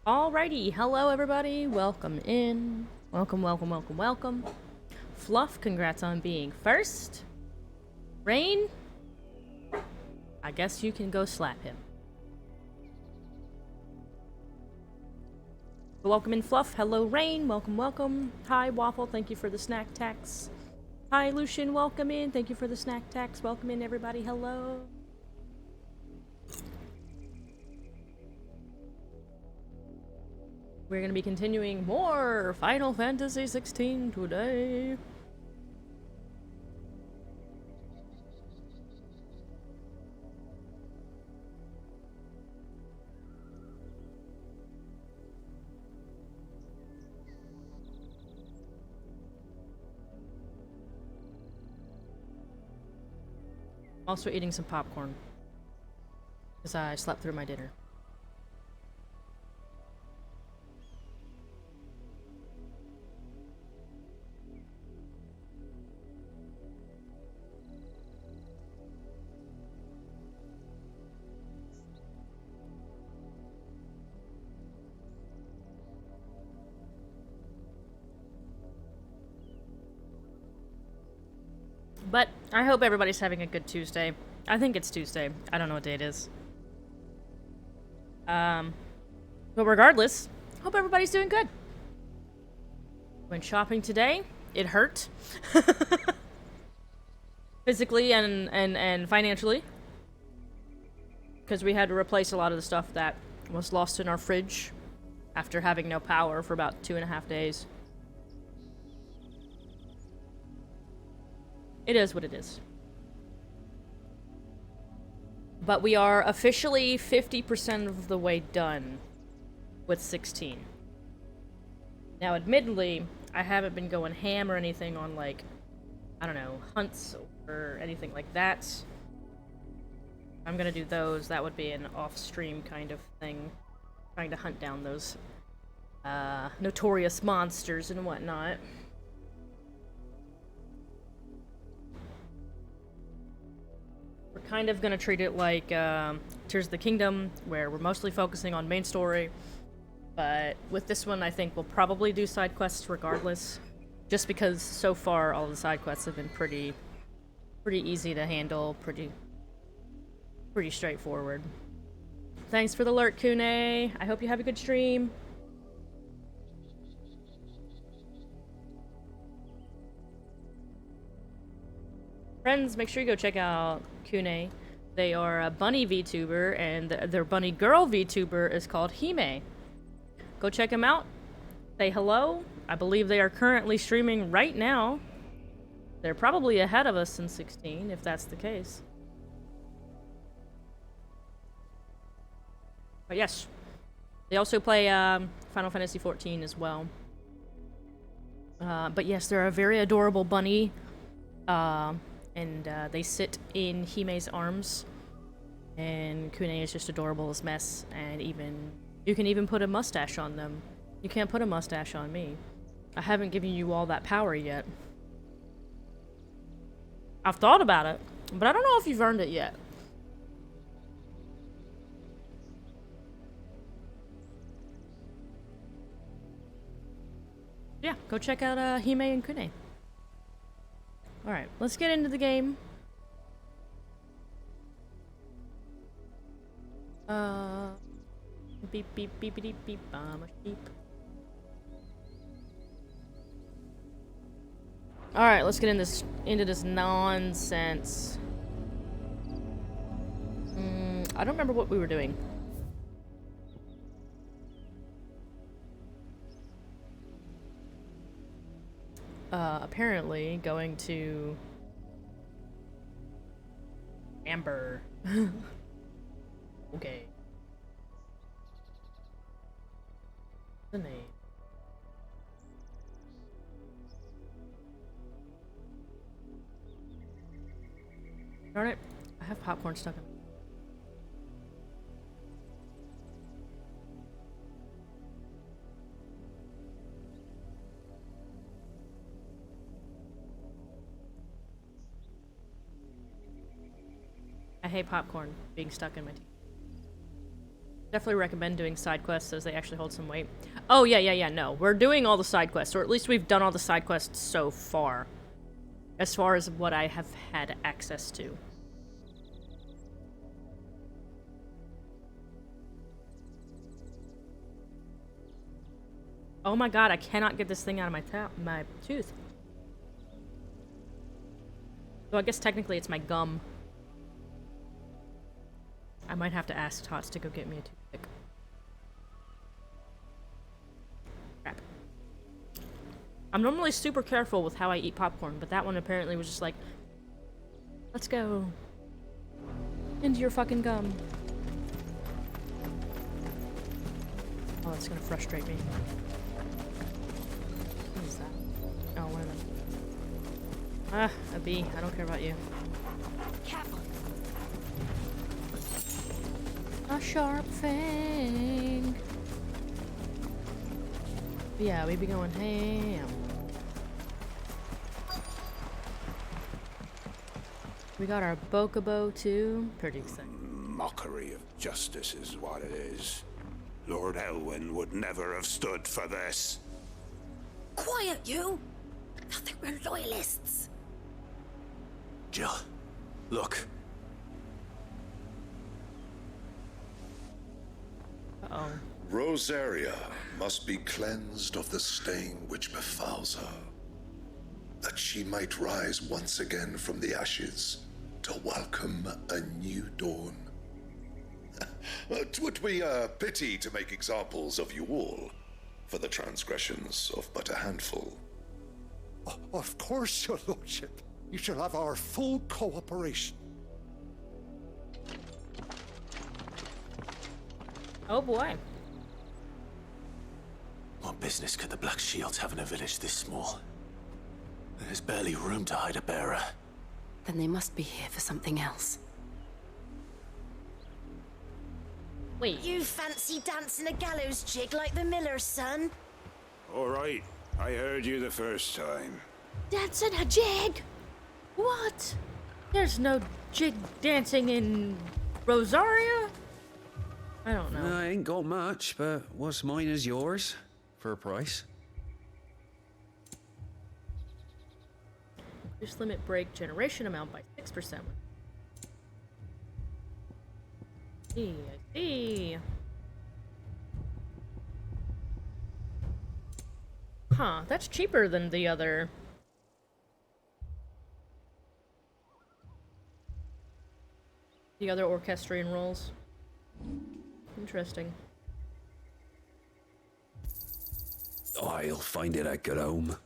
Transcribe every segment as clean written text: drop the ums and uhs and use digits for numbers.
Alrighty, hello everybody, welcome in. Welcome, welcome, welcome, welcome. Fluff, congrats on being first. Rain, I guess you can go slap him. Welcome in, Fluff. Hello, Rain. Welcome, welcome. Hi, Waffle. Thank you for the snack tax. Hi, Lucian. Welcome in. Thank you for the snack tax. Welcome in, everybody. Hello. We're gonna be continuing more Final Fantasy 16 today. Also eating some popcorn because I slept through my dinner. But I hope everybody's having a good Tuesday. I think it's Tuesday. I don't know what day it is. But regardless, hope everybody's doing good. Went shopping today. It hurt. Physically and financially. Because we had to replace a lot of the stuff that was lost in our fridge after having no power for about 2.5 days. It is what it is. But we are officially 50% of the way done with 16. Now, admittedly, I haven't been going ham or anything on, like, I don't know, hunts or anything like that. I'm gonna do those. That would be an off-stream kind of thing. Trying to hunt down those notorious monsters and whatnot. We're kind of gonna treat it like Tears of the Kingdom, where we're mostly focusing on main story. But with this one, I think we'll probably do side quests regardless. Just because so far all the side quests have been pretty easy to handle, pretty straightforward. Thanks for the alert, Kune. I hope you have a good stream. Friends, make sure you go check out Kune. They are a bunny VTuber, and their bunny girl VTuber is called Hime. Go check them out. Say hello. I believe they are currently streaming right now. They're probably ahead of us in 16, if that's the case. But yes, they also play Final Fantasy 14 as well. But yes, they're a very adorable bunny, and they sit in Hime's arms. And Kune is just adorable as mess, and you can even put a mustache on them. You can't put a mustache on me. I haven't given you all that power yet. I've thought about it, but I don't know if you've earned it yet. Yeah, go check out Hime and Kune. Alright, let's get into the game. Beep beep beep beep beep, I'm a sheep. Alright, let's get into this nonsense. I don't remember what we were doing. Apparently going to Amber. Okay. The name. Darn it, I have popcorn stuck in. I hate popcorn being stuck in my teeth. Definitely recommend doing side quests as they actually hold some weight. Oh, yeah, no. We're doing all the side quests, or at least we've done all the side quests so far. As far as what I have had access to. Oh my god, I cannot get this thing out of my tooth. So I guess technically it's my gum. I might have to ask Tots to go get me a toothpick. Crap. I'm normally super careful with how I eat popcorn, but that one apparently was just like, let's go into your fucking gum. Oh, that's gonna frustrate me. What is that? Oh, one of them. Ah, a bee. I don't care about you. Careful. A sharp fang. Yeah, we be going ham. We got our Bokobo too. Pretty exciting. Mockery of justice is what it is. Lord Elwyn would never have stood for this. Quiet, you! I thought they were loyalists. Jill, look. Uh-oh. Rosaria must be cleansed of the stain which befouls her, that she might rise once again from the ashes to welcome a new dawn. It would be a pity to make examples of you all for the transgressions of but a handful. Of course, your lordship. You shall have our full cooperation. Oh boy. What business could the Black Shields have in a village this small? There's barely room to hide a bearer. Then they must be here for something else. Wait. You fancy dancing a gallows jig like the miller's son? All right, I heard you the first time. Dancing a jig? What? There's no jig dancing in Rosaria? I don't know. I ain't got much, but what's mine is yours. For a price. Reduce limit break generation amount by 6%. I see. Huh, that's cheaper than the other. The other orchestrion rolls. Interesting. I'll find it at good home.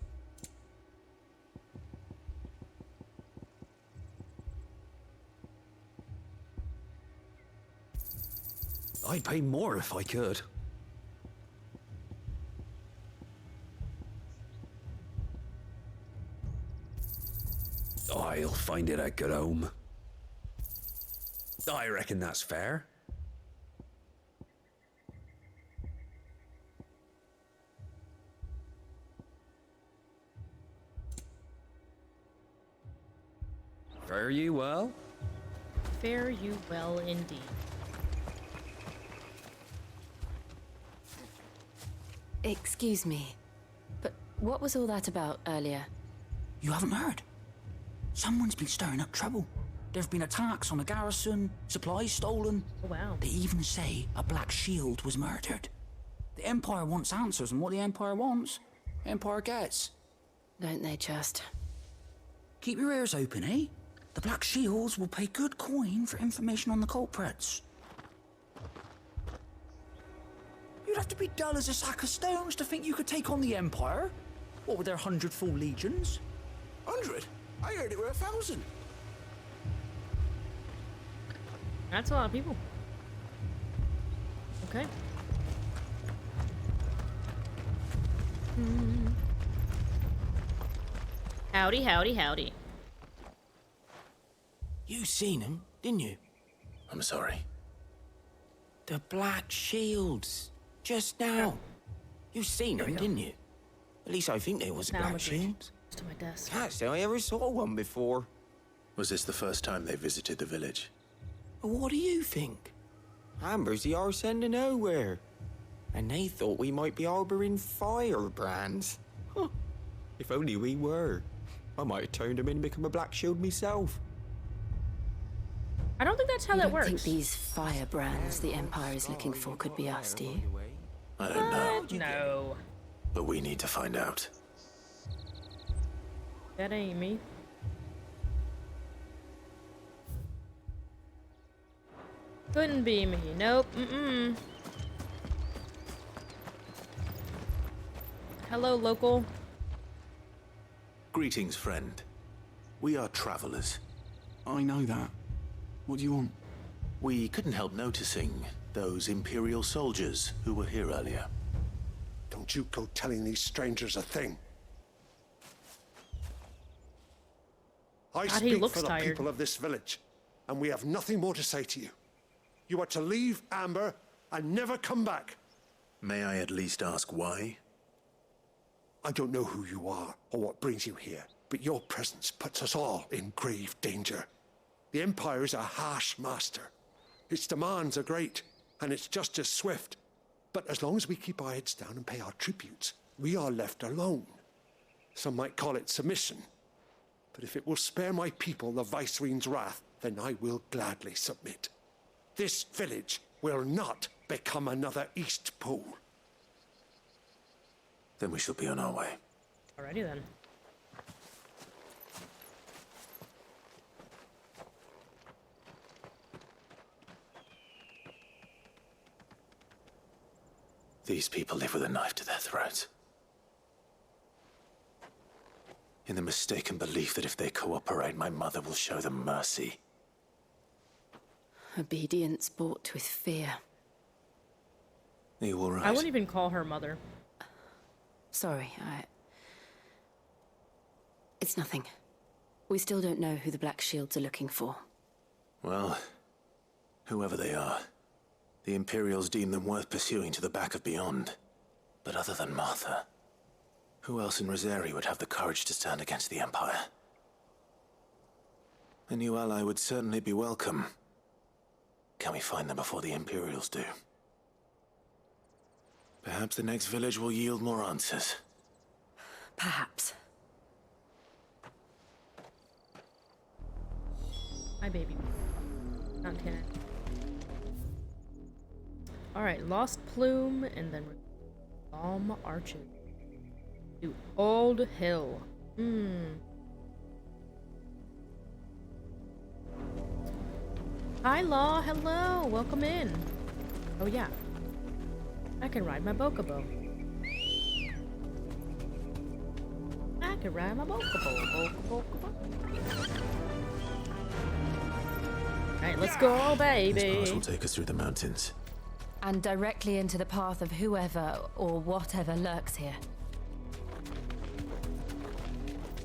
I'd pay more if I could. I'll find it at good home. I reckon that's fair. Fare you well? Fare you well indeed. Excuse me, but what was all that about earlier? You haven't heard? Someone's been stirring up trouble. There've been attacks on the garrison, supplies stolen. Oh, wow. They even say a Black Shield was murdered. The Empire wants answers, and what the Empire wants, Empire gets. Don't they just? Keep your ears open, eh? The Black Shields will pay good coin for information on the culprits. You'd have to be dull as a sack of stones to think you could take on the Empire. What with their 100 full legions? 100? I heard it were 1,000. That's a lot of people. Okay. Howdy, howdy, howdy. You seen them, didn't you? I'm sorry. The Black Shields. Just now. You seen them, didn't you? At least I think there was a Now I'm Black agreed. Shield. To my desk. Can't say I ever saw one before. Was this the first time they visited the village? What do you think? Amber's the arse end of nowhere. And they thought we might be harboring firebrands. Huh. If only we were. I might have turned them in and become a Black Shield myself. I don't think that's how You that don't works. think these firebrands the Empire is looking for could be us, do you? I don't know, No. but we need to find out. That ain't me. Couldn't be me. Nope. Mm-mm. Hello, local. Greetings, friend. We are travelers. I know that. What do you want? We couldn't help noticing those Imperial soldiers who were here earlier. Don't you go telling these strangers a thing. I God, he speak looks for the tired. people of this village, and we have nothing more to say to you. You are to leave Amber and never come back. May I at least ask why? I don't know who you are or what brings you here, but your presence puts us all in grave danger. The Empire is a harsh master. Its demands are great, and its justice swift. But as long as we keep our heads down and pay our tributes, we are left alone. Some might call it submission. But if it will spare my people the Viceroy's wrath, then I will gladly submit. This village will not become another East Pool. Then we shall be on our way. Alrighty then. These people live with a knife to their throats. In the mistaken belief that if they cooperate, my mother will show them mercy. Obedience bought with fear. Are you all right? I wouldn't even call her mother. Sorry, It's nothing. We still don't know who the Black Shields are looking for. Well, whoever they are, the Imperials deem them worth pursuing to the back of beyond. But other than Martha, who else in Rosari would have the courage to stand against the Empire? A new ally would certainly be welcome. Can we find them before the Imperials do? Perhaps the next village will yield more answers. Perhaps. Hi, baby. Content. Alright, Lost Plume, and then Balm Arches. To Old Hill. Hi, Law. Hello. Welcome in. Oh, yeah. I can ride my Bokobo. I can ride my Bokobo. Alright, let's go, This baby. pass will take us through the mountains. And directly into the path of whoever or whatever lurks here.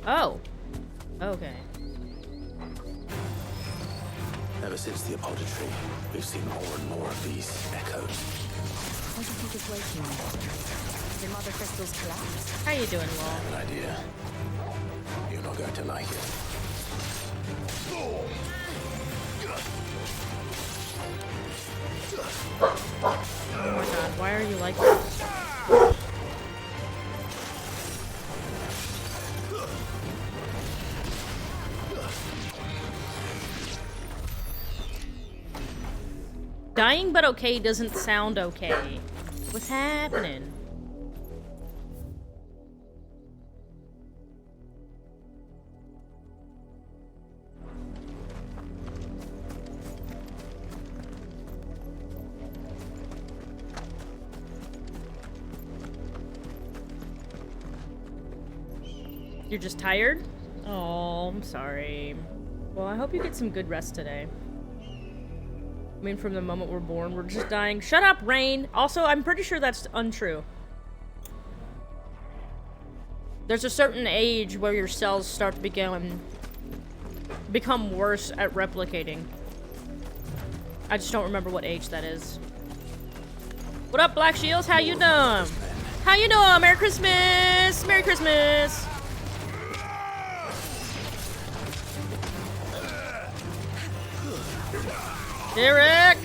Oh. Okay. Ever since the apodatory, we've seen more and more of these echoes. What do you think is waking me? Did Mother Crystal's collapse? How you doing, Law? I have an idea. You're not going to like it. Oh my god, why are you like this? Dying but okay doesn't sound okay. What's happening? You're just tired? Oh, I'm sorry. Well, I hope you get some good rest today. I mean, from the moment we're born, we're just dying. Shut up, Rain! Also, I'm pretty sure that's untrue. There's a certain age where your cells start to become worse at replicating. I just don't remember what age that is. What up, Black Shields? How you doing? How you doing? Merry Christmas! Merry Christmas! Derek!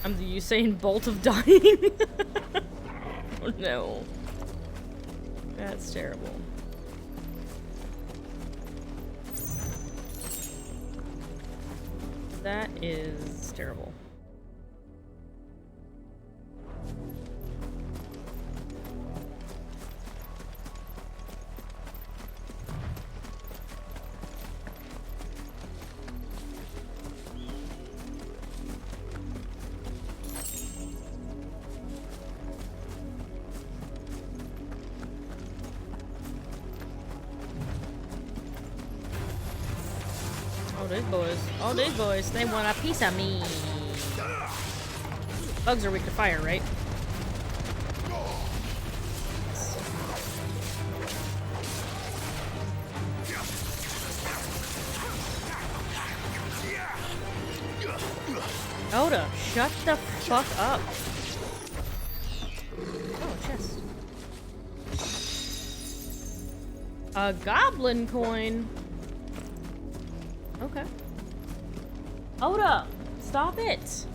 I'm the Usain Bolt of dying. Oh no. That's terrible. That is terrible. Oh, these boys, they want a piece of me. Bugs are weak to fire, right? Oda, shut the fuck up. Oh, a chest. A goblin coin. Okay. Oda, stop it.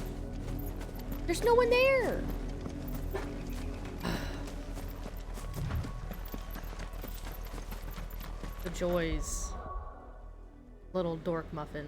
There's no one there. The joys. Little dork muffin.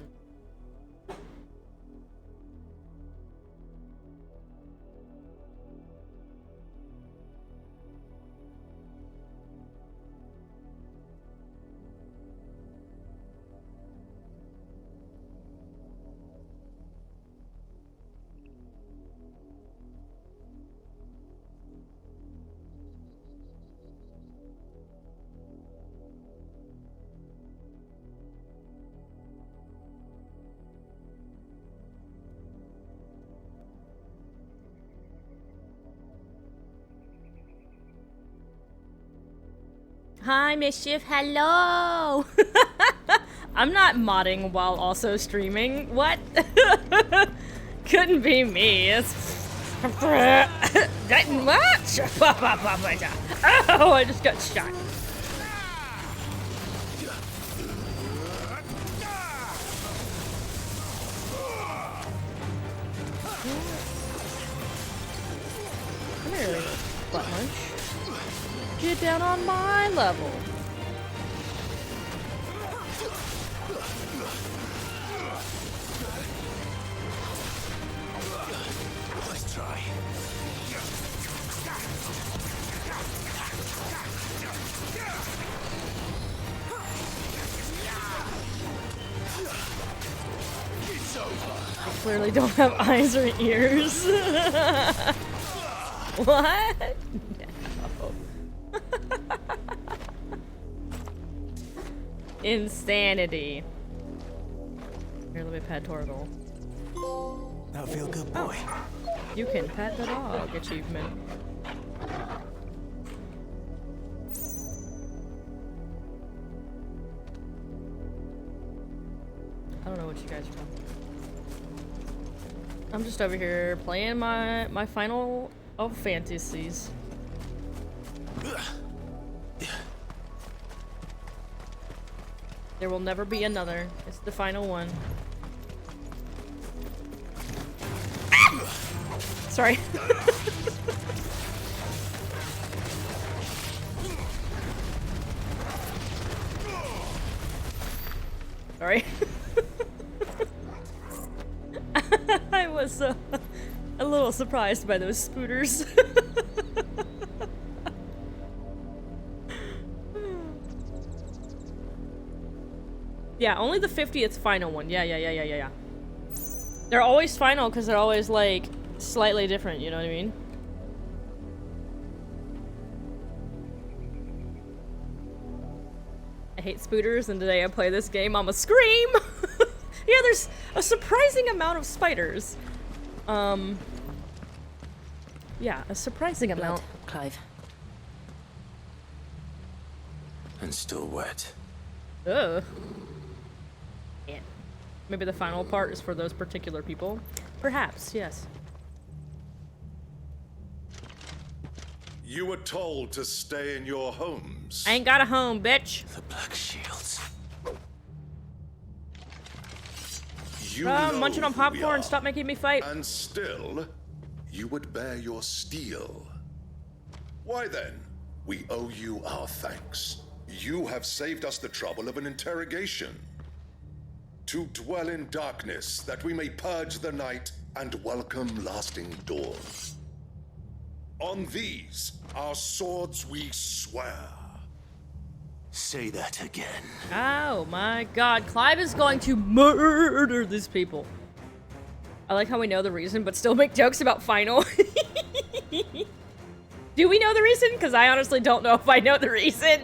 Hi, Mischief. Hello. I'm not modding while also streaming. What? Couldn't be me. It's that much. Oh, I just got shot. Come here, butt munch. Get down on my level. Let's try. It's over. I clearly don't have eyes or ears. What? Insanity. Here, let me pet Torgal. That'll feel good, boy. You can pet the dog achievement. I don't know what you guys are talking about. I'm just over here playing my final of fantasies. There will never be another. It's the final one. Sorry. Sorry. I was a little surprised by those spooters. Yeah, only the 50th final one. Yeah. They're always final because they're always, like, slightly different, you know what I mean? I hate spooters, and today I play this game, I'ma scream! Yeah, there's a surprising amount of spiders. Yeah, a surprising amount. Clive. And still wet. Ugh. Yeah. Maybe the final part is for those particular people. Perhaps, yes. You were told to stay in your homes. I ain't got a home, bitch. The Black Shields. You I'm know munching on who we popcorn. are, Stop making me fight. and still, you would bear your steel. Why then, we owe you our thanks. You have saved us the trouble of an interrogation. To dwell in darkness, that we may purge the night and welcome lasting dawn. On these, our swords we swear. Say that again. Oh my god, Clive is going to murder these people. I like how we know the reason, but still make jokes about final. Do we know the reason? Because I honestly don't know if I know the reason.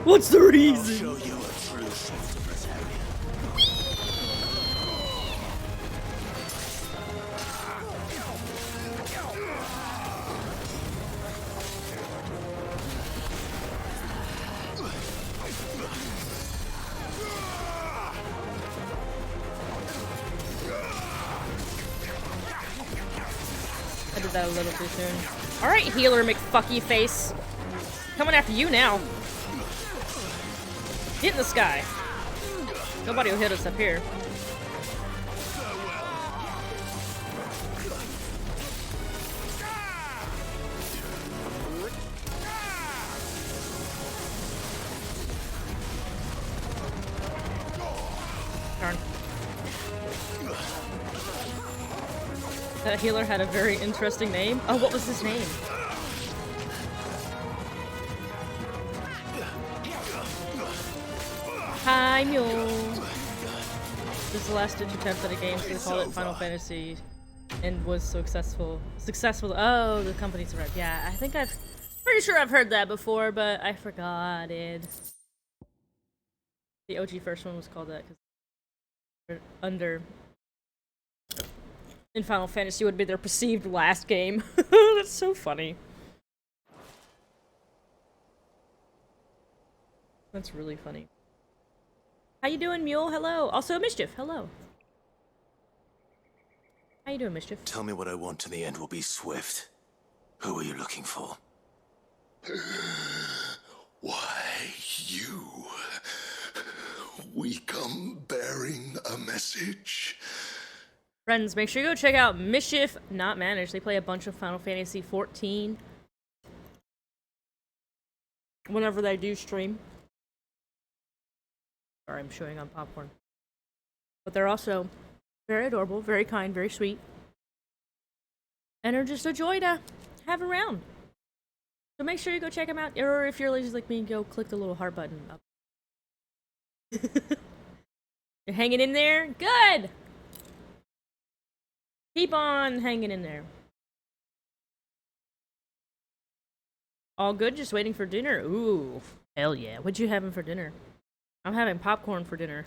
What's the reason? I'll show you a true shift of Rosaria. I did that a little too soon. Alright, healer McFucky face. Coming after you now. Get in the sky. Nobody will hit us up here. Darn. That healer had a very interesting name. Oh, what was his name? Hi, Mule. This is the last ditch attempt at a game, so they called it Final Fantasy, and was successful. Oh, the company survived. Yeah, I think pretty sure I've heard that before, but I forgot it. The OG first one was called that because in Final Fantasy would be their perceived last game. That's so funny. That's really funny. How you doing, Mule? Hello. Also, Mischief. Hello. How you doing, Mischief? Tell me what I want and the end will be swift. Who are you looking for? Why, you. We come bearing a message. Friends, make sure you go check out Mischief Not Managed. They play a bunch of Final Fantasy 14 whenever they do stream. Sorry, I'm chewing on popcorn. But they're also very adorable, very kind, very sweet. And are just a joy to have around. So make sure you go check them out. Or if you're lazy like me, go click the little heart button up. You're hanging in there? Good! Keep on hanging in there. All good? Just waiting for dinner? Ooh, hell yeah. What you having for dinner? I'm having popcorn for dinner.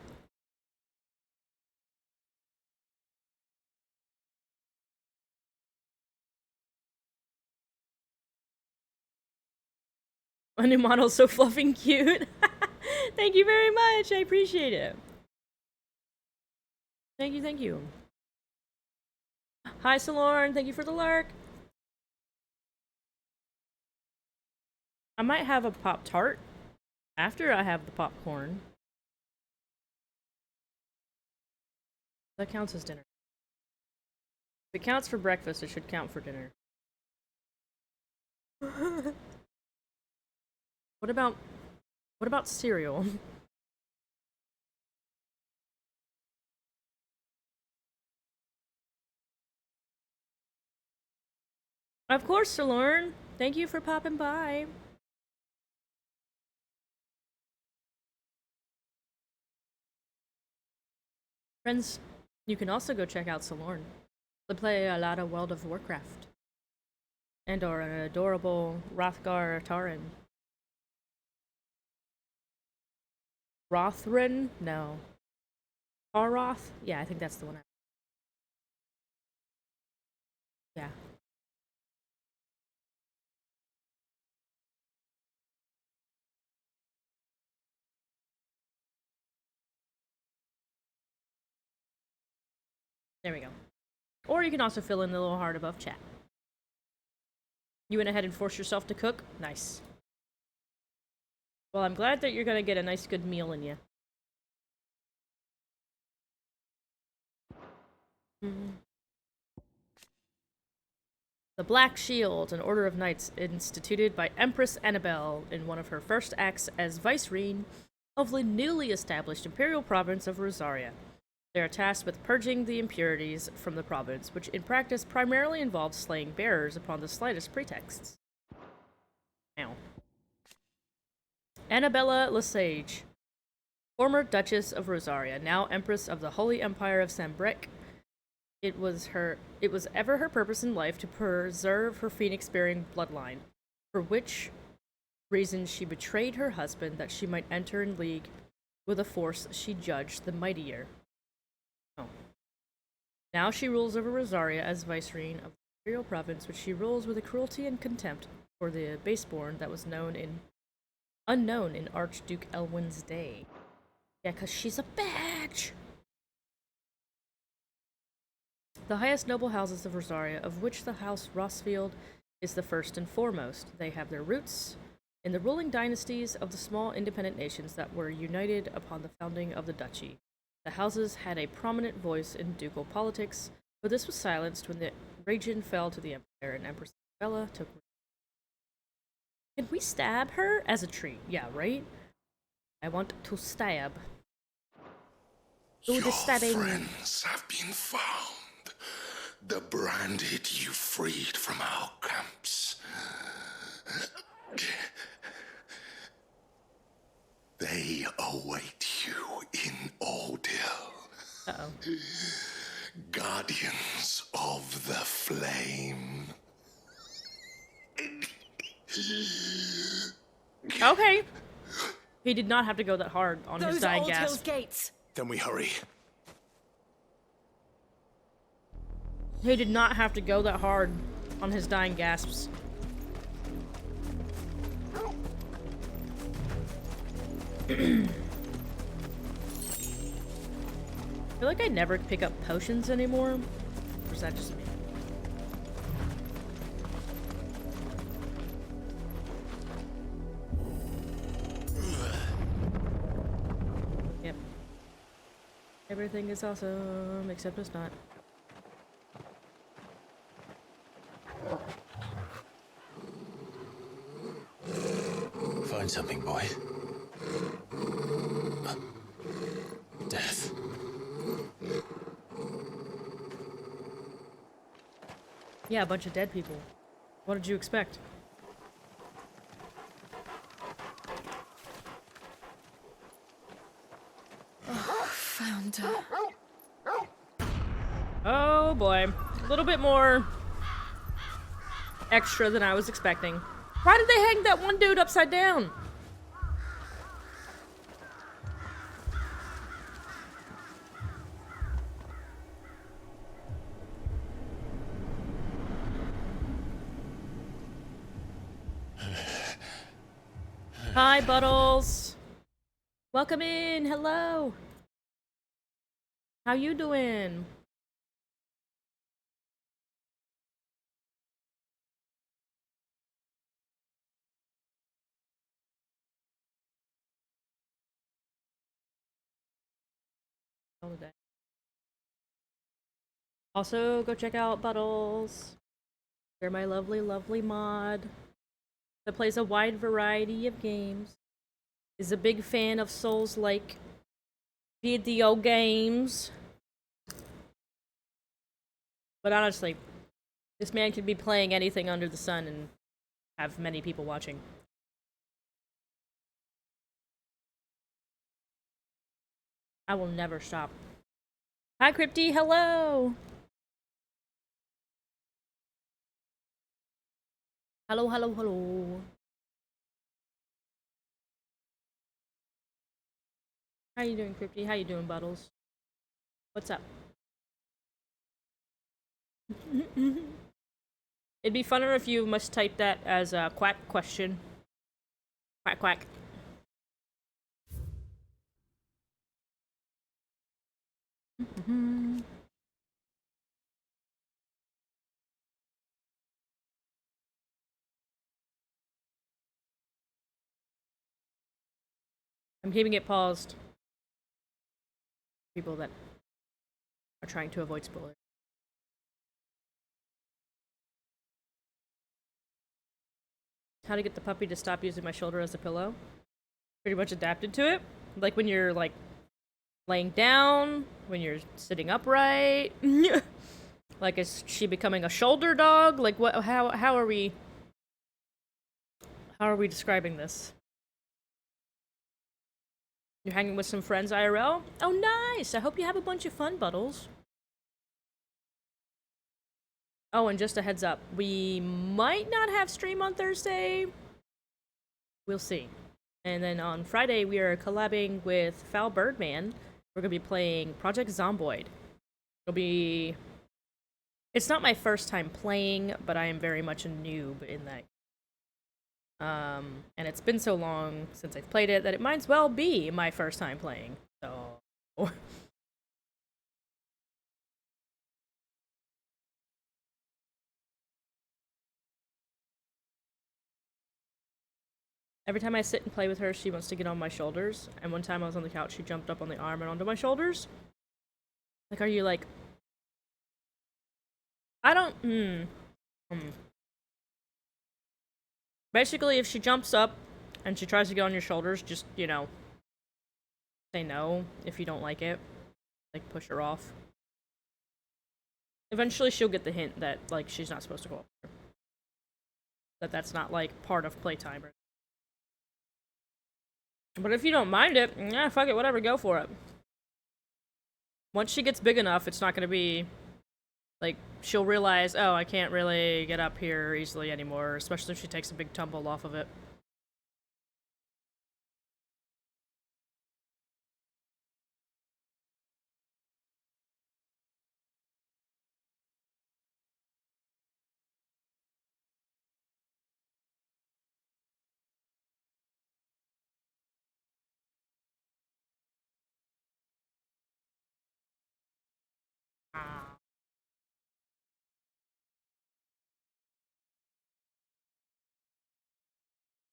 My new model's so fluffy and cute. Thank you very much. I appreciate it. Thank you, thank you. Hi, Solorn. Thank you for the lurk. I might have a Pop-Tart after I have the popcorn. That counts as dinner. If it counts for breakfast, it should count for dinner. What about cereal? Of course, Solorn. Thank you for popping by. Friends, you can also go check out Solorn. They play a lot of World of Warcraft. And are an adorable Rothgar Taran. Rothrin? No. Taroth? Yeah, I think that's the one. Yeah. There we go. Or you can also fill in the little heart above chat. You went ahead and forced yourself to cook? Nice. Well, I'm glad that you're gonna get a nice good meal in you. The Black Shield, an order of knights instituted by Empress Annabelle in one of her first acts as vicereine of the newly established imperial province of Rosaria. They are tasked with purging the impurities from the province, which in practice primarily involves slaying bearers upon the slightest pretexts. Now, Annabella Lesage, former Duchess of Rosaria, now Empress of the Holy Empire of Sambrec. It was ever her purpose in life to preserve her phoenix-bearing bloodline, for which reason she betrayed her husband that she might enter in league with a force she judged the mightier. Oh. Now she rules over Rosaria as vicereine of the imperial province, which she rules with a cruelty and contempt for the baseborn that was unknown in Archduke Elwin's day. Yeah, 'cause she's a bitch! The highest noble houses of Rosaria, of which the House Rossfield is the first and foremost. They have their roots in the ruling dynasties of the small independent nations that were united upon the founding of the duchy. The houses had a prominent voice in ducal politics, but this was silenced when the region fell to the empire and Empress Bella took. Can we stab her as a treat? Yeah, right? I want to stab. Your friends have been found. The branded you freed from our camps. They await you in Ordil. Uh-oh. Guardians of the Flame. Okay. He did not have to go that hard on his dying gasp. Those gates. Then we hurry. He did not have to go that hard on his dying gasps. I feel like I never pick up potions anymore. Or is that just me? Yep. Everything is awesome, except it's not. Find something, boy. Death. Yeah, a bunch of dead people. What did you expect? Found her. Oh boy. A little bit more extra than I was expecting. Why did they hang that one dude upside down? Hi, Buttles. Welcome in. Hello. How you doing? Also, go check out Buttles. They're my lovely, lovely mod that plays a wide variety of games. Is a big fan of Souls-like video games. But honestly, this man could be playing anything under the sun and have many people watching. I will never stop. Hi, Crypty. Hello. Hello, hello, hello. How you doing, Crypty? How you doing, Buttles? What's up? It'd be funner if you must type that as a quack question. Quack, quack. I'm keeping it paused. People that are trying to avoid spoilers. how to get the puppy to stop using my shoulder as a pillow. Pretty much adapted to it. Like when you're like laying down, when you're sitting upright. Like, is she becoming a shoulder dog? Like, what? How are we? How are we describing this? You're hanging with some friends IRL? Oh, nice! I hope you have a bunch of fun, Buttles. Oh, and just a heads up, we might not have stream on Thursday. We'll see. And then on Friday, we are collabing with Foul Birdman. We're gonna be playing Project Zomboid. It'll be... It's not my first time playing, but I am very much a noob in that. And it's been so long since I've played it that it might as well be my first time playing. So... Every time I sit and play with her, she wants to get on my shoulders. And one time I was on the couch, she jumped up on the arm and onto my shoulders. Like, are you like... I don't... Basically, if she jumps up and she tries to get on your shoulders, just, you know, say no if you don't like it. Like, push her off. Eventually, she'll get the hint that, like, she's not supposed to go up there. That that's not, like, part of playtime. But if you don't mind it, yeah, fuck it, whatever, go for it. Once she gets big enough, it's not gonna be... Like, she'll realize, oh, I can't really get up here easily anymore, especially if she takes a big tumble off of it.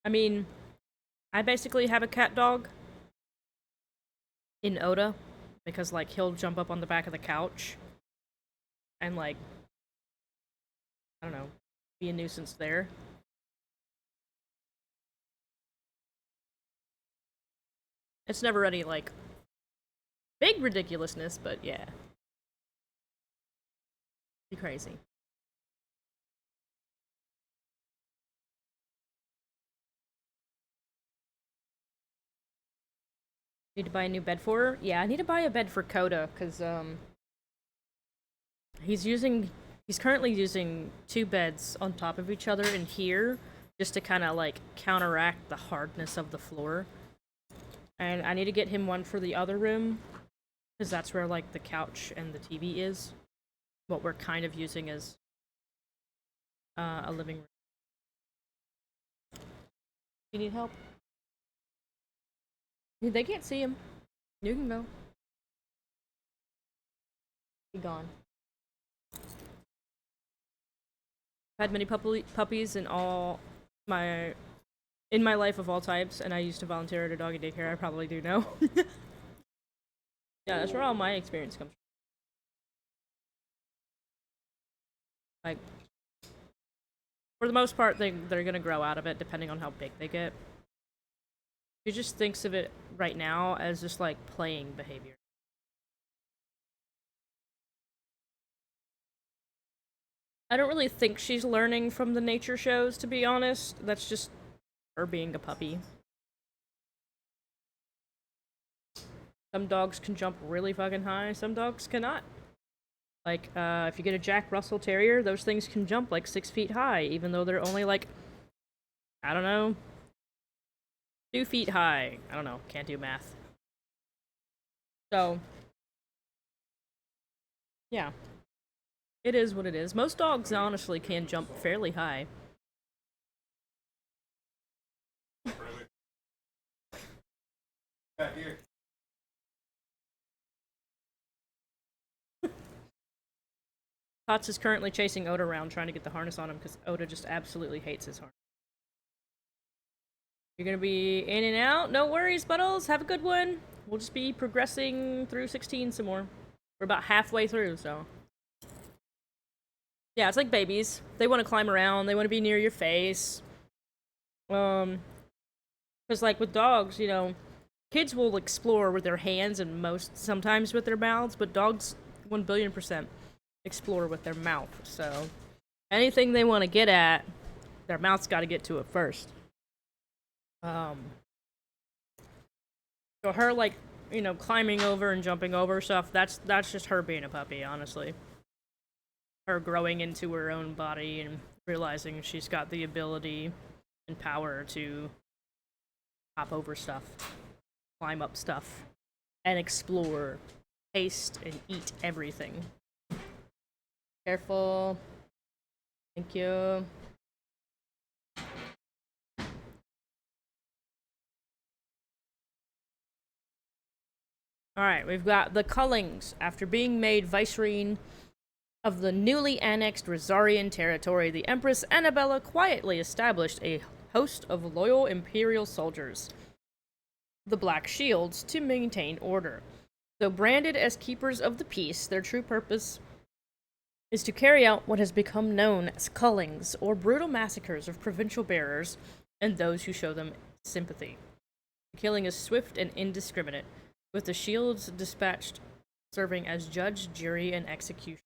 I mean, I basically have a cat dog in Oda, because, like, he'll jump up on the back of the couch and, like, I don't know, be a nuisance there. It's never any, like, big ridiculousness, but yeah. Be crazy. Need to buy a new bed for her? Yeah, I need to buy a bed for Coda, because, he's currently using 2 beds on top of each other in here, just to kind of, like, counteract the hardness of the floor. And I need to get him one for the other room, because that's where, like, the couch and the TV is. What we're kind of using as, a living room. You need help? They can't see him. You can go. Be gone. I've had many puppies in my life of all types, and I used to volunteer at a doggy daycare. I probably do know. Yeah, that's where all my experience comes from. Like, for the most part, they're gonna grow out of it, depending on how big they get. She just thinks of it right now as just, like, playing behavior. I don't really think she's learning from the nature shows, to be honest. That's just her being a puppy. Some dogs can jump really fucking high, some dogs cannot. Like, if you get a Jack Russell Terrier, those things can jump, like, 6 feet high, even though they're only, like, I don't know, 2 feet high. I don't know, can't do math. So, yeah. It is what it is. Most dogs, honestly, can jump fairly high. Back here. Potts is currently chasing Oda around, trying to get the harness on him, because Oda just absolutely hates his harness. You're gonna be in and out? No worries, Buttles. Have a good one. We'll just be progressing through 16 some more. We're about halfway through, so... Yeah, it's like babies. They want to climb around, they want to be near your face. Because, like, with dogs, you know, kids will explore with their hands and sometimes with their mouths, but dogs, 1,000,000,000% explore with their mouth. So, anything they want to get at, their mouth's got to get to it first. So her, like, you know, climbing over and jumping over stuff, that's just her being a puppy, honestly. Her growing into her own body and realizing she's got the ability and power to hop over stuff, climb up stuff, and explore, taste, and eat everything. Careful. Thank you. Alright, we've got the Cullings. After being made vicereine of the newly annexed Rosarian territory, the Empress Annabella quietly established a host of loyal Imperial soldiers, the Black Shields, to maintain order. Though branded as keepers of the peace, their true purpose is to carry out what has become known as cullings, or brutal massacres of provincial bearers and those who show them sympathy. The killing is swift and indiscriminate, with the shields dispatched serving as judge, jury, and execution,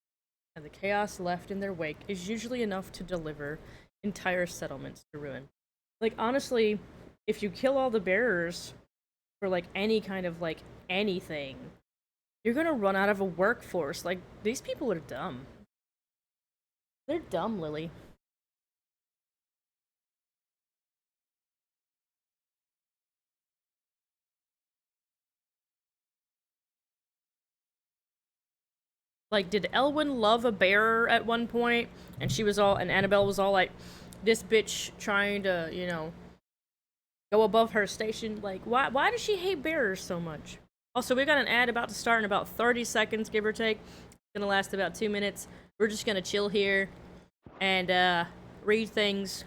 and the chaos left in their wake is usually enough to deliver entire settlements to ruin. Like, honestly, if you kill all the bearers for, like, any kind of, like, anything, you're gonna run out of a workforce. Like, these people are dumb. They're dumb, Lily. Like, did Elwyn love a bearer at one point? And Annabelle was all like, this bitch trying to, you know, go above her station. Like, why does she hate bearers so much? Also, we got an ad about to start in about 30 seconds, give or take. It's gonna last about 2 minutes. We're just gonna chill here and read things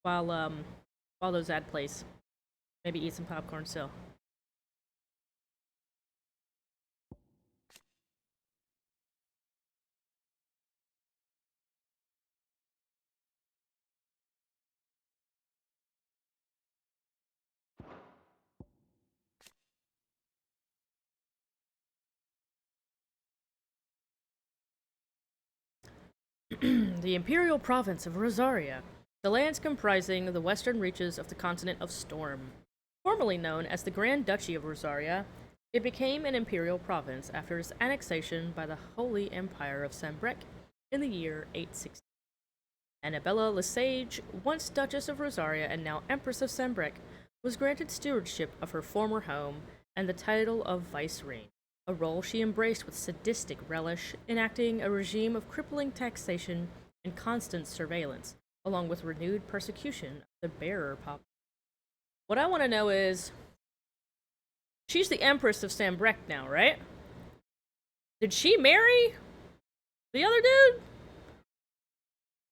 while those ad plays. Maybe eat some popcorn still. The Imperial Province of Rosaria, the lands comprising the western reaches of the continent of Storm. Formerly known as the Grand Duchy of Rosaria, it became an imperial province after its annexation by the Holy Empire of Sambrec in the year 860. Annabella Lesage, once Duchess of Rosaria and now Empress of Sambrec, was granted stewardship of her former home and the title of Vicereine, a role she embraced with sadistic relish, enacting a regime of crippling taxation and constant surveillance, along with renewed persecution of the bearer population. What I want to know is, she's the Empress of Sambrec now, right? Did she marry the other dude?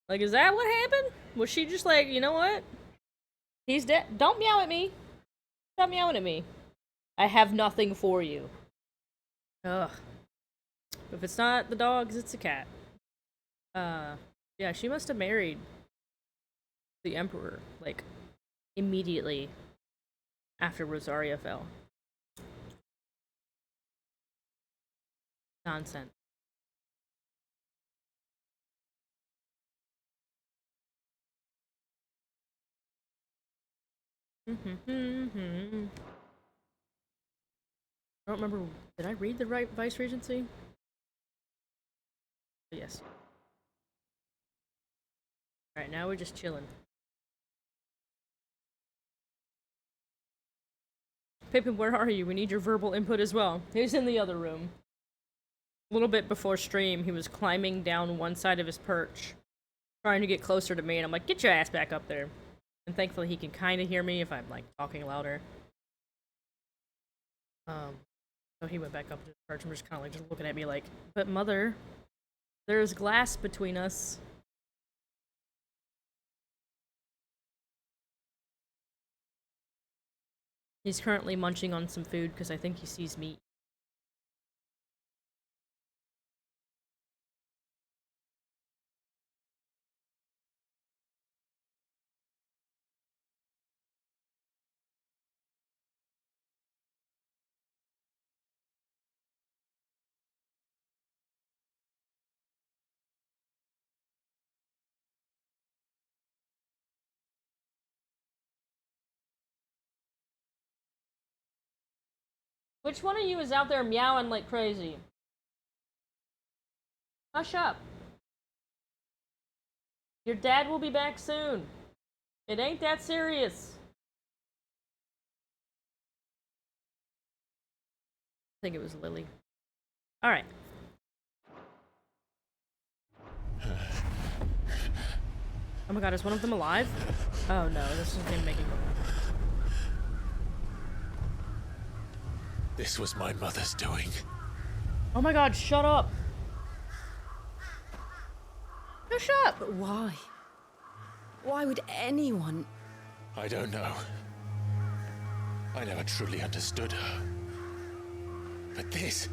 Like, is that what happened? Was she just like, you know what? He's dead. Don't meow at me. Stop meowing at me. I have nothing for you. Ugh. If it's not the dogs, it's a cat. Yeah, she must have married the Emperor, like, immediately after Rosaria fell. Nonsense. I don't remember. Did I read the right Vice Regency? Yes. Alright, now we're just chilling. Pippin, where are you? We need your verbal input as well. He's in the other room. A little bit before stream, he was climbing down one side of his perch, trying to get closer to me, and I'm like, get your ass back up there. And thankfully he can kind of hear me if I'm, like, talking louder. So he went back up to his perch and was just kind of, like, just looking at me like, but mother, there's glass between us. He's currently munching on some food because I think he sees me. Which one of you is out there meowing like crazy? Hush up. Your dad will be back soon. It ain't that serious. I think it was Lily. Alright. Oh my god, is one of them alive? Oh no, this is him making... This was my mother's doing. Oh my god, shut up! Hush up! But why? Why would anyone... I don't know. I never truly understood her. But this...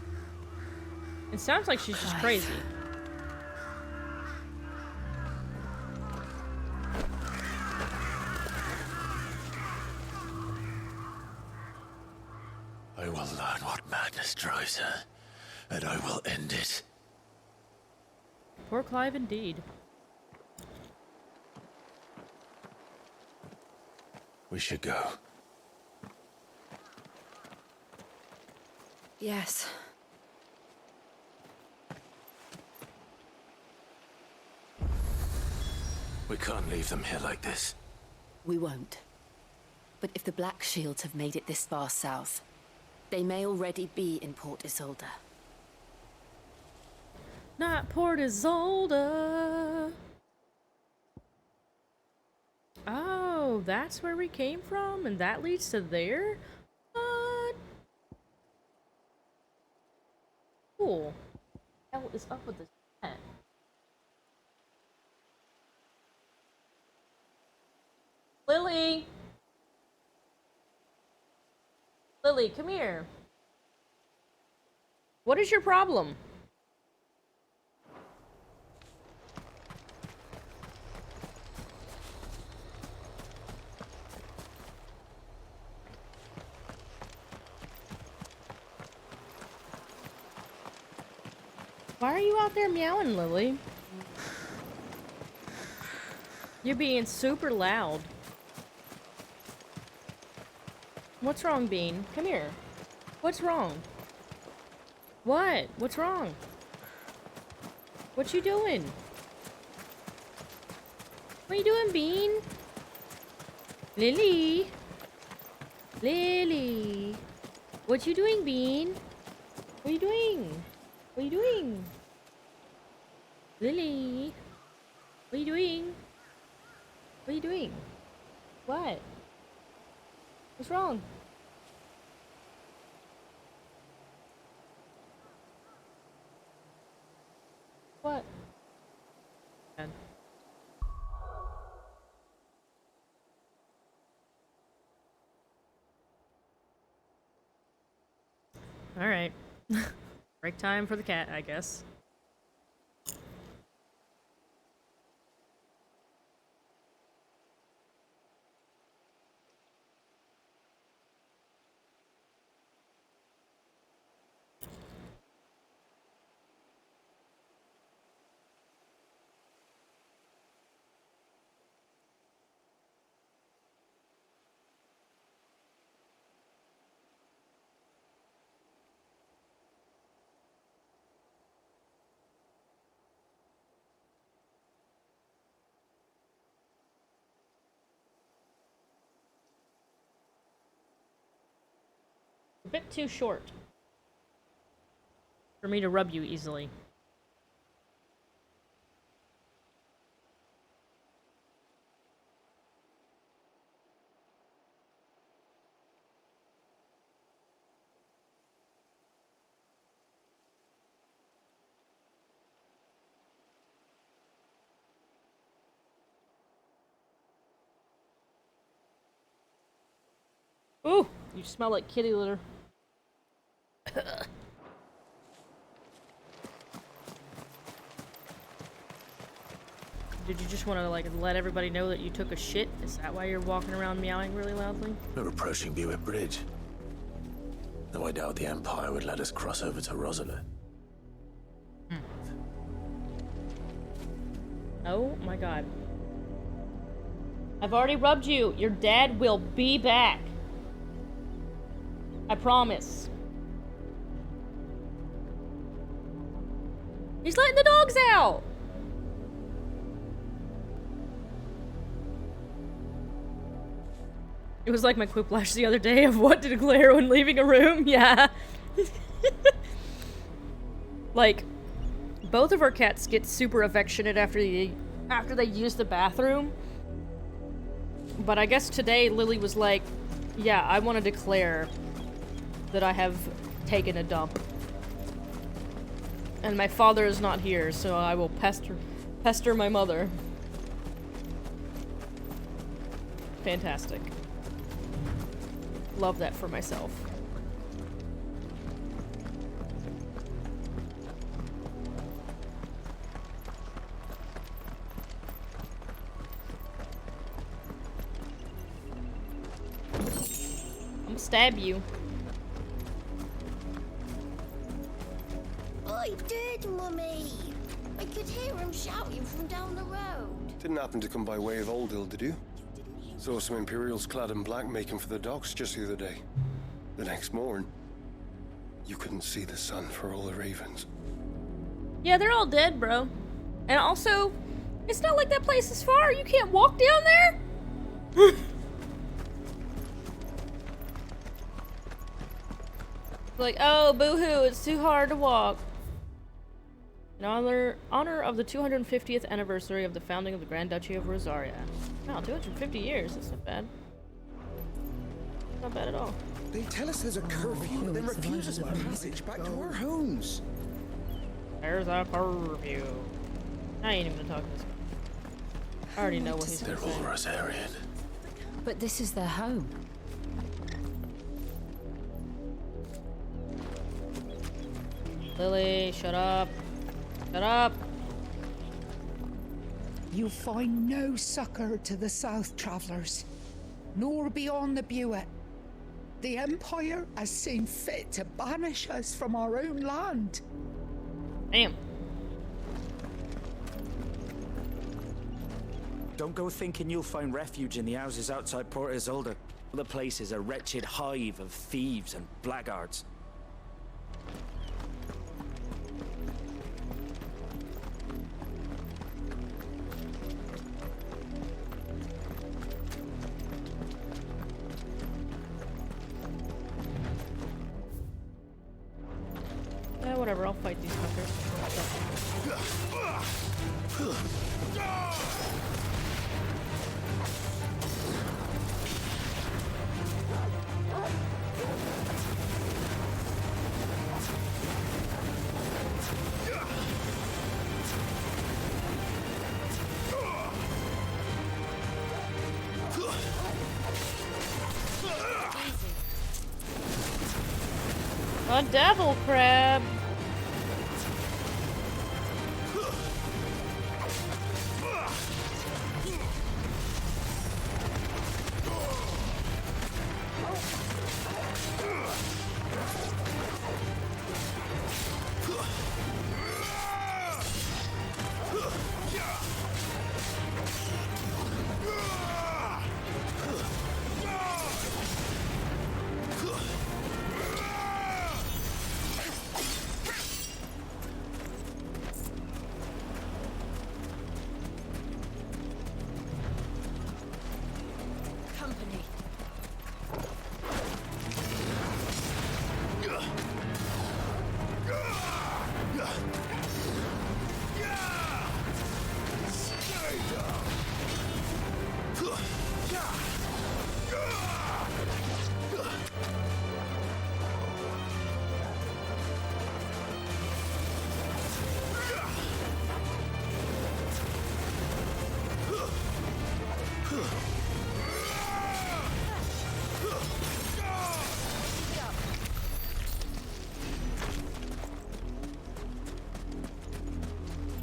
It sounds like she's just Clive. crazy. I will learn what madness drives her, and I will end it. Poor Clive indeed. We should go. Yes. We can't leave them here like this. We won't. But if the Black Shields have made it this far south, they may already be in Port Isolde. Not Port Isolde. Oh, that's where we came from, and that leads to there? What? Cool. What the hell is up with this cat? Lily! Lily, come here. What is your problem? Why are you out there meowing, Lily? You're being super loud. What's wrong, Bean? Come here. What's wrong? What? What's wrong? What you doing? What you doing, Bean? Lily? Lily? What you doing, Bean? What you doing? What are you doing? Lily? What are you doing? What are you doing? What? What's wrong? What? All right. Break time for the cat, I guess. A bit too short for me to rub you easily. Ooh, you smell like kitty litter. Did you just want to, like, let everybody know that you took a shit? Is that why you're walking around meowing really loudly? We're approaching Buick Bridge. Though I doubt the Empire would let us cross over to Rosalind. Oh my god. I've already rubbed you. Your dad will be back. I promise. He's letting the dogs out! It was like my quiplash the other day of what to declare when leaving a room. Yeah. Like, both of our cats get super affectionate after they use the bathroom. But I guess today Lily was like, yeah, I want to declare that I have taken a dump. And my father is not here, so I will pester my mother. Fantastic. Love that for myself. I'm gonna stab you. I did, Mummy. I could hear him shouting from down the road. Didn't happen to come by way of Oldhill, did you? Saw some Imperials clad in black making for the docks just the other day. The next morn, you couldn't see the sun for all the ravens. Yeah, they're all dead, bro. And also, it's not like that place is far. You can't walk down there. Like, oh, boo-hoo, it's too hard to walk. In honor of the 250th anniversary of the founding of the Grand Duchy of Rosaria. Wow, 250 years. That's not bad. Not bad at all. They tell us there's a curfew, but then refuse us passage back to our homes. There's a curfew. I ain't even gonna talk to this guy. I already know what he's They're gonna all say. Rosarian. But this is their home. Lily, shut up. Shut up. You find no succor to the south travellers, nor beyond the Buet. The Empire has seen fit to banish us from our own land. Damn. Don't go thinking you'll find refuge in the houses outside Port Isolde. The place is a wretched hive of thieves and blackguards. Whatever, I'll fight these fuckers. A devil crab!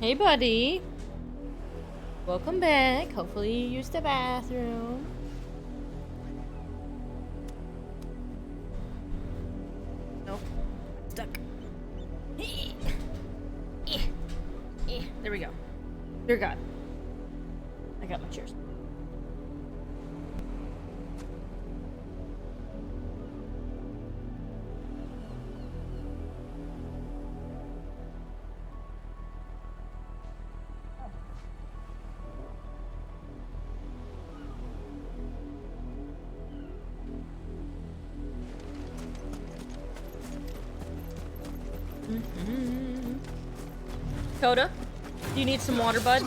Hey, buddy. Welcome back. Hopefully you used the bathroom. Nope. Stuck. There we go. Dear God. I got my chairs. Coda, do you need some water, bud?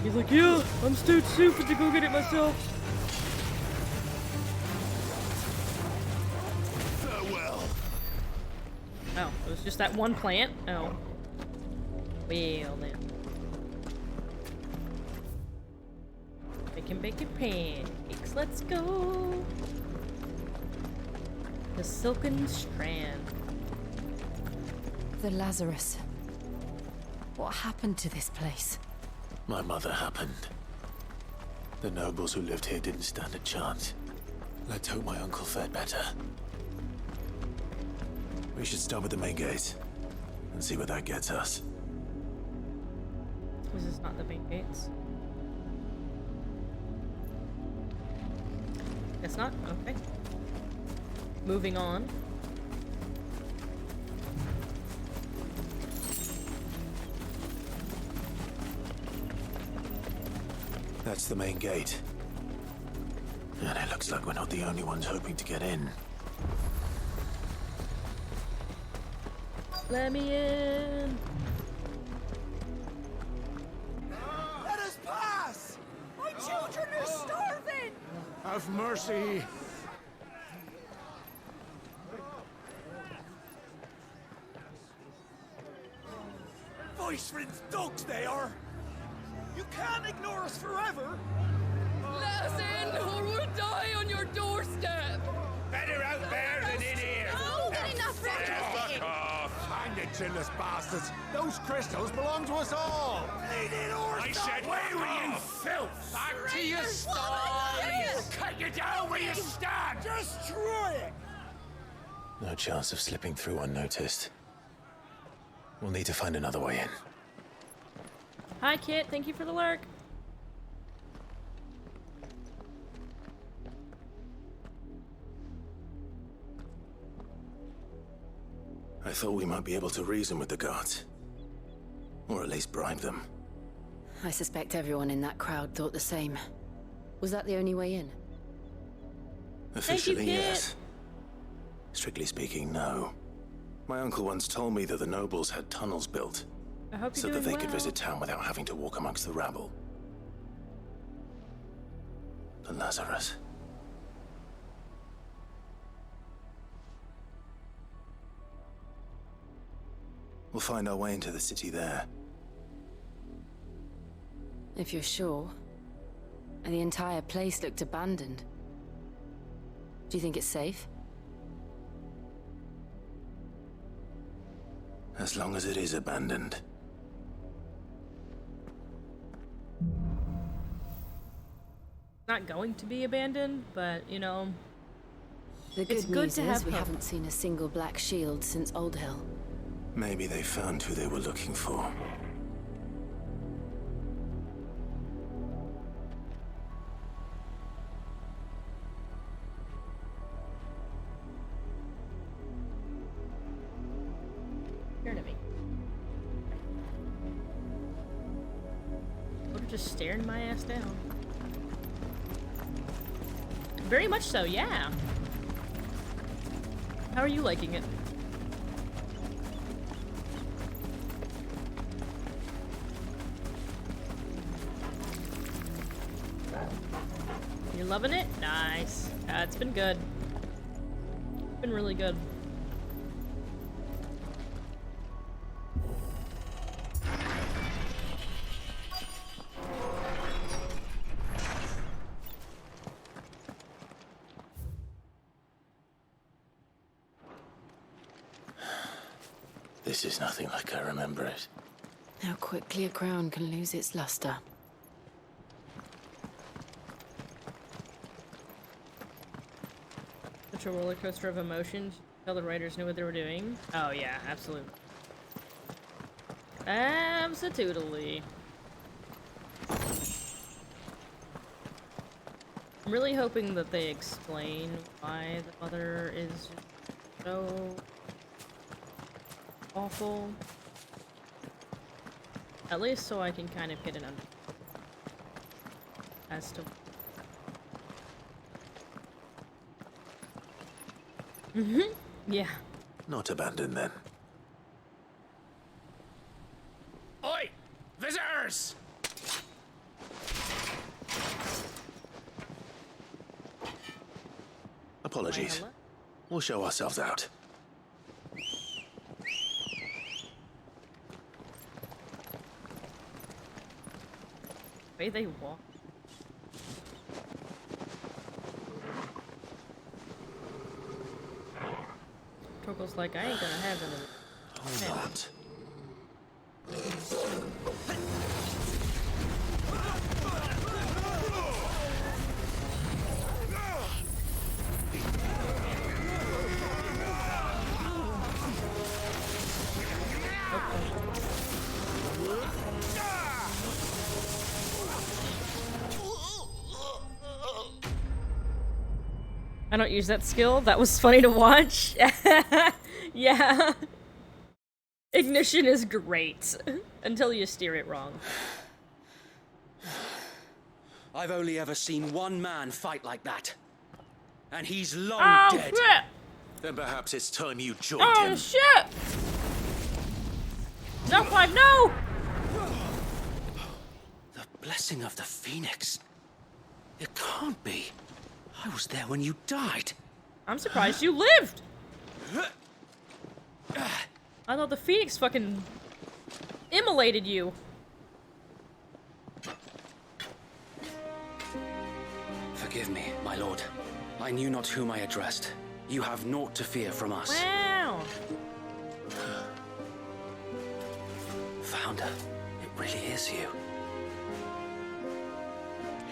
He's like, yeah, I'm too stupid to go get it myself. Farewell. Oh, it was just that one plant? Oh. Well then. Bacon pancakes, let's go! The silken strand. The Lazarus. What happened to this place? My mother happened. The nobles who lived here didn't stand a chance. Let's hope my uncle fared better. We should start with the main gate and see where that gets us. This is not the main gates. Guess not? Okay. Moving on. That's the main gate. And it looks like we're not the only ones hoping to get in. Let me in! Let us pass! My children are starving! Have mercy. Voice-rinsed dogs they are! You can't ignore us forever! Let us in, or we'll die on your doorstep! Better out there than in here. Oh, good enough for Fuck off. Hang it, chinless bastards. Those crystals belong to us all. Bleeding horse! I said, away where with you filth? Back to your I'll sties. Cut you down where you stand. Destroy it! No chance of slipping through unnoticed. We'll need to find another way in. Hi, Kit. Thank you for the lurk. I thought we might be able to reason with the guards. Or at least bribe them. I suspect everyone in that crowd thought the same. Was that the only way in? Officially, Kit. yes. Strictly speaking, no. My uncle once told me that the nobles had tunnels built, I hope so you're that doing they could well. visit town without having to walk amongst the rabble. The Lazarus. We'll find our way into the city there. If you're sure. And the entire place looked abandoned. Do you think it's safe? As long as it is abandoned. Not going to be abandoned, but, you know... The good It's good news to is have we hope. haven't seen a single black shield since Old Hill. Maybe they found who they were looking for. Scared of me. Or just staring my ass down. Very much so, yeah. How are you liking it? You're loving it? Nice. It's been good. It's been really good. This is nothing like I remember it. How quickly a crown can lose its luster. Such a roller coaster of emotions. Tell the writers knew what they were doing. Oh yeah, absolutely. Absolutely. I'm really hoping that they explain why the mother is so awful. At least so I can kind of get an as to. Yeah. Not abandoned then. yours! Apologies. We'll show ourselves out. The way they walk. Torgal's like, I ain't gonna have any. Or not. I don't use that skill. That was funny to watch. Yeah. Ignition is great. Until you steer it wrong. I've only ever seen one man fight like that. And he's long dead. Shit! Then perhaps it's time you joined Oh, him. shit! No, Clive, no! The blessing of the Phoenix. It can't be. I was there when you died. I'm surprised you lived! I thought the Phoenix fucking immolated you. Forgive me, my lord. I knew not whom I addressed. You have naught to fear from us. Wow. Founder, it really is you.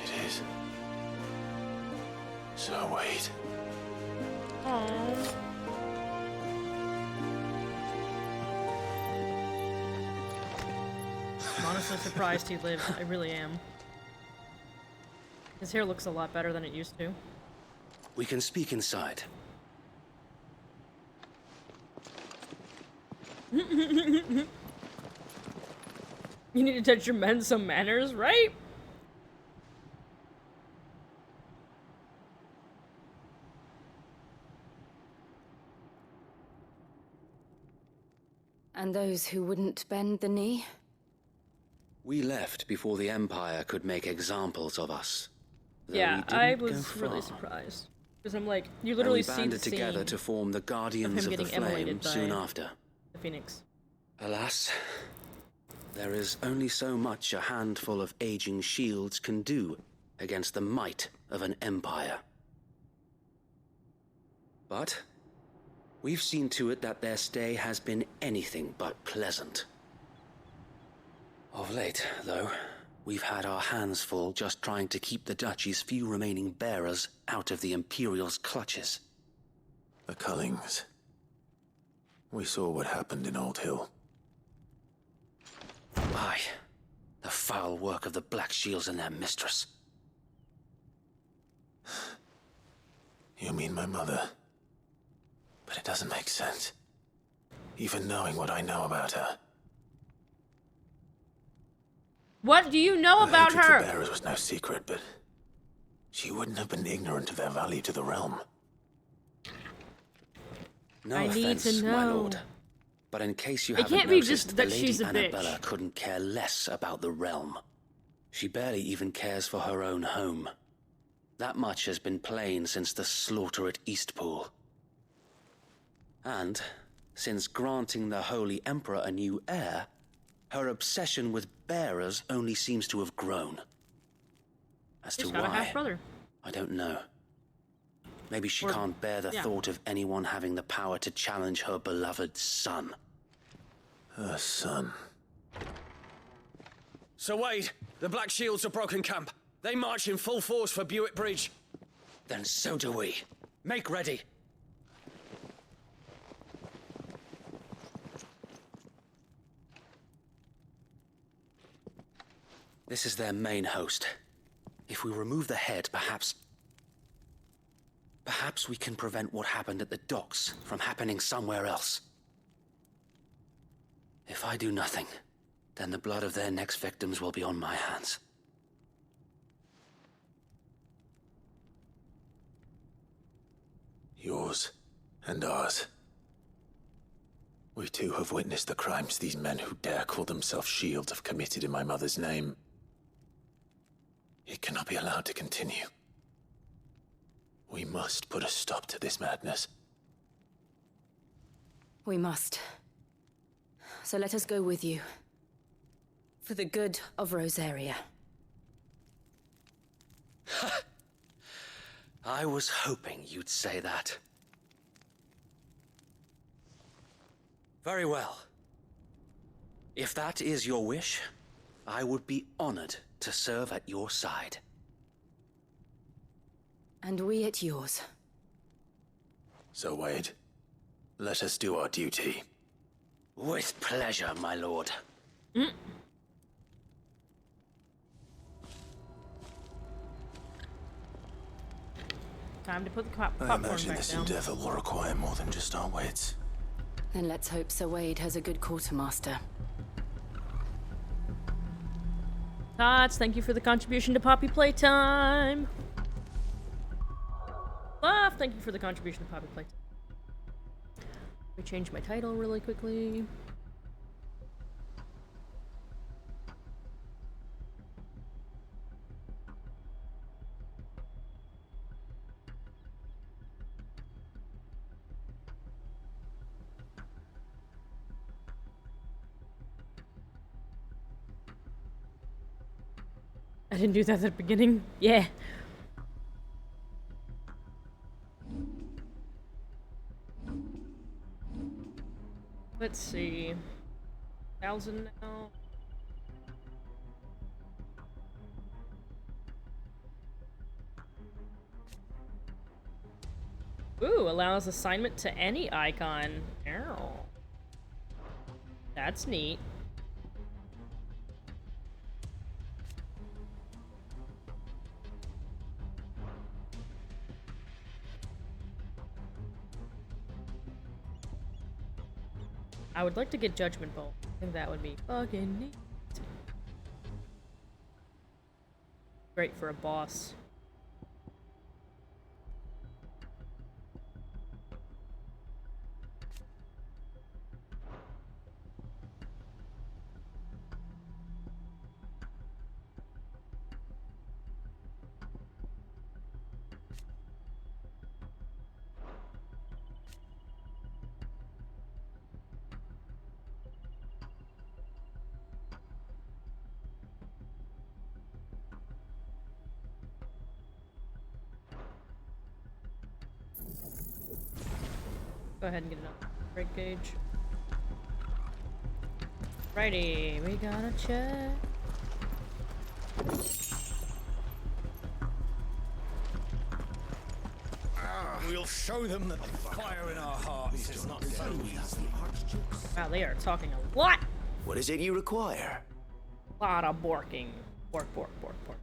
It is. So wait. Aww. I'm honestly surprised he lived. I really am. His hair looks a lot better than it used to. We can speak inside. You need to teach your men some manners, right? And those who wouldn't bend the knee? We left before the Empire could make examples of us. Though Yeah, we didn't I go was really far. surprised. Because I'm like, you And literally we see the banded together scene to form the Guardians him of the getting Flame immolated by soon after. the Phoenix. Alas, there is only so much a handful of aging shields can do against the might of an empire. But we've seen to it that their stay has been anything but pleasant. Of late, though, we've had our hands full just trying to keep the Duchy's few remaining bearers out of the Imperial's clutches. The Cullings. We saw what happened in Old Hill. Aye, the foul work of the Black Shields and their mistress. You mean my mother? But it doesn't make sense. Even knowing what I know about her. What do you know about hatred her? for bearers was no secret, but she wouldn't have been ignorant of their value to the realm. No I need offense, to my know. lord. But in case you It haven't can't be noticed, just the that Lady she's a bitch. Annabella couldn't care less about the realm. She barely even cares for her own home. That much has been plain since the slaughter at Eastpool. And, since granting the Holy Emperor a new heir, her obsession with bearers only seems to have grown. As She's to got a why, half-brother. I don't know. Maybe she Or- can't bear the yeah. thought of anyone having the power to challenge her beloved son. Her son. Sir Wade, the Black Shields have broken camp. They march in full force for Buick Bridge. Then so do we. Make ready. This is their main host. If we remove the head, perhaps we can prevent what happened at the docks from happening somewhere else. If I do nothing, then the blood of their next victims will be on my hands. Yours and ours. We too have witnessed the crimes these men who dare call themselves shields have committed in my mother's name. It cannot be allowed to continue. We must put a stop to this madness. We must. So let us go with you. For the good of Rosaria. I was hoping you'd say that. Very well. If that is your wish, I would be honored to serve at your side. And we at yours. So, Wade, let us do our duty. With pleasure, my lord. Time to put the I popcorn imagine back this down. endeavor will require more than just our wits. Then let's hope Sir Wade has a good quartermaster. Tots, thank you for the contribution to Poppy Playtime. Fluff, thank you for the contribution to Poppy Playtime. Let me change my title really quickly. I didn't do that at the beginning. Yeah. Let's see. 1,000 now. Ooh, allows assignment to any icon. Ow. That's neat. I would like to get Judgment Bolt. I think that would be fucking neat. Great for a boss. Go ahead and get another break gauge. Righty, we gotta check. We'll show them that the fire in our hearts is not so easy. Wow, they are talking a lot! What is it you require? Lot of borking. Bork, bork, bork, bork.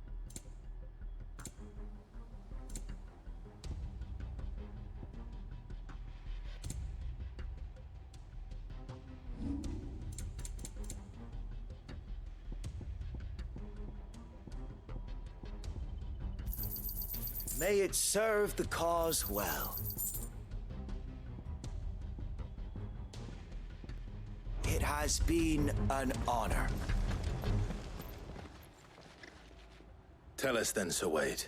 May it serve the cause well. It has been an honor. Tell us then, Sir Wade.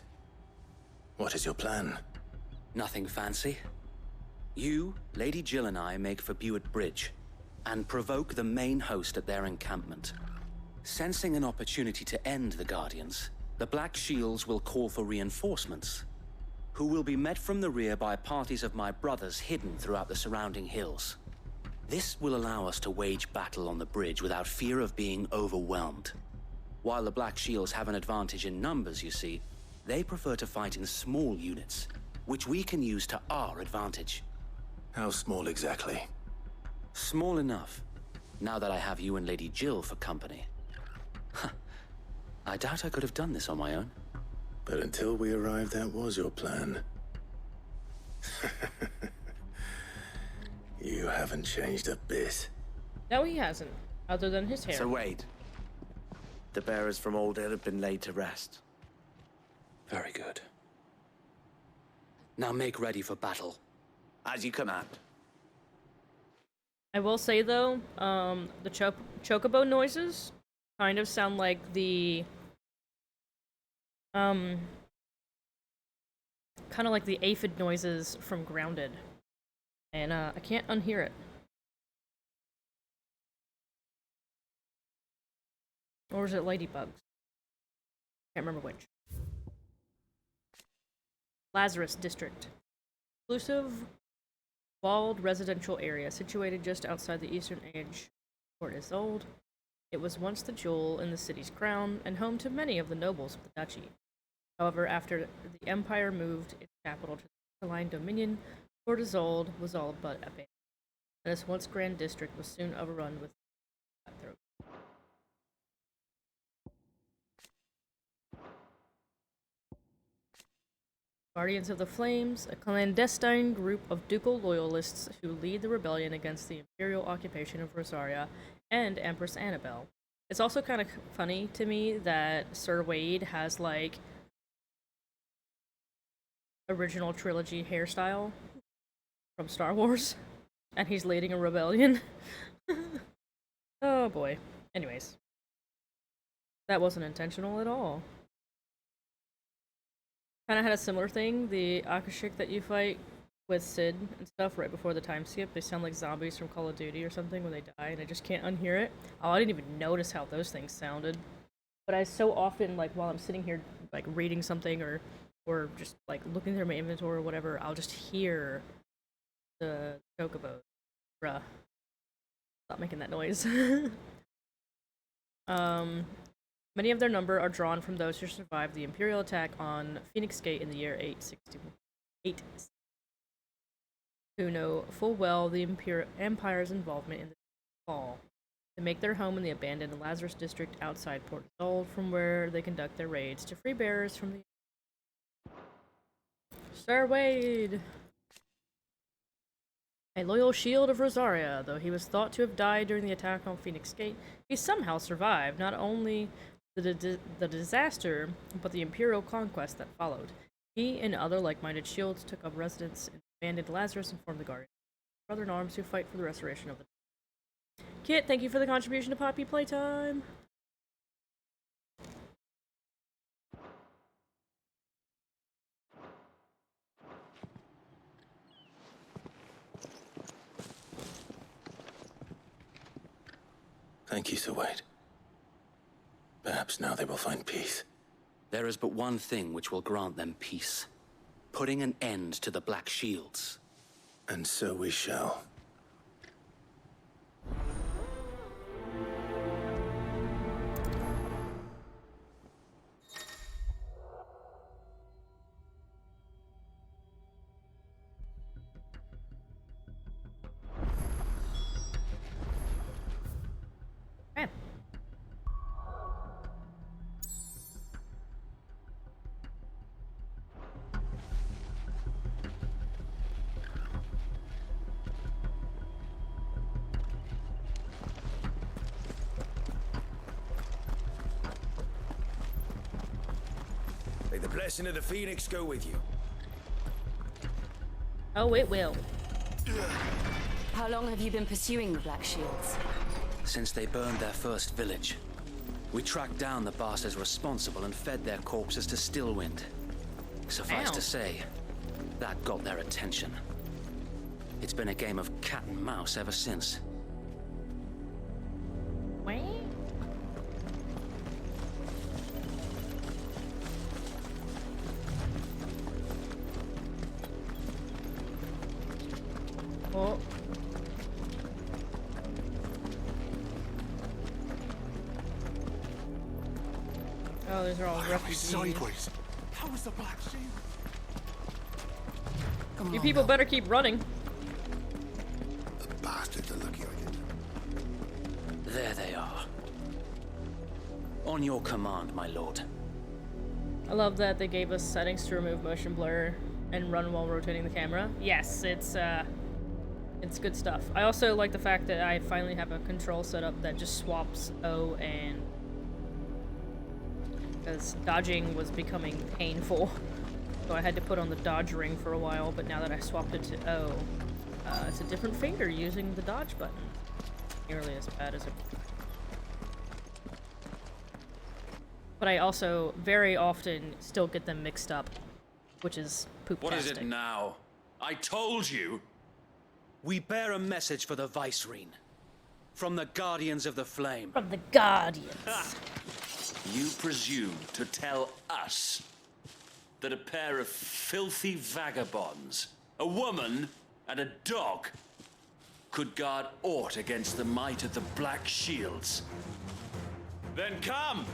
What is your plan? Nothing fancy. You, Lady Jill and I make for Buett Bridge, and provoke the main host at their encampment. Sensing an opportunity to end the Guardians, the Black Shields will call for reinforcements, who will be met from the rear by parties of my brothers hidden throughout the surrounding hills. This will allow us to wage battle on the bridge without fear of being overwhelmed. While the Black Shields have an advantage in numbers, you see, they prefer to fight in small units, which we can use to our advantage. How small exactly? Small enough, now that I have you and Lady Jill for company. I doubt I could have done this on my own. But until we arrived, that was your plan. You haven't changed a bit. No, he hasn't. Other than his hair. Sir Wade, the bearers from Old Hill have been laid to rest. Very good. Now make ready for battle. As you command. I will say though, the chocobo noises kind of sound like the kind of like the aphid noises from Grounded, and I can't unhear it. Or is it ladybugs? Can't remember which. Lazarus District. Exclusive, walled residential area situated just outside the eastern edge. Port is old. It was once the jewel in the city's crown and home to many of the nobles of the duchy. However, after the Empire moved its capital to the Caroline Dominion, Port Isolde was all but abandoned, and this once grand district was soon overrun with cutthroats. Guardians of the Flames, a clandestine group of ducal loyalists who lead the rebellion against the imperial occupation of Rosaria and Empress Annabelle. It's also kind of funny to me that Sir Wade has, like, original trilogy hairstyle from Star Wars, and he's leading a rebellion. Oh boy. Anyways. That wasn't intentional at all. Kind of had a similar thing, the Akashik that you fight with Sid and stuff right before the time skip. They sound like zombies from Call of Duty or something when they die, and I just can't unhear it. Oh, I didn't even notice how those things sounded. But I so often, like, while I'm sitting here, like, reading something or just, like, looking through my inventory or whatever, I'll just hear the chocobos. Bruh. Stop making that noise. Many of their number are drawn from those who survived the Imperial attack on Phoenix Gate in the year 868, who know full well the Empire's involvement in the fall. They make their home in the abandoned Lazarus district outside Port Isolde, from where they conduct their raids to free bearers from the... Sir Wade! A loyal shield of Rosaria, though he was thought to have died during the attack on Phoenix Gate, he somehow survived, not only the disaster, but the Imperial conquest that followed. He and other like-minded shields took up residence in abandoned Lazarus and formed the Guardians, brother-in-arms who fight for the restoration of the... Kit, thank you for the contribution to Poppy Playtime! Thank you, Sir Wade. Perhaps now they will find peace. There is but one thing which will grant them peace. Putting an end to the Black Shields. And so we shall. May the blessing of the Phoenix go with you. Oh, it will. How long have you been pursuing the Black Shields? Since they burned their first village. We tracked down the bastards responsible and fed their corpses to Stillwind. Suffice to say, that got their attention. It's been a game of cat and mouse ever since. What? Oh. Oh, these are all refugees. Sideways. How was the Black Shield? You people better keep running. The bastards are looking at it. There they are. On your command, my lord. I love that they gave us settings to remove motion blur and run while rotating the camera. Yes, it's good stuff. I also like the fact that I finally have a control setup that just swaps O and... because dodging was becoming painful. So I had to put on the dodge ring for a while, but now that I swapped it to O, It's a different finger using the dodge button. Nearly as bad as it. But I also very often still get them mixed up, which is poop-tastic. What is it now? I told you! We bear a message for the Vicereine. From the Guardians of the Flame. From the Guardians. You presume to tell us that a pair of filthy vagabonds, a woman and a dog, could guard aught against the might of the Black Shields? Then come!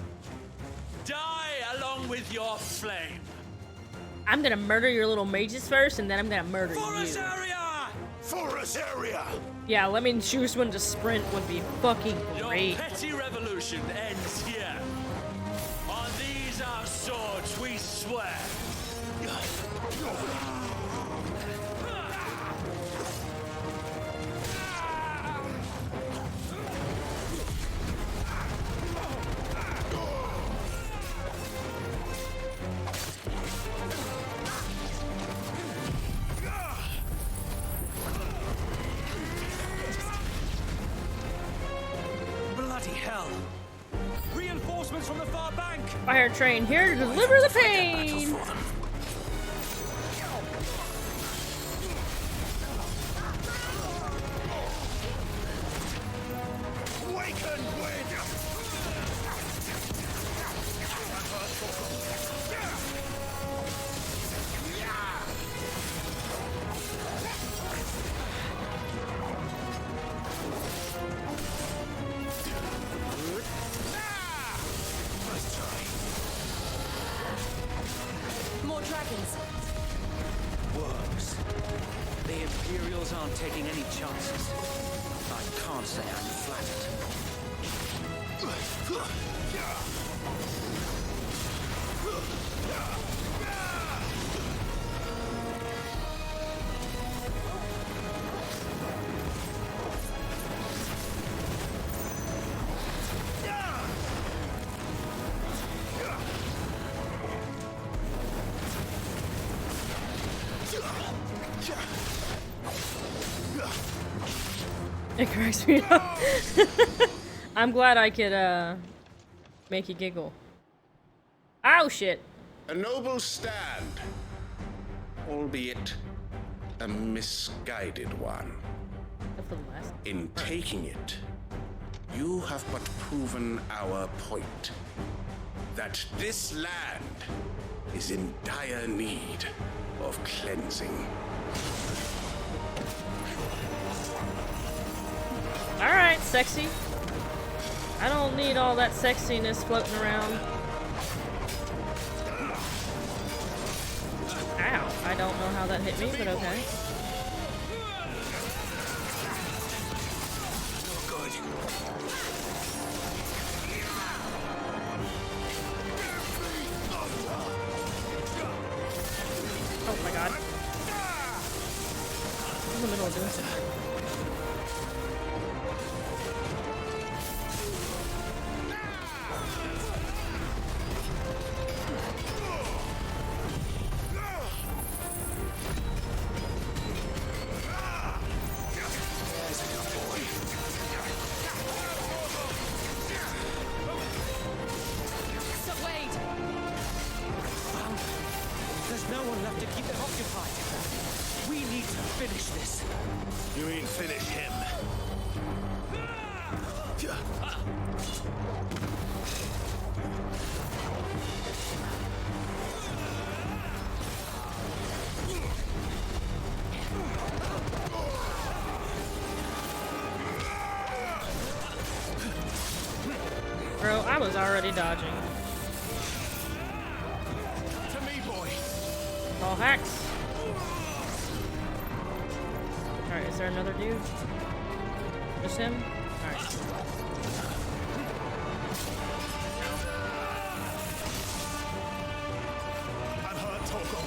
Die along with your flame! I'm gonna murder your little mages first, and then I'm gonna murder you. For us area! Yeah, let me choose when to sprint would be fucking great. Your petty revolution ends here. On these our swords we swear. Bloody hell! Reinforcements from the far bank! Fire train here to deliver the pain! More dragons. Works. The Imperials aren't taking any chances. I can't say I'm flattered. It cracks me up. I'm glad I could, make you giggle. Oh, shit. A noble stand, albeit a misguided one. In taking it, you have but proven our point. That this land is in dire need of cleansing. Alright, sexy. I don't need all that sexiness floating around. Ow. I don't know how that hit me, but okay. Oh my god. I'm in the middle of doing something. Bro, I was already dodging. To me, boy. All hacks. Alright, is there another dude? Just him? Alright. I'm hurt, Torgal.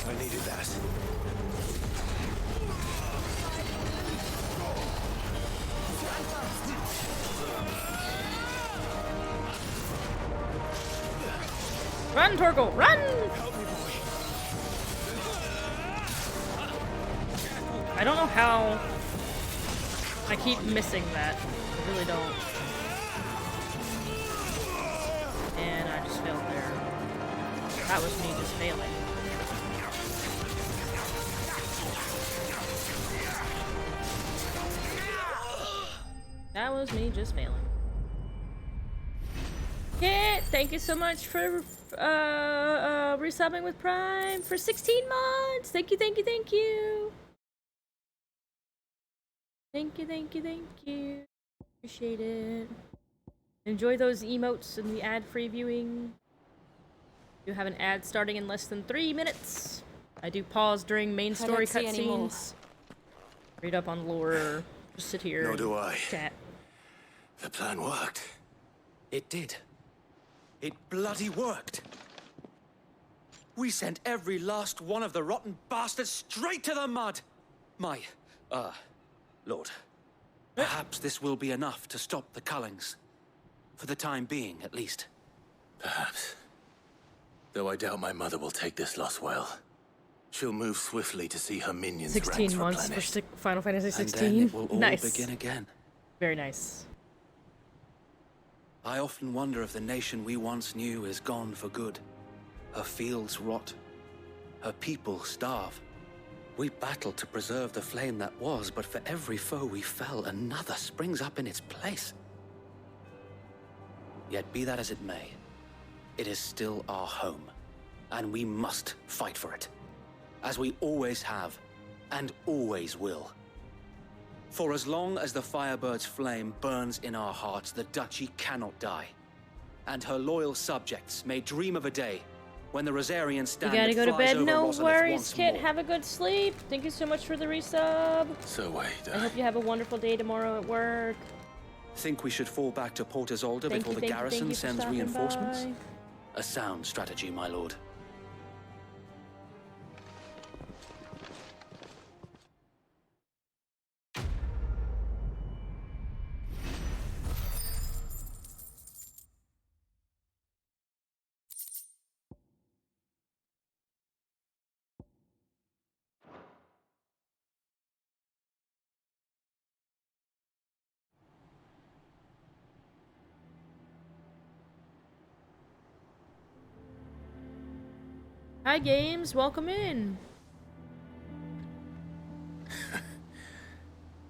I needed that. Run, Torgal, run! I don't know how I keep missing that. I really don't. And I just failed there. That was me just failing. That was me just failing. Kit, thank you so much for resubbing with Prime for 16 months. Thank you, thank you, thank you. Thank you, thank you, thank you. Appreciate it. Enjoy those emotes and the ad-free viewing. You have an ad starting in less than 3 minutes. I do pause during main story cutscenes. Read up on lore. Just sit here. Nor do I. Chat. The plan worked. It did. It bloody worked. We sent every last one of the rotten bastards straight to the mud. My, Lord. Perhaps this will be enough to stop the Cullings. For the time being, at least. Perhaps. Though I doubt my mother will take this loss well. She'll move swiftly to see her minions' 16 ranks months replenished. for Final Fantasy 16. And then it will all Nice. begin again. Very nice. I often wonder if the nation we once knew is gone for good. Her fields rot. Her people starve. We battled to preserve the flame that was, but for every foe we fell, another springs up in its place. Yet be that as it may, it is still our home, and we must fight for it. As we always have, and always will. For as long as the Firebird's flame burns in our hearts, the Duchy cannot die. And her loyal subjects may dream of a day when the Rosarian You standard gotta go to flies bed. over No Rosalith worries, once Kit. more. Have a good sleep. Thank you so much for the resub. So wait, I hope you have a wonderful day tomorrow at work. Think we should fall back to Port Isolde Thank before you, the thank you, garrison thank you for sends stopping reinforcements? by. A sound strategy, my lord. Hi, Games. Welcome in.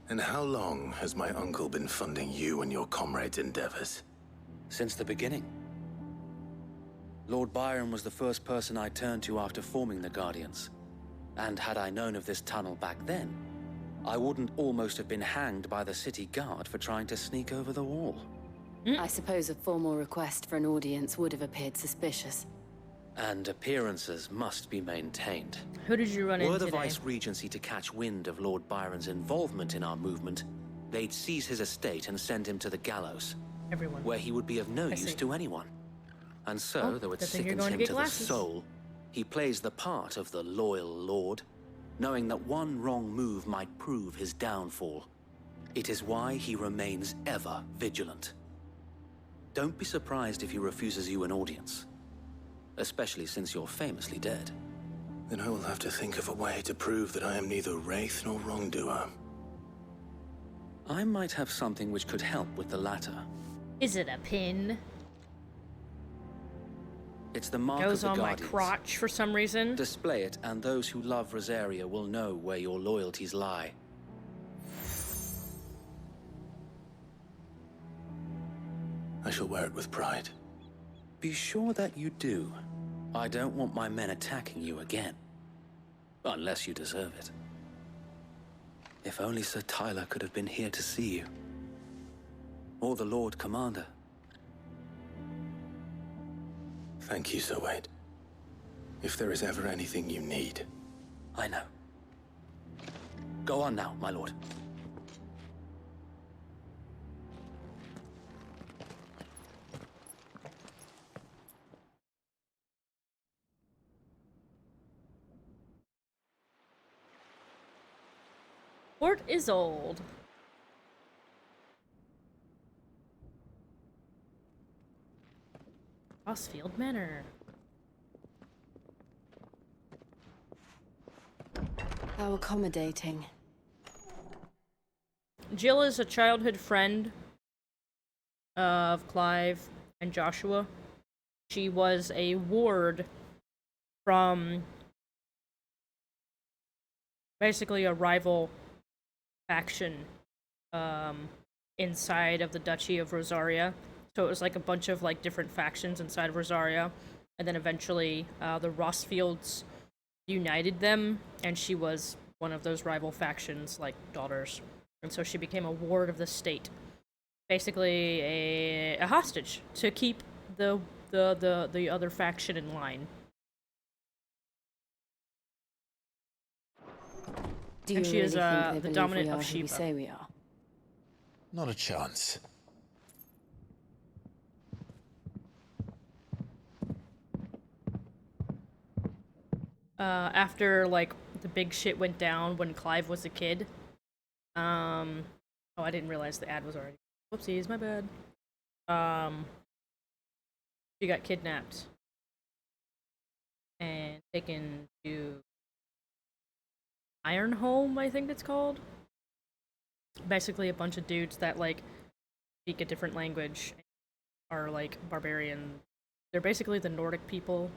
And how long has my uncle been funding you and your comrades' endeavors? Since the beginning. Lord Byron was the first person I turned to after forming the Guardians. And had I known of this tunnel back then, I wouldn't almost have been hanged by the city guard for trying to sneak over the wall. I suppose a formal request for an audience would have appeared suspicious. And appearances must be maintained. Who did you run Were into the today? Vice Regency to catch wind of Lord Byron's involvement in our movement, they'd seize his estate and send him to the gallows. Everyone. Where he would be of no I use see. to anyone. And so, Oh, though it good thing you're sickens going to him get to glasses. the soul, he plays the part of the loyal lord, knowing that one wrong move might prove his downfall. It is why he remains ever vigilant. Don't be surprised if he refuses you an audience. Especially since you're famously dead. Then I will have to think of a way to prove that I am neither wraith nor wrongdoer. I might have something which could help with the latter. Is it a pin? It's the mark Goes of on the my Guardians. crotch for some reason. Display it, and those who love Rosaria will know where your loyalties lie. I shall wear it with pride. Be sure that you do. I don't want my men attacking you again. Unless you deserve it. If only Sir Tyler could have been here to see you. Or the Lord Commander. Thank you, Sir Wade. If there is ever anything you need. I know. Go on now, my lord. Port Isolde. Crossfield Manor. How accommodating. Jill is a childhood friend of Clive and Joshua. She was a ward from basically a rival faction inside of the Duchy of Rosaria. So it was like a bunch of like different factions inside of Rosaria, and then eventually the Rossfields united them, and she was one of those rival factions, like daughters, and so she became a ward of the state, basically a hostage to keep the other faction in line. Do you And she really is think they the believe dominant we are of who we Sheba. say we are? Not a chance. After like the big shit went down when Clive was a kid. Oh, I didn't realize the ad was already. Whoopsies, my bad. She got kidnapped and taken to Ironholm, I think it's called. Basically, a bunch of dudes that like speak a different language, are like barbarian. They're basically the Nordic people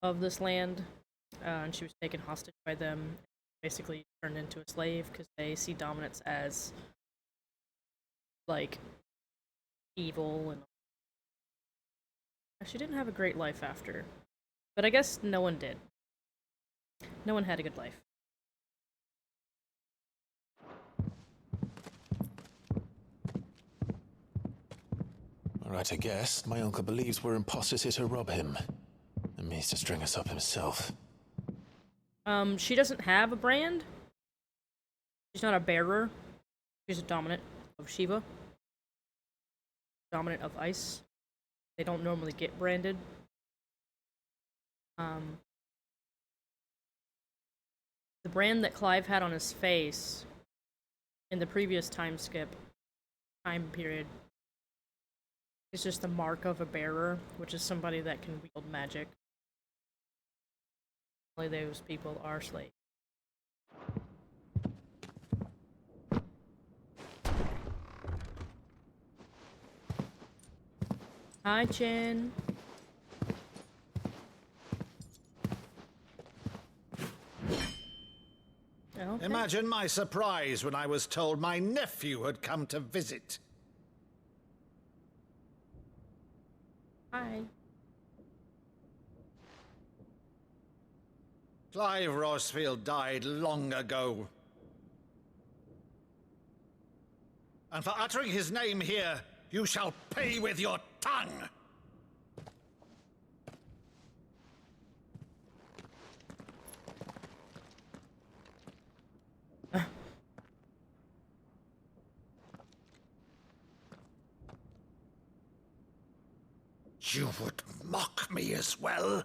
of this land. And she was taken hostage by them, basically turned into a slave because they see dominance as like evil, and she didn't have a great life after. But I guess no one did. No one had a good life. All right, I guess. My uncle believes we're imposters here to rob him. And means to string us up himself. She doesn't have a brand. She's not a bearer. She's a dominant of Shiva. Dominant of ice. They don't normally get branded. The brand that Clive had on his face in the previous time period, is just the mark of a bearer, which is somebody that can wield magic. Only those people are slaves. Hi, Chin. Okay. Imagine my surprise when I was told my nephew had come to visit. Hi. Clive Rossfield died long ago. And for uttering his name here, you shall pay with your tongue! You would mock me as well?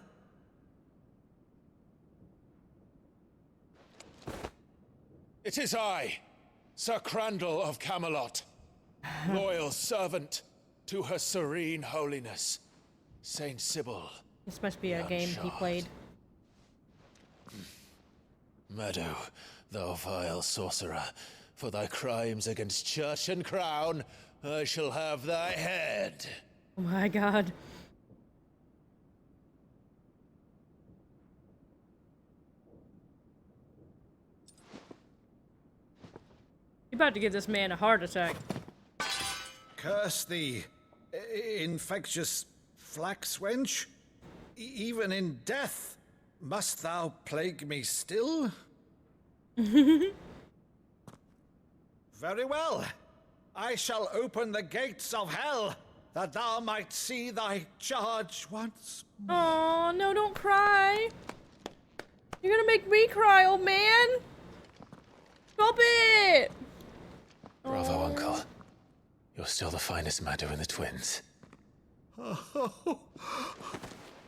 It is I, Sir Crandall of Camelot, loyal servant to Her Serene Holiness, Saint Sybil. This must be a game he played. Meadow, thou vile sorcerer, for thy crimes against church and crown, I shall have thy head. Oh my god. You're about to give this man a heart attack. Curse thee, infectious flax wench. Even in death, must thou plague me still? Very well. I shall open the gates of hell, that thou might see thy charge once more. Oh no, don't cry. You're gonna make me cry, old man. Stop it! Bravo, Uncle. You're still the finest Meadow in the twins. Oh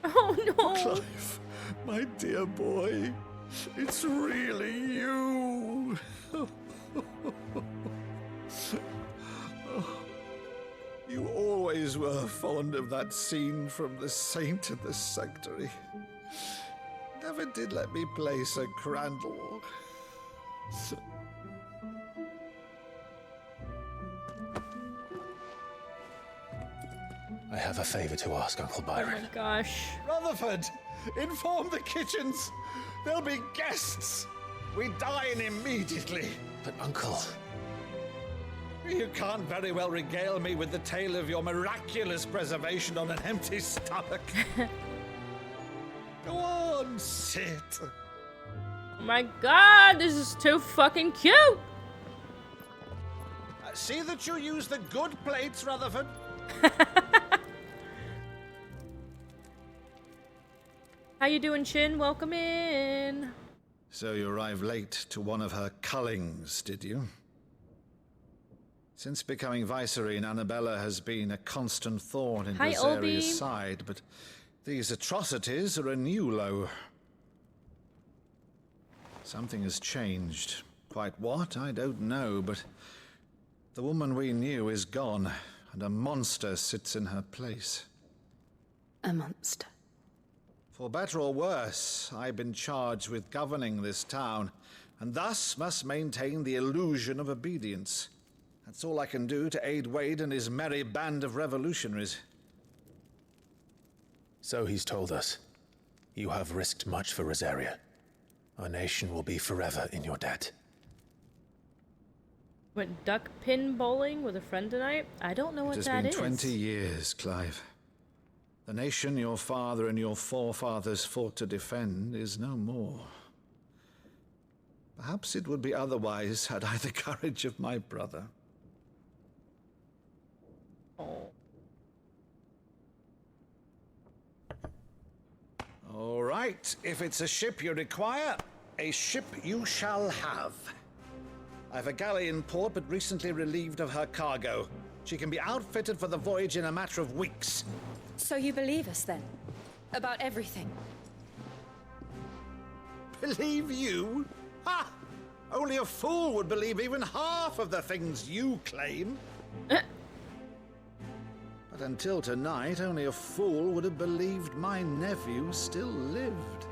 no! Clive, my dear boy, it's really you. You always were fond of that scene from The Saint and the Sanctuary. Never did let me play Sir Crandall. I have a favor to ask, Uncle Byron. Oh my gosh. Rutherford, inform the kitchens. There'll be guests. We dine immediately. But, Uncle... You can't very well regale me with the tale of your miraculous preservation on an empty stomach. Go on, sit. Oh my god, this is too fucking cute! See that you use the good plates, Rutherford. How you doing, Chin? Welcome in. So you arrived late to one of her cullings, did you? Since becoming Vicereine, Annabella has been a constant thorn in Rosaria's side, but these atrocities are a new low. Something has changed. Quite what, I don't know, but the woman we knew is gone, and a monster sits in her place. A monster. For better or worse, I've been charged with governing this town, and thus must maintain the illusion of obedience. That's all I can do to aid Wade and his merry band of revolutionaries. So he's told us. You have risked much for Rosaria. Our nation will be forever in your debt. Went duck pin bowling with a friend tonight? I don't know what that is. It has been 20 years, Clive. The nation your father and your forefathers fought to defend is no more. Perhaps it would be otherwise had I the courage of my brother. Oh. All right, if it's a ship you require, a ship you shall have. I've a galley in port, but recently relieved of her cargo. She can be outfitted for the voyage in a matter of weeks. So you believe us then? About everything? Believe you? Ha! Only a fool would believe even half of the things you claim. But until tonight, only a fool would have believed my nephew still lived.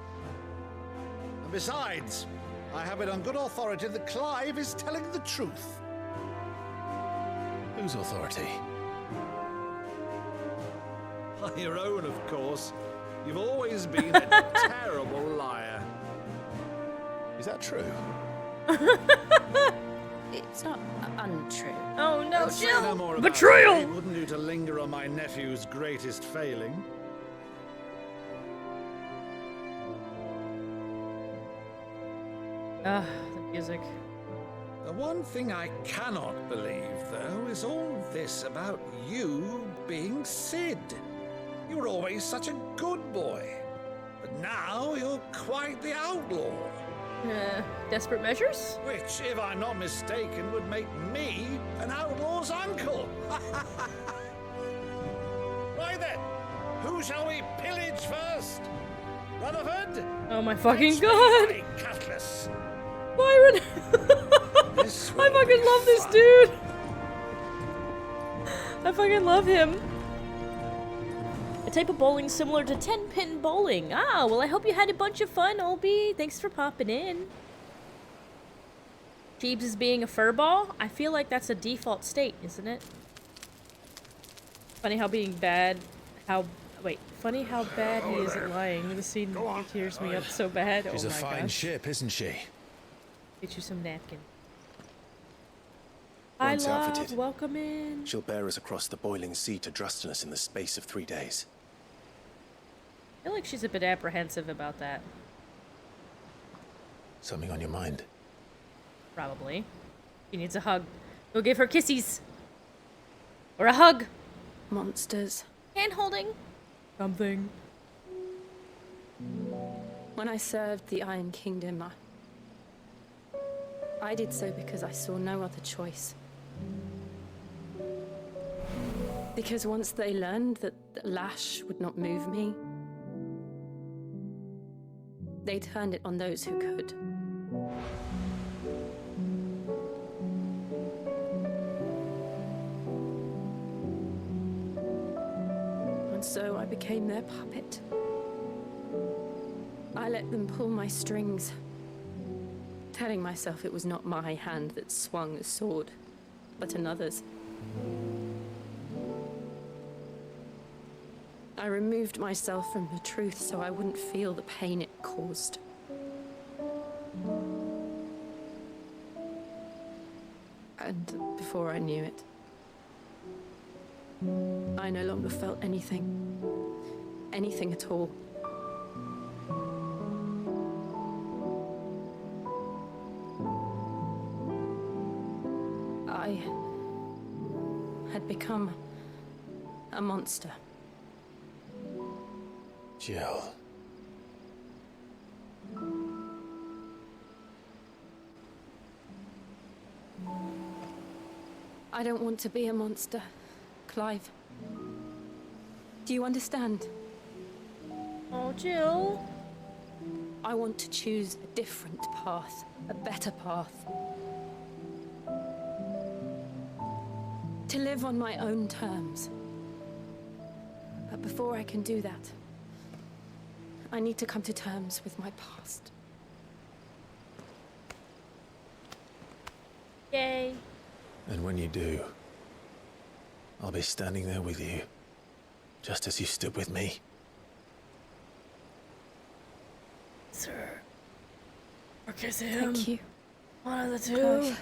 And besides, I have it on good authority that Clive is telling the truth. Whose authority? Your own, of course. You've always been a terrible liar. Is that true? It's not untrue. Oh no, Let's say no more about betrayal! It wouldn't do to linger on my nephew's greatest failing. The music. The one thing I cannot believe, though, is all this about you being Sid. You were always such a good boy. But now you're quite the outlaw. Desperate measures? Which, if I'm not mistaken, would make me an outlaw's uncle. Right then, who shall we pillage first? Rutherford? Oh my fucking god! My cutlass. Byron! I fucking love this dude! I fucking love him. A type of bowling similar to 10-pin bowling. Ah, well I hope you had a bunch of fun, Olby. Thanks for popping in. Jeebs is being a furball? I feel like that's a default state, isn't it? Funny how being bad, funny how bad he is at lying. The scene tears me up so bad. She's oh a my fine gosh. ship, isn't she? Get you some napkin. Hi, Once love. outfitted, Welcome in. she'll bear us across the boiling sea to Drustinus in the space of 3 days. I feel like she's a bit apprehensive about that. Something on your mind? Probably. She needs a hug. Go give her kissies. Or a hug. Monsters. Hand holding. Something. When I served the Iron Kingdom, I did so because I saw no other choice. Because once they learned that the lash would not move me, they turned it on those who could. So I became their puppet. I let them pull my strings, telling myself it was not my hand that swung the sword, but another's. I removed myself from the truth so I wouldn't feel the pain it caused. And before I knew it, I no longer felt anything. Anything at all. I had become a monster. Jill. I don't want to be a monster, Clive. Do you understand? Oh, Jill. I want to choose a different path, a better path. To live on my own terms. But before I can do that, I need to come to terms with my past. Yay. And when you do, I'll be standing there with you, just as you stood with me. Sir. Or kiss him. Thank you. One of the two. Clive.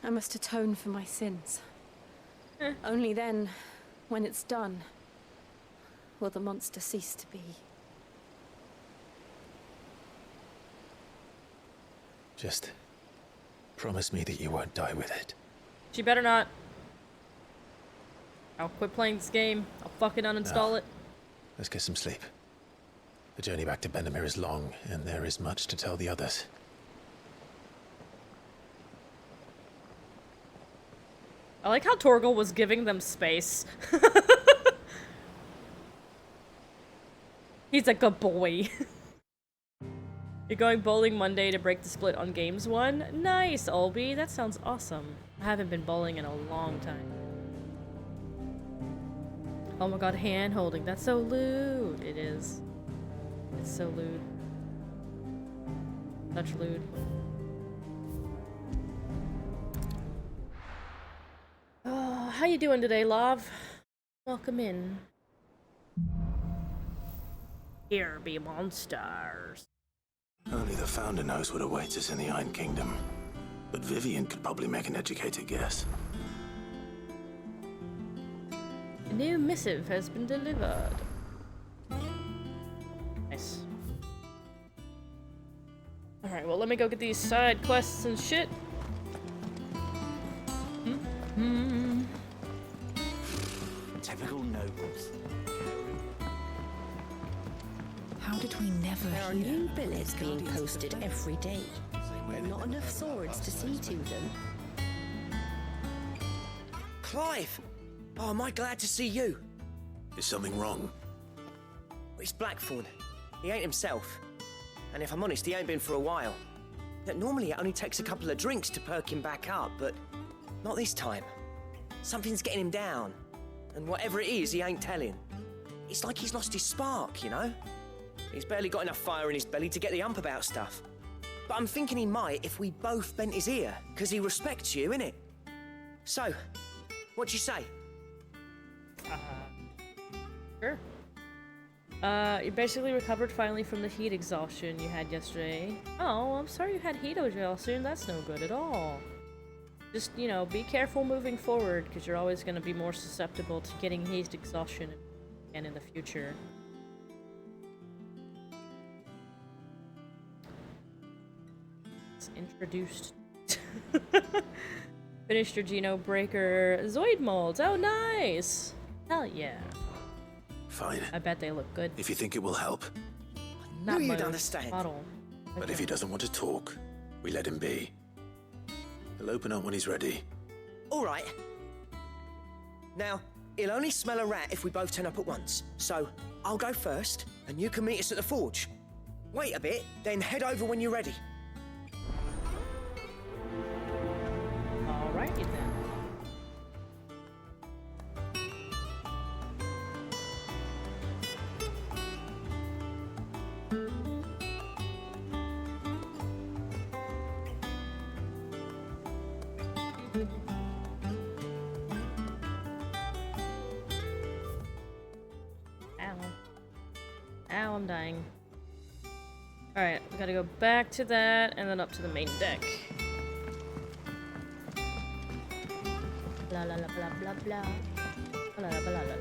I must atone for my sins. Only then, when it's done, will the monster cease to be. Just promise me that you won't die with it. She better not. I'll quit playing this game. I'll fucking uninstall it. Let's get some sleep. The journey back to Benamir is long, and there is much to tell the others. I like how Torgal was giving them space. He's a good boy. You're going bowling Monday to break the split on Games 1? Nice, Olby. That sounds awesome. I haven't been bowling in a long time. Oh my god, hand holding. That's so lewd. It is. It's so lewd. Such lewd. Oh, how you doing today, Love? Welcome in. Here be monsters. Only the Founder knows what awaits us in the Iron Kingdom. But Vivian could probably make an educated guess. A new missive has been delivered. Nice. Alright, well, let me go get these side quests and shit. Typical nobles. How did we never There are new billets being posted every day. Not enough swords to see to them. Clive! Oh, am I glad to see you? Is something wrong? It's Blackthorn. He ain't himself. And if I'm honest, he ain't been for a while. Normally it only takes a couple of drinks to perk him back up, but not this time. Something's getting him down. And whatever it is, he ain't telling. It's like he's lost his spark, you know? He's barely got enough fire in his belly to get the ump about stuff. But I'm thinking he might if we both bent his ear, because he respects you, innit? So, what do you say? Sure. You basically recovered finally from the heat exhaustion you had yesterday. Oh, I'm sorry you had heat exhaustion. That's no good at all. Just, you know, be careful moving forward, because you're always going to be more susceptible to getting heat exhaustion again in the future. It's introduced. Finished your Geno Breaker Zoid molds. Oh, nice! Hell yeah. Fine. I bet they look good. If you think it will help. Not you'd my understand. model. But if he doesn't want to talk, we let him be. He'll open up when he's ready. All right. Now, he'll only smell a rat if we both turn up at once. So, I'll go first, and you can meet us at the forge. Wait a bit, then head over when you're ready. Alrighty then. Ow. Ow, I'm dying. Alright, we gotta go back to that and then up to the main deck. Blah blah blah blah blah blah. Blah blah blah blah.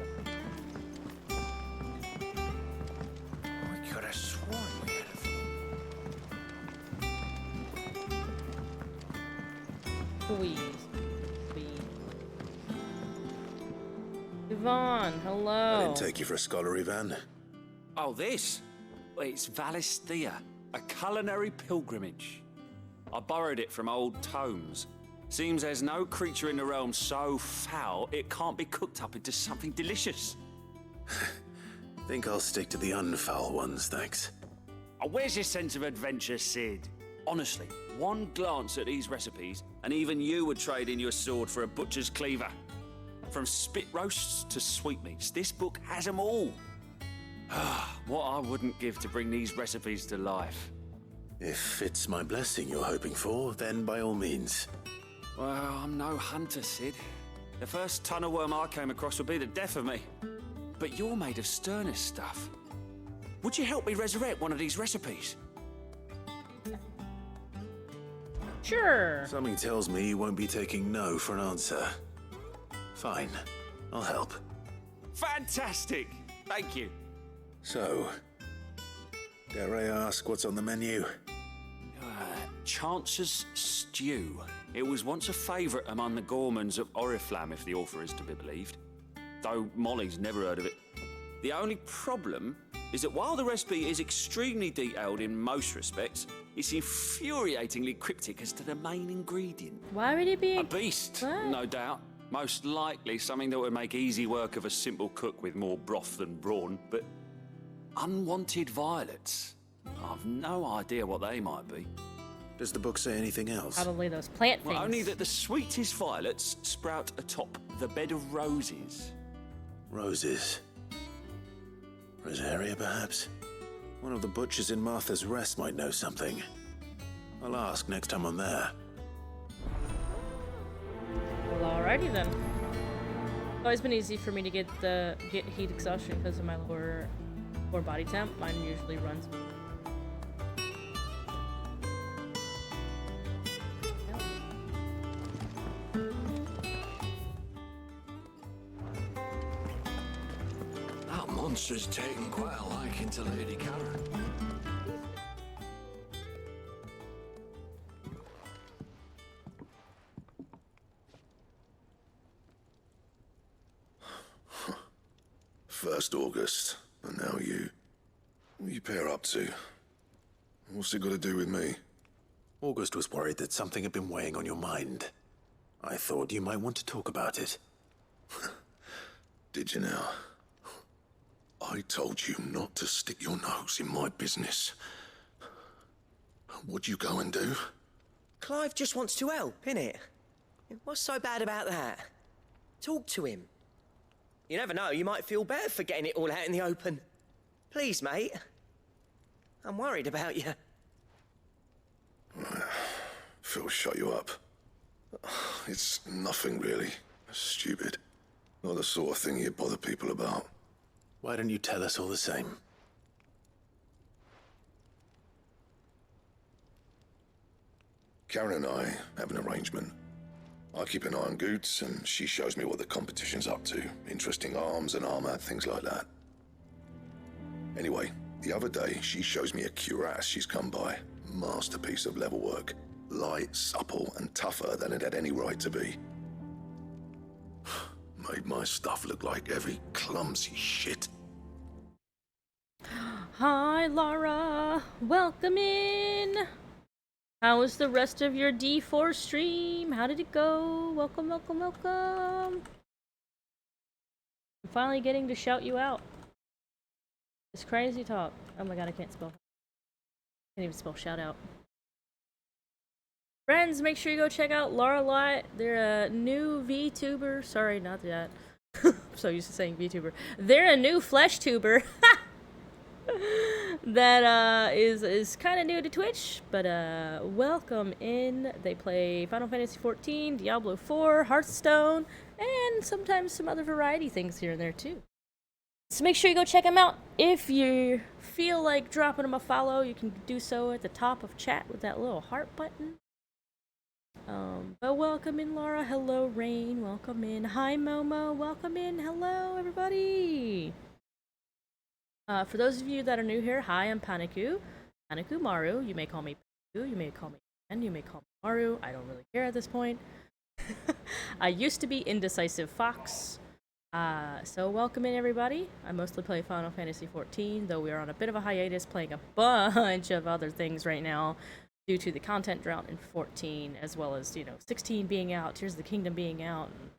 We could have sworn we had a few. Please. Yvonne, hello. I didn't take you for a scholarly van. Oh, this? Well, it's Valisthea, a culinary pilgrimage. I borrowed it from old tomes. Seems there's no creature in the realm so foul it can't be cooked up into something delicious. Think I'll stick to the unfoul ones, thanks. Oh, where's your sense of adventure, Sid? Honestly, one glance at these recipes, and even you would trade in your sword for a butcher's cleaver. From spit roasts to sweetmeats, this book has them all. What I wouldn't give to bring these recipes to life. If it's my blessing you're hoping for, then by all means. Well, I'm no hunter, Sid. The first tunnel worm I came across would be the death of me. But you're made of sterner stuff. Would you help me resurrect one of these recipes? Sure. Something tells me you won't be taking no for an answer. Fine, I'll help. Fantastic! Thank you. So, dare I ask what's on the menu? Chance's Stew. It was once a favourite among the gourmands of Oriflamme, if the author is to be believed. Though Molly's never heard of it. The only problem is that while the recipe is extremely detailed in most respects, it's infuriatingly cryptic as to the main ingredient. Why would it be a beast? What? No doubt. Most likely something that would make easy work of a simple cook with more broth than brawn, but unwanted violets. I've no idea what they might be. Does the book say anything else? Probably those plant things. Well, only that the sweetest violets sprout atop the bed of roses. Roses. Rosaria, perhaps? One of the butchers in Martha's Rest might know something. I'll ask next time I'm there. Well, alrighty then. It's always been easy for me to get heat exhaustion because of my lower body temp. Mine usually runs. That monster's taken quite a liking to Lady Karen. First August, and now you. What are you pair up to? What's it got to do with me? August was worried that something had been weighing on your mind. I thought you might want to talk about it. Did you now? I told you not to stick your nose in my business. What'd you go and do? Clive just wants to help, innit? What's so bad about that? Talk to him. You never know, you might feel better for getting it all out in the open. Please, mate. I'm worried about you. Phil shut you up. It's nothing really. Stupid. Not the sort of thing you bother people about. Why don't you tell us all the same? Karen and I have an arrangement. I keep an eye on Goots, and she shows me what the competition's up to. Interesting arms and armor, things like that. Anyway, the other day, she shows me a cuirass she's come by. Masterpiece of level work. Light, supple, and tougher than it had any right to be. Made my stuff look like every clumsy shit. Hi, Laura. Welcome in. How was the rest of your D4 stream? How did it go? Welcome, welcome, welcome. I'm finally getting to shout you out. It's crazy talk. Oh my god, I can't spell. Can't even spell shout out. Friends, make sure you go check out Laura Lot. They're a new VTuber. Sorry, not that. I'm so used to saying VTuber. They're a new flesh tuber. that is kind of new to Twitch, but welcome in. They play Final Fantasy XIV, Diablo 4, Hearthstone, and sometimes some other variety things here and there too. So make sure you go check them out. If you feel like dropping them a follow, you can do so at the top of chat with that little heart button. But welcome in, Laura. Hello, Rain. Welcome in. Hi, Momo. Welcome in. Hello, everybody. For those of you that are new here, hi, I'm Paniku. Paniku Maru. You may call me Paniku. You may call me Ken. You may call me Maru. I don't really care at this point. I used to be Indecisive Fox. So welcome in, everybody. I mostly play Final Fantasy XIV, though we are on a bit of a hiatus playing a bunch of other things right now due to the content drought in 14, as well as, 16 being out, Tears of the Kingdom being out. And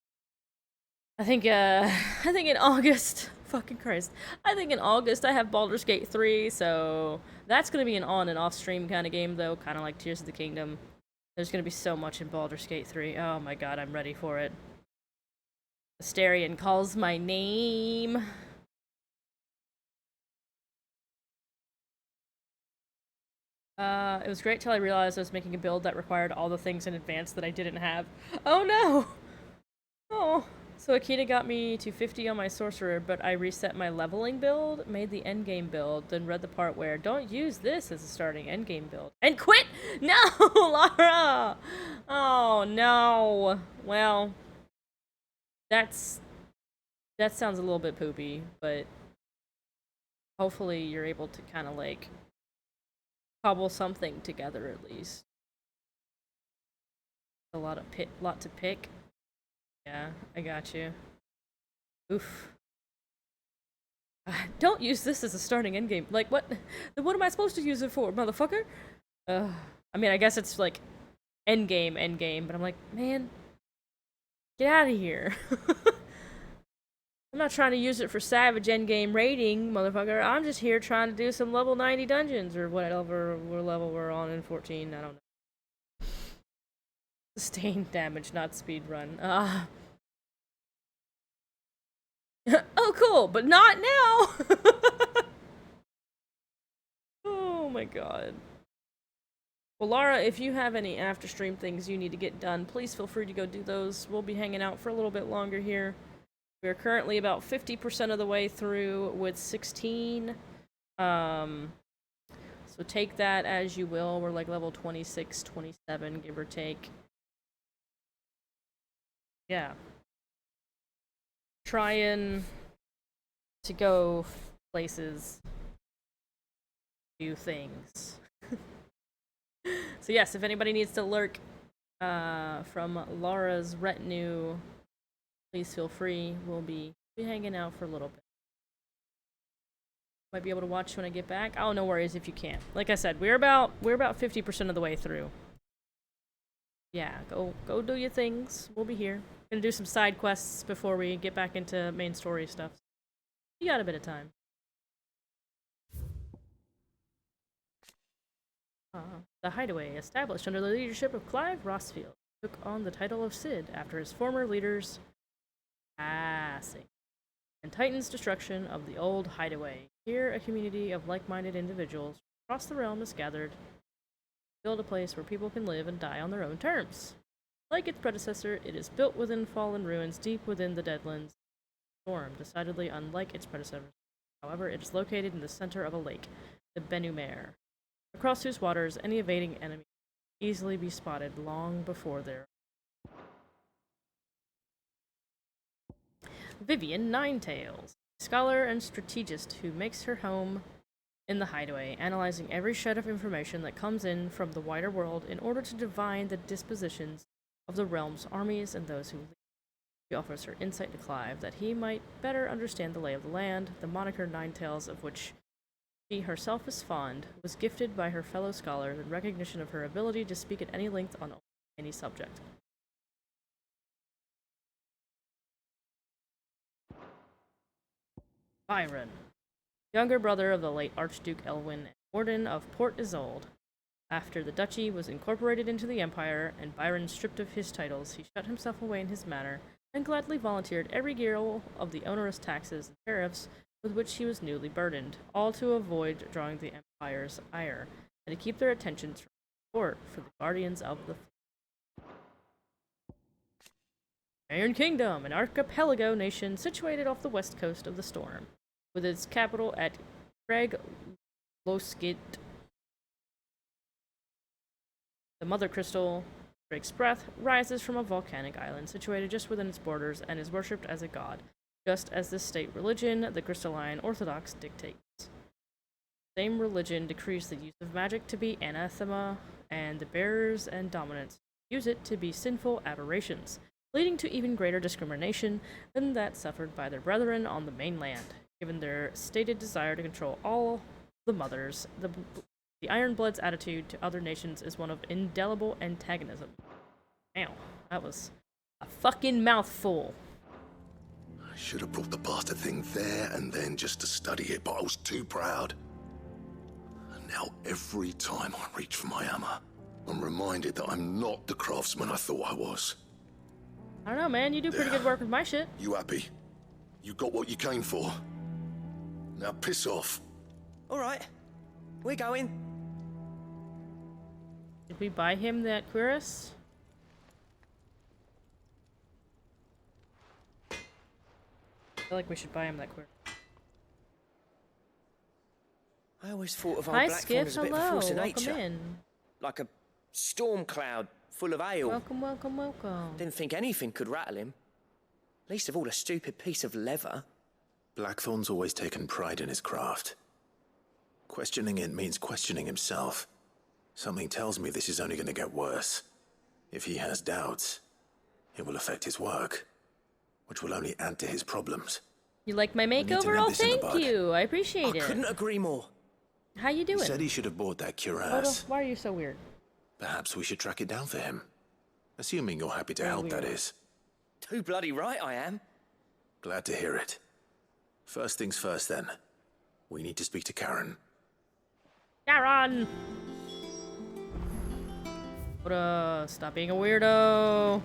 I think in August, fucking Christ, I think in August I have Baldur's Gate 3, so that's going to be an on and off stream kind of game, though, kind of like Tears of the Kingdom. There's going to be so much in Baldur's Gate 3. Oh my god, I'm ready for it. Asterion calls my name. It was great till I realized I was making a build that required all the things in advance that I didn't have. Oh no! Oh. So Akita got me to 50 on my sorcerer, but I reset my leveling build, made the endgame build, then read the part where don't use this as a starting endgame build. And quit! No, Lara! Oh no. Well, that sounds a little bit poopy, but hopefully you're able to kind of like cobble something together at least. A lot to pick. Yeah, I got you. Oof. Don't use this as a starting endgame. Like, what? Then what am I supposed to use it for, motherfucker? I mean, I guess it's like endgame, but I'm like, man, get out of here. I'm not trying to use it for savage endgame raiding, motherfucker. I'm just here trying to do some level 90 dungeons, or whatever level we're on in 14, I don't know. Sustained damage, not speed run. Oh, cool, but not now! Oh my god. Well, Lara, if you have any after stream things you need to get done, please feel free to go do those. We'll be hanging out for a little bit longer here. We're currently about 50% of the way through with 16. So take that as you will. We're like level 26, 27, give or take. Yeah. Trying to go places, do things. So yes, if anybody needs to lurk from Lara's retinue, please feel free. We'll be hanging out for a little bit. Might be able to watch when I get back. Oh, no worries if you can't. Like I said, we're about 50% of the way through. Yeah, go do your things. We'll be here. Gonna do some side quests before we get back into main story stuff. You got a bit of time. The Hideaway, established under the leadership of Clive Rossfield, took on the title of Cid after his former leaders passing, and Titan's destruction of the old Hideaway. Here, a community of like-minded individuals across the realm is gathered to build a place where people can live and die on their own terms. Like its predecessor, it is built within fallen ruins deep within the Deadlands. Storm, decidedly unlike its predecessor. However, it is located in the center of a lake, the Benumere, across whose waters any evading enemy can easily be spotted long before their Vivian Ninetails, scholar and strategist who makes her home in the Hideaway, analyzing every shred of information that comes in from the wider world in order to divine the dispositions of the realm's armies and those who lead. She offers her insight to Clive that he might better understand the lay of the land. The moniker Ninetails, of which she herself is fond, was gifted by her fellow scholars in recognition of her ability to speak at any length on any subject. Byron, younger brother of the late Archduke Elwyn and Warden of Port Isolde. After the duchy was incorporated into the Empire, and Byron stripped of his titles, he shut himself away in his manor, and gladly volunteered every year of the onerous taxes and tariffs with which he was newly burdened, all to avoid drawing the Empire's ire, and to keep their attentions from support for the Guardians of the Iron Kingdom, an archipelago nation situated off the west coast of the Storm, with its capital at Craig Loskit. The Mother Crystal, Drake's Breath, rises from a volcanic island situated just within its borders and is worshipped as a god, just as the state religion, the Crystalline Orthodox, dictates. The same religion decrees the use of magic to be anathema, and the bearers and dominants use it to be sinful aberrations, leading to even greater discrimination than that suffered by their brethren on the mainland. Given their stated desire to control all the mothers, the Ironbloods' attitude to other nations is one of indelible antagonism. Ow, that was a fucking mouthful. I should have brought the bastard thing there and then just to study it, but I was too proud. And now every time I reach for my hammer, I'm reminded that I'm not the craftsman I thought I was. I don't know, man. You do pretty good work with my shit. You happy? You got what you came for. Now piss off. All right, we're going. Did we buy him that cuirass? I feel like we should buy him that cuirass. I always thought of old Hi, Blackthorn Skip. as a bit of a Hello. force of Welcome nature. in. Like a storm cloud full of ale. Welcome, welcome, welcome. Didn't think anything could rattle him. Least of all a stupid piece of leather. Blackthorn's always taken pride in his craft. Questioning it means questioning himself. Something tells me this is only going to get worse. If he has doubts, it will affect his work, which will only add to his problems. You like my need to makeover? nip Oh, this in the thank bud. you. I appreciate it. I couldn't agree more. How you He doing? said he should have bought that Odo, cuirass. why are you so weird? Perhaps we should track it down for him. Assuming you're happy to help, that is. Too bloody right I am. Glad to hear it. First things first, then. We need to speak to Karen. Karen! Odo, stop being a weirdo.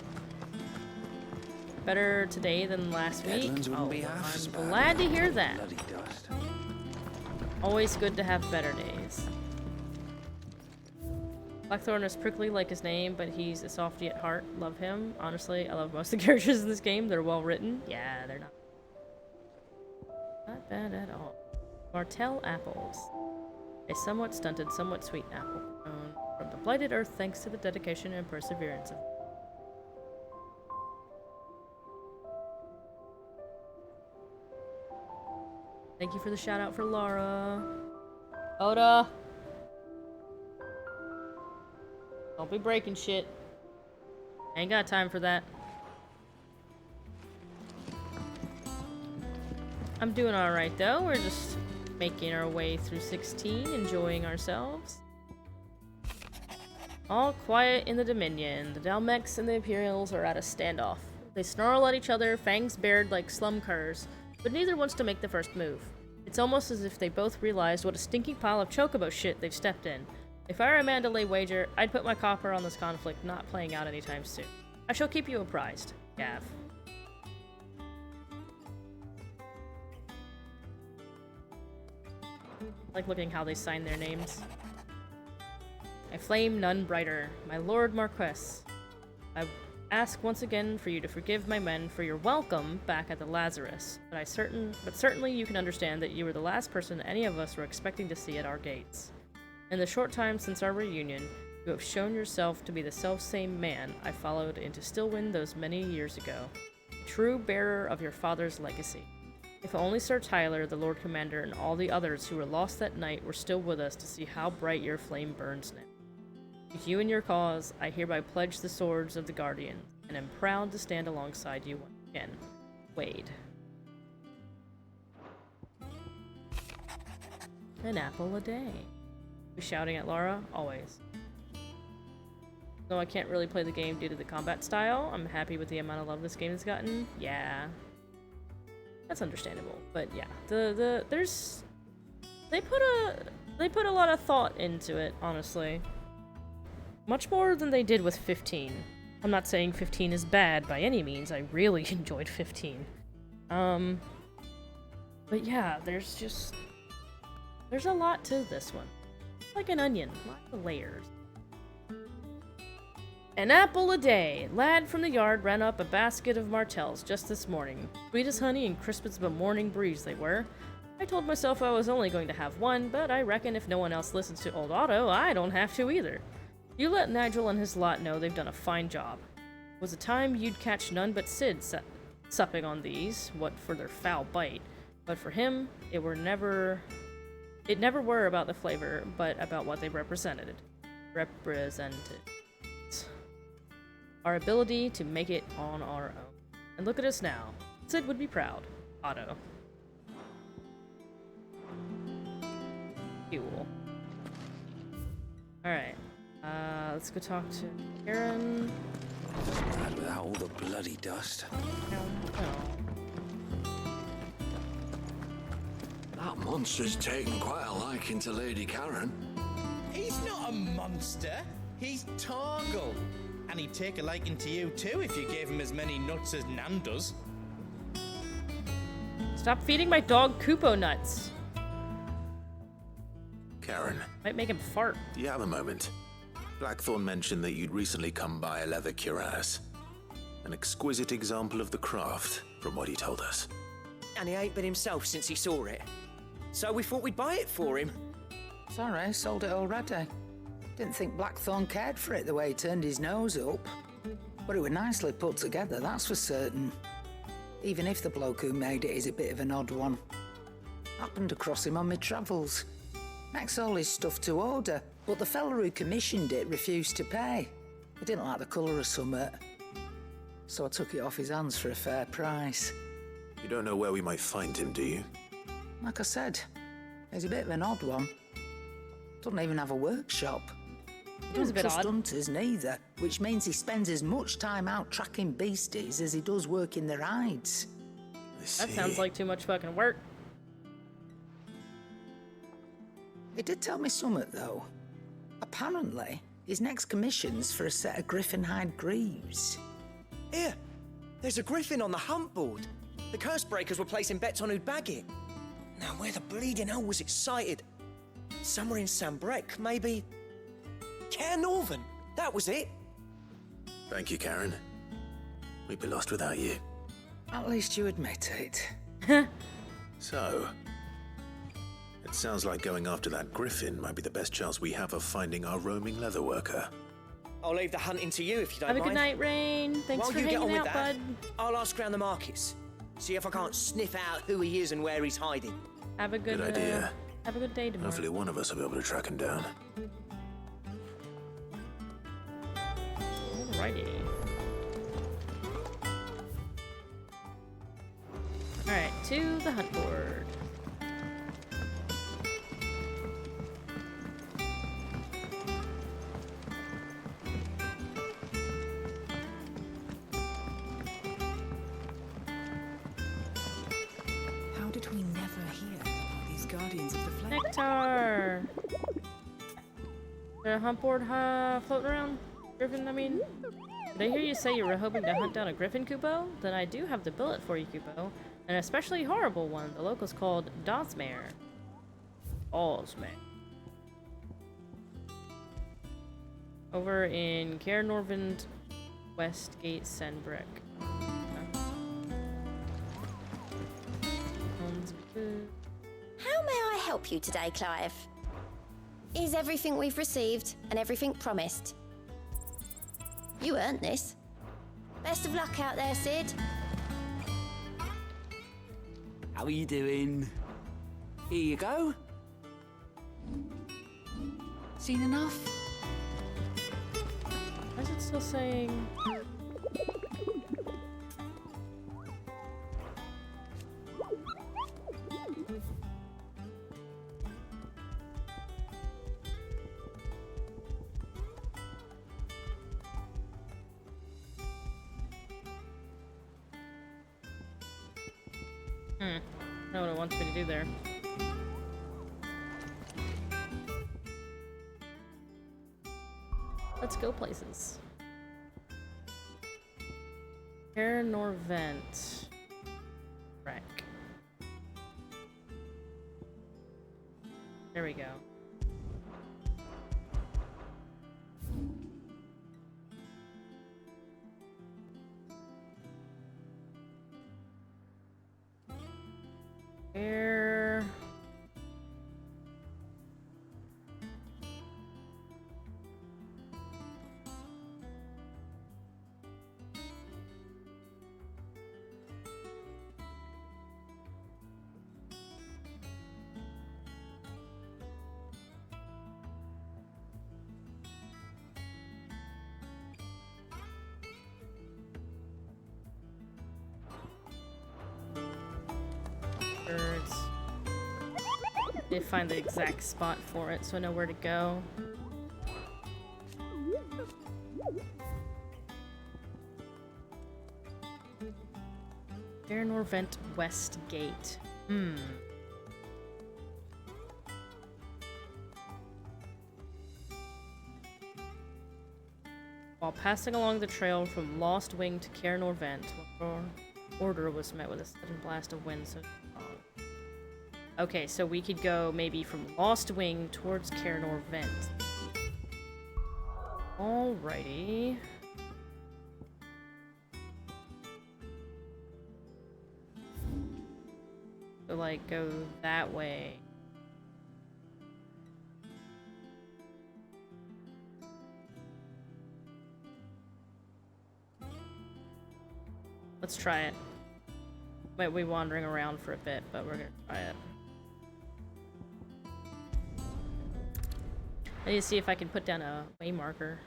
Better today than last week? Deadlands wouldn't Oh, be half as I'm bad. glad to hear that. Bloody dust. Always good to have better days. Blackthorn is prickly like his name, but he's a softy at heart. Love him. Honestly, I love most of the characters in this game. They're well written. Yeah, they're not. Not bad at all. Martell apples. A somewhat stunted, somewhat sweet apple grown from the blighted earth thanks to the dedication and perseverance of Thank you for the shout out for Laura. Oda. Don't be breaking shit. Ain't got time for that. I'm doing alright though. We're just making our way through 16, enjoying ourselves. All quiet in the Dominion. The Dalmex and the Imperials are at a standoff. They snarl at each other, fangs bared like slum curs, but neither wants to make the first move. It's almost as if they both realized what a stinking pile of chocobo shit they've stepped in. If I were a man to lay wager, I'd put my copper on this conflict not playing out anytime soon. I shall keep you apprised, Gav. I like looking how they sign their names. I flame none brighter, my Lord Marquess. I ask once again for you to forgive my men for your welcome back at the Lazarus, but certainly you can understand that you were the last person any of us were expecting to see at our gates. In the short time since our reunion, you have shown yourself to be the selfsame man I followed into Stillwind those many years ago, true bearer of your father's legacy. If only Sir Tyler, the Lord Commander, and all the others who were lost that night were still with us to see how bright your flame burns now. To you and your cause, I hereby pledge the swords of the Guardians, and am proud to stand alongside you once again. Wade. An apple a day. You shouting at Laura? Always. Though I can't really play the game due to the combat style, I'm happy with the amount of love this game has gotten. Yeah. That's understandable. But yeah, they put a lot of thought into it, honestly. Much more than they did with 15. I'm not saying 15 is bad by any means. I really enjoyed 15. But yeah, there's a lot to this one. Like an onion, lots of layers. An apple a day. Lad from the yard ran up a basket of martels just this morning. Sweet as honey and crisp as a morning breeze they were. I told myself I was only going to have one, but I reckon if no one else listens to old Otto, I don't have to either. You let Nigel and his lot know they've done a fine job. It was a time you'd catch none but Sid supping on these, what for their foul bite. But for him, it never were about the flavor, but about what they represented. Our ability to make it on our own. And look at us now. Sid would be proud. Otto. Cool. Alright. Let's go talk to Aaron. Mad without all the bloody dust. That monster's taken quite a liking to Lady Karen. He's not a monster. He's Torgal. And he'd take a liking to you too if you gave him as many nuts as Nan does. Stop feeding my dog Kupo nuts. Karen. Might make him fart. Do you have a moment? Blackthorn mentioned that you'd recently come by a leather cuirass. An exquisite example of the craft, from what he told us. And he ain't been himself since he saw it. So we thought we'd buy it for him. Sorry, sold it already. Didn't think Blackthorn cared for it the way he turned his nose up. But it was nicely put together, that's for certain. Even if the bloke who made it is a bit of an odd one. Happened across him on my travels. Makes all his stuff to order, but the fella who commissioned it refused to pay. He didn't like the colour of summit. So I took it off his hands for a fair price. You don't know where we might find him, do you? Like I said, he's a bit of an odd one. Doesn't even have a workshop. He doesn't trust hunters neither, which means he spends as much time out tracking beasties as he does working their hides. That sounds like too much fucking work. He did tell me something, though. Apparently, his next commission's for a set of griffin hide greaves. Here, there's a griffin on the hunt board. The curse breakers were placing bets on who'd bag it. Now, where the bleeding hell was it sighted? Somewhere in Sambrec, maybe... Care Northern, that was it. Thank you, Karen. We'd be lost without you. At least you admit it. So, it sounds like going after that griffin might be the best chance we have of finding our roaming leatherworker. I'll leave the hunting to you if you don't Have mind. a good night, Rain. Thanks While for you get on hanging with out, that, bud. I'll ask around the markets. See if I can't sniff out who he is and where he's hiding. Have a good idea. Have a good day tomorrow. Hopefully one of us will be able to track him down. Alrighty. Alright, to the hunt board. How did we never hear about these guardians of the flame? Nectar! The hunt board floating around? Griffin, I mean? Did I hear you say you were hoping to hunt down a griffin, Kupo? Then I do have the billet for you, Kupo. An especially horrible one. The locals called Dosmare. Osmare. Over in Care Norvend, Westgate, Senbrek. How may I help you today, Clive? Is everything we've received and everything promised? You earned this. Best of luck out there, Sid. How are you doing? Here you go. Seen enough? Why is it still saying... I don't know what it wants me to do there. Let's go places. Care Norvent. Wreck. There we go. Where? Birds. Need to find the exact spot for it so I know where to go. Fair Vent West Gate. While passing along the trail from Lost Wing to Cair Vent, order was met with a sudden blast of wind so strong. Okay, so we could go maybe from Lost Wing towards Cair Vent. Alrighty. So, like, go that way. Let's try it. Might be wandering around for a bit, but we're gonna try it. I need to see if I can put down a way marker.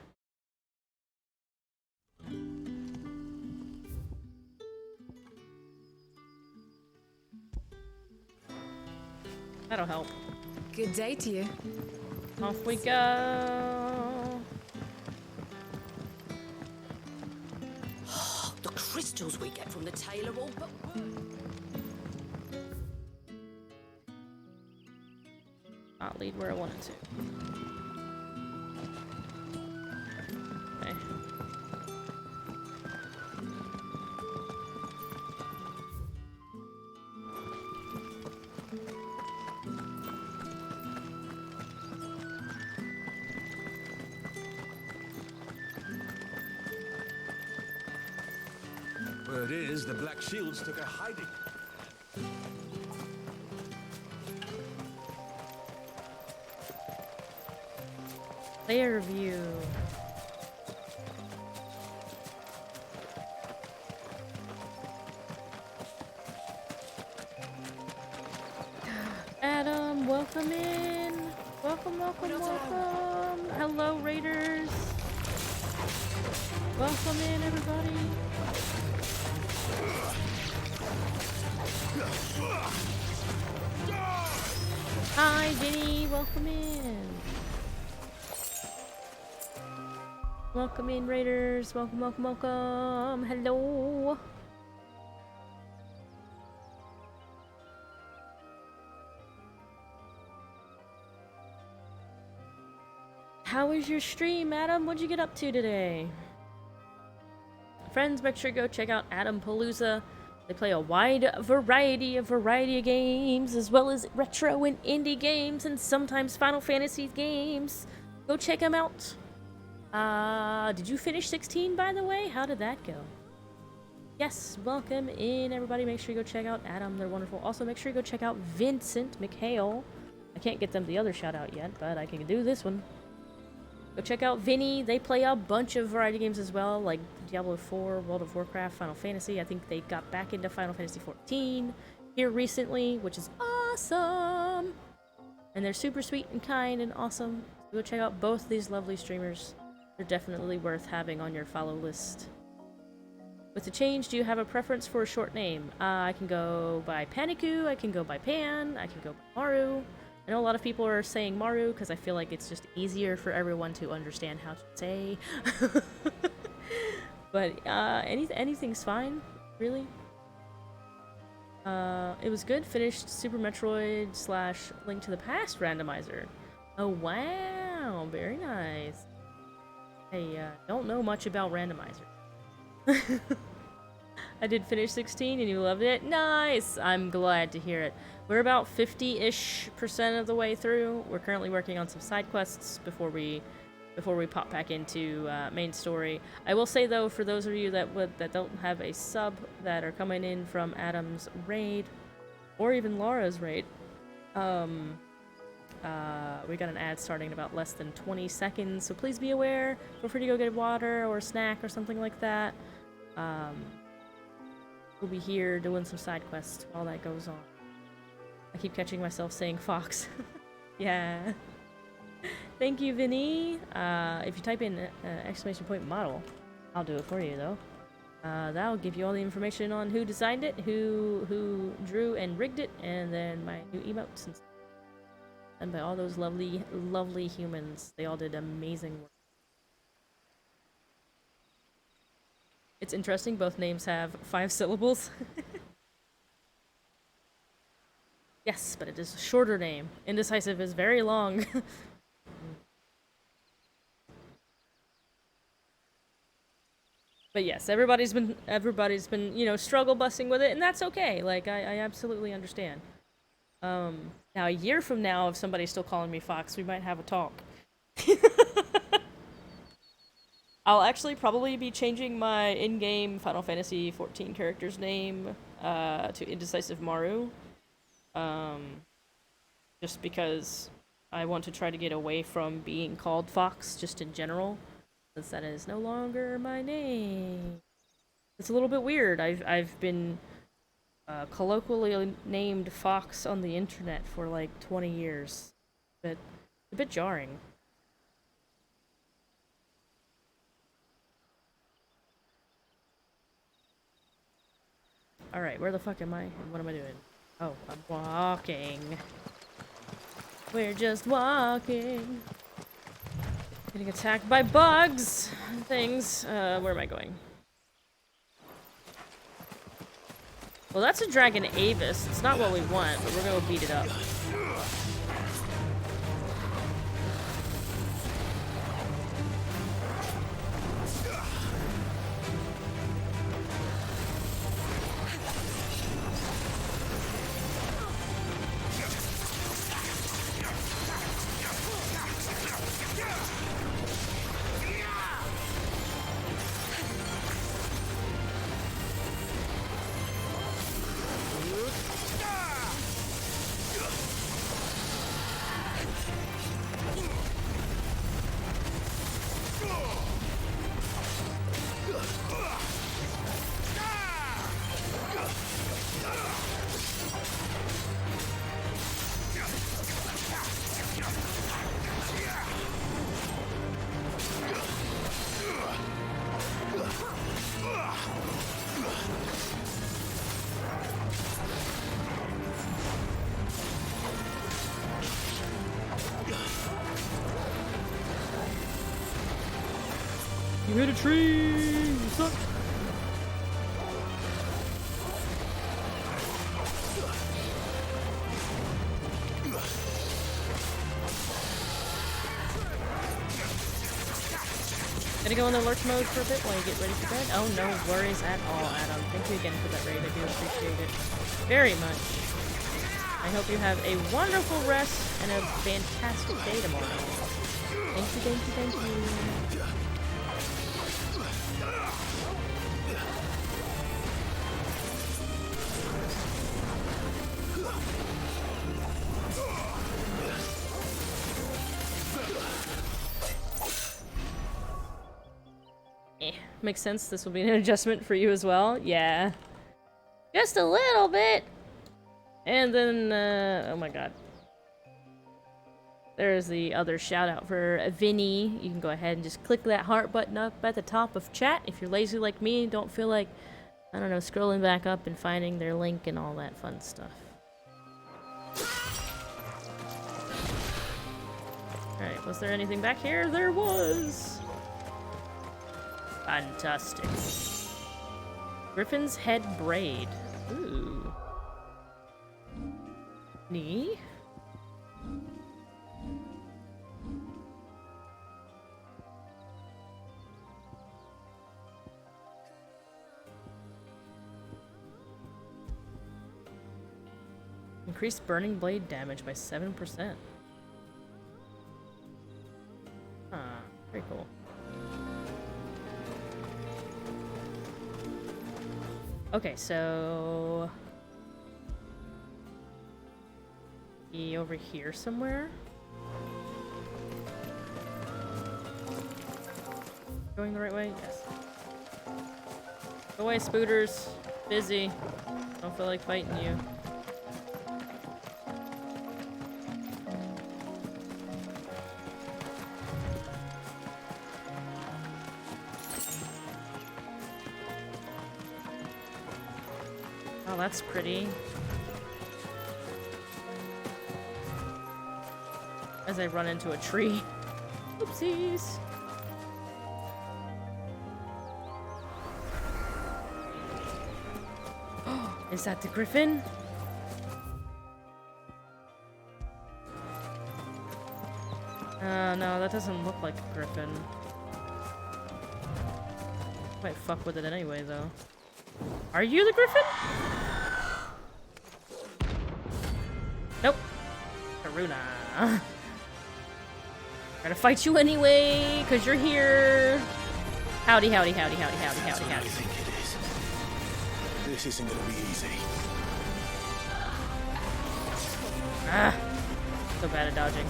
That'll help. Good day to you. Off we go. The crystals we get from the tailor all but Not lead where I wanted to. Okay. Word is the Black Shields took a hiding. Player view. Adam, welcome in. Welcome, welcome, welcome. Hello, Raiders. Welcome in, everybody. Hi, Vinny. Welcome in. Welcome in, Raiders. Welcome, welcome, welcome. Hello. How was your stream, Adam? What'd you get up to today? Friends, make sure to go check out Adam Palooza. They play a wide variety of games, as well as retro and indie games, and sometimes Final Fantasy games. Go check them out. Did you finish 16, by the way? How did that go? Yes, welcome in, everybody. Make sure you go check out Adam. They're wonderful. Also, make sure you go check out Vincent McHale. I can't get them the other shout out yet, but I can do this one. Go check out Vinny. They play a bunch of variety games as well, like Diablo 4, World of Warcraft, Final Fantasy. I think they got back into Final Fantasy 14 here recently, which is awesome. And they're super sweet and kind and awesome. Go check out both these lovely streamers. They're definitely worth having on your follow list. With the change, do you have a preference for a short name? I can go by Paniku, I can go by Pan, I can go by Maru. I know a lot of people are saying Maru because I feel like it's just easier for everyone to understand how to say. But anything's fine, really. It was good. Finished Super Metroid / Link to the Past randomizer. Oh wow, very nice. I don't know much about randomizers. I did finish 16 and you loved it. Nice! I'm glad to hear it. We're about 50-ish% of the way through. We're currently working on some side quests before we pop back into main story. I will say though, for those of you that don't have a sub that are coming in from Adam's raid, or even Laura's raid, we got an ad starting in about less than 20 seconds, so please be aware. Feel free to go get water or a snack or something like that. We'll be here doing some side quests while that goes on. I keep catching myself saying fox. Yeah. Thank you, Vinny. If you type in exclamation point model, I'll do it for you though. That'll give you all the information on who designed it, who drew and rigged it, and then my new emotes and by all those lovely, lovely humans. They all did amazing work. It's interesting, both names have 5 syllables. Yes, but it is a shorter name. Indecisive is very long. But yes, everybody's been, you know, struggle busting with it, and that's okay. Like, I absolutely understand. Now a year from now, if somebody's still calling me Fox, we might have a talk. I'll actually probably be changing my in-game Final Fantasy XIV character's name to Indecisive Maru. Just because I want to try to get away from being called Fox, just in general. Since that is no longer my name. It's a little bit weird. I've been colloquially named Fox on the internet for like 20 years. But a bit jarring. Alright, where the fuck am I? What am I doing? Oh, I'm walking. We're just walking. Getting attacked by bugs and things. Where am I going? Well, that's a Dragon Avis. It's not what we want, but we're gonna beat it up. You hit a tree! You suck! Gonna go in the lurch mode for a bit while you get ready for bed? Oh, no worries at all, Adam. Thank you again for that raid. I do appreciate it very much. I hope you have a wonderful rest and a fantastic day tomorrow. Thank you, thank you, thank you. Makes sense. This will be an adjustment for you as well. Yeah. Just a little bit. And then, oh my god. There's the other shout out for Vinny. You can go ahead and just click that heart button up at the top of chat. If you're lazy like me, don't feel like, I don't know, scrolling back up and finding their link and all that fun stuff. Alright, was there anything back here? There was! Fantastic. Griffin's head braid. Ooh. Knee? Increased burning blade damage by 7%. Huh, very cool. Okay, so... Be over here somewhere? Going the right way? Yes. Go away, spooters. Busy. Don't feel like fighting you. Oh, that's pretty. As I run into a tree. Oopsies. Is that the griffin? No, that doesn't look like a griffin. Might fuck with it anyway, though. Are you the griffin? Nope. Karuna. Gotta fight you anyway, cause you're here. Howdy, howdy, howdy, howdy, howdy, howdy, howdy. This isn't gonna be easy. Ah, so bad at dodging.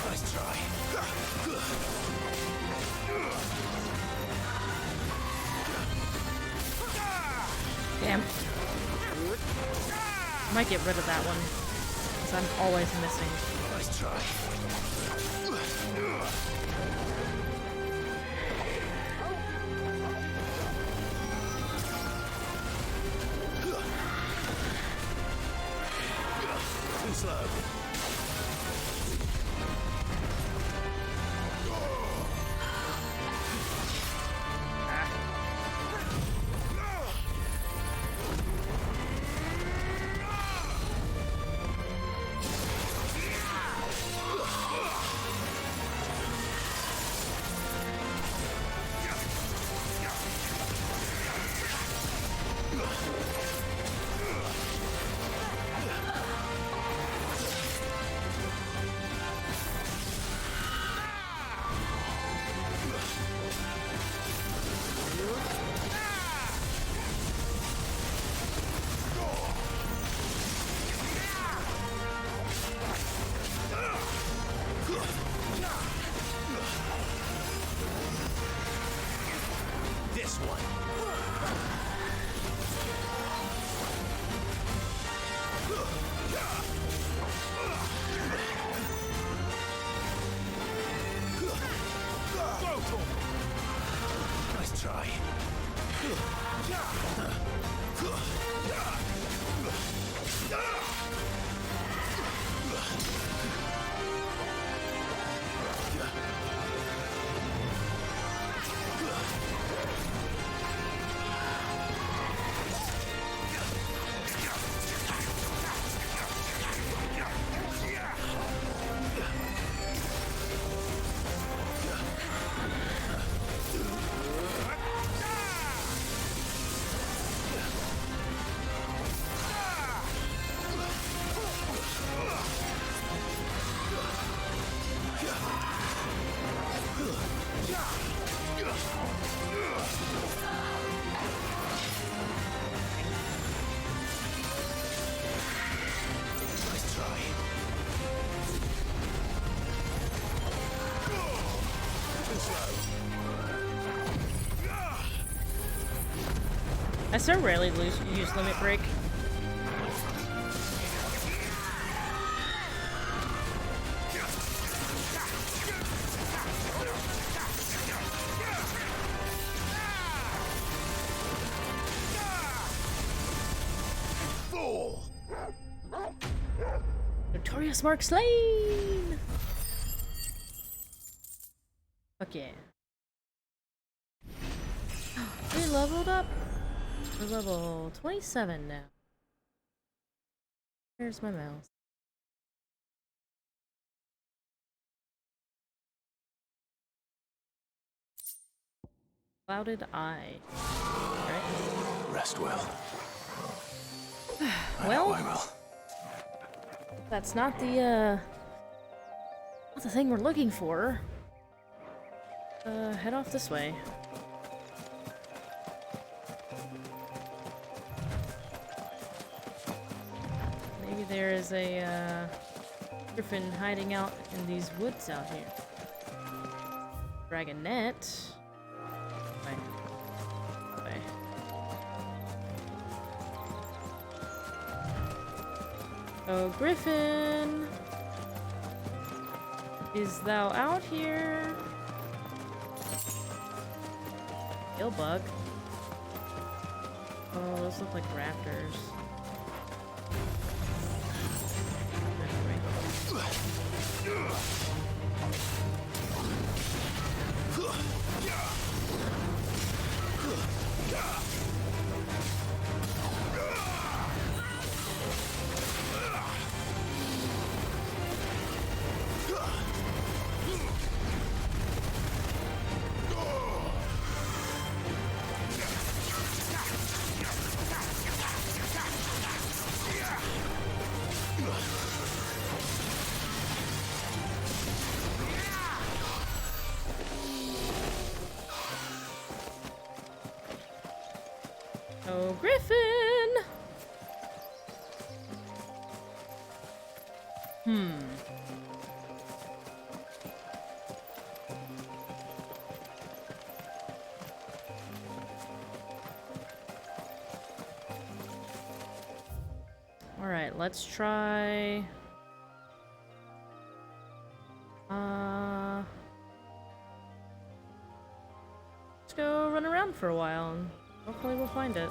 Nice try. Damn. I might get rid of that one, because I'm always missing. Nice try. Too slow. Nice try. I so rarely use Limit Break. Notorious Mark slain! Fuck yeah. We leveled up. We're level 27 now. Where's my mouse? Clouded eye. Right. Rest well. Well, I will. that's not the thing we're looking for. Head off this way. Maybe there is a griffin hiding out in these woods out here. Dragonette. Way. Oh, Griffin! Is thou out here? Bug. Oh, those look like raptors. Oh, Griffin! Alright, let's try... let's go run around for a while and hopefully we'll find it.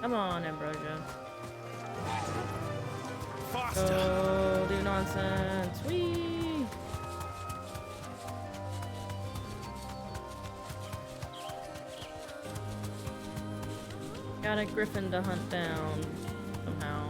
Come on, Ambrosia. Faster! Oh, do nonsense. Whee! Got a griffin to hunt down somehow.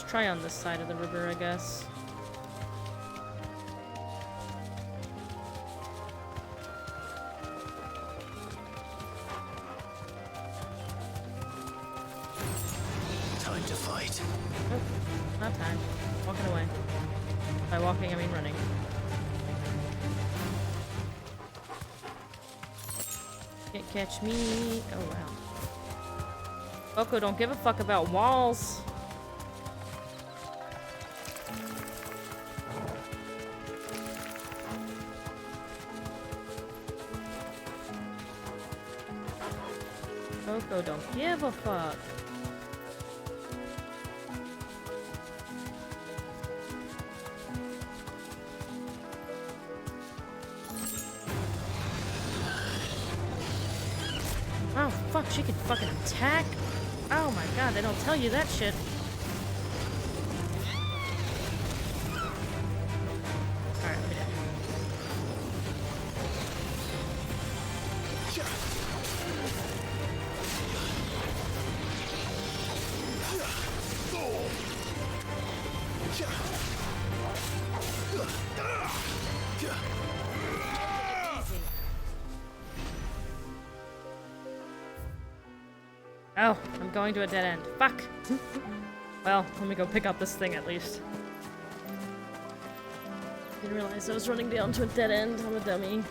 Try on this side of the river, I guess. Time to fight. Oh, not time. Walking away. By walking, I mean running. Can't catch me. Oh, wow. Boko don't give a fuck about walls. Boko don't give a fuck. Oh fuck, she can fucking attack? Oh my god, they don't tell you that shit. Alright, let me do. Oh, I'm going to a dead end. Fuck! Well, let me go pick up this thing at least. Didn't realize I was running down to a dead end. I'm a dummy.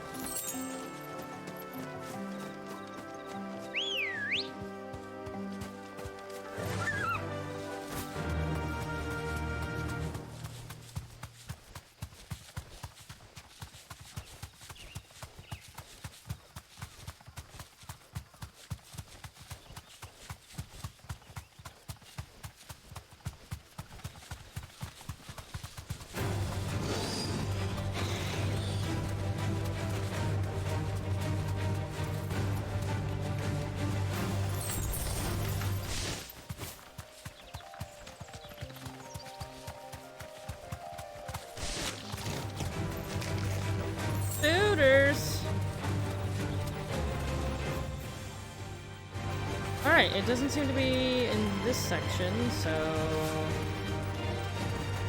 Alright, it doesn't seem to be in this section, so...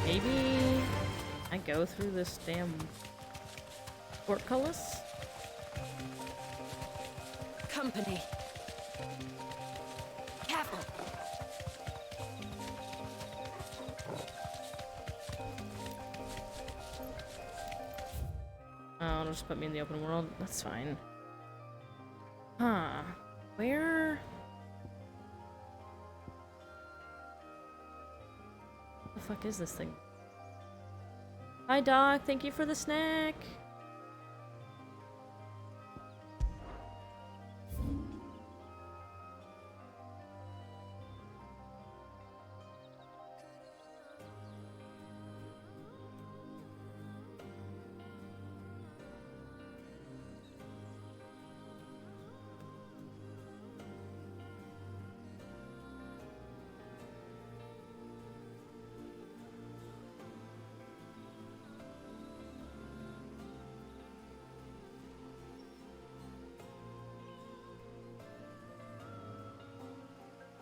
maybe... I go through this damn... portcullis? Company. Careful. Oh, it'll just put me in the open world. That's fine. Huh. Where? What the fuck is this thing? Hi, Doc. Thank you for the snack.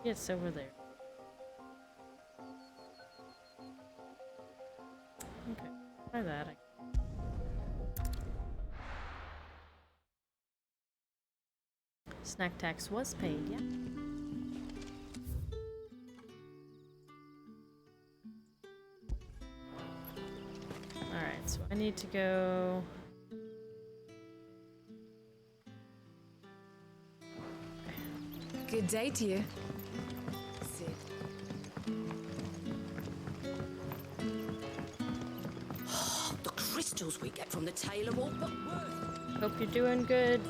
It's over there. Okay, try that. Snack tax was paid, yeah. Alright, so I need to go... Good day to you. The crystals we get from the tail are all but worth. Hope you're doing good,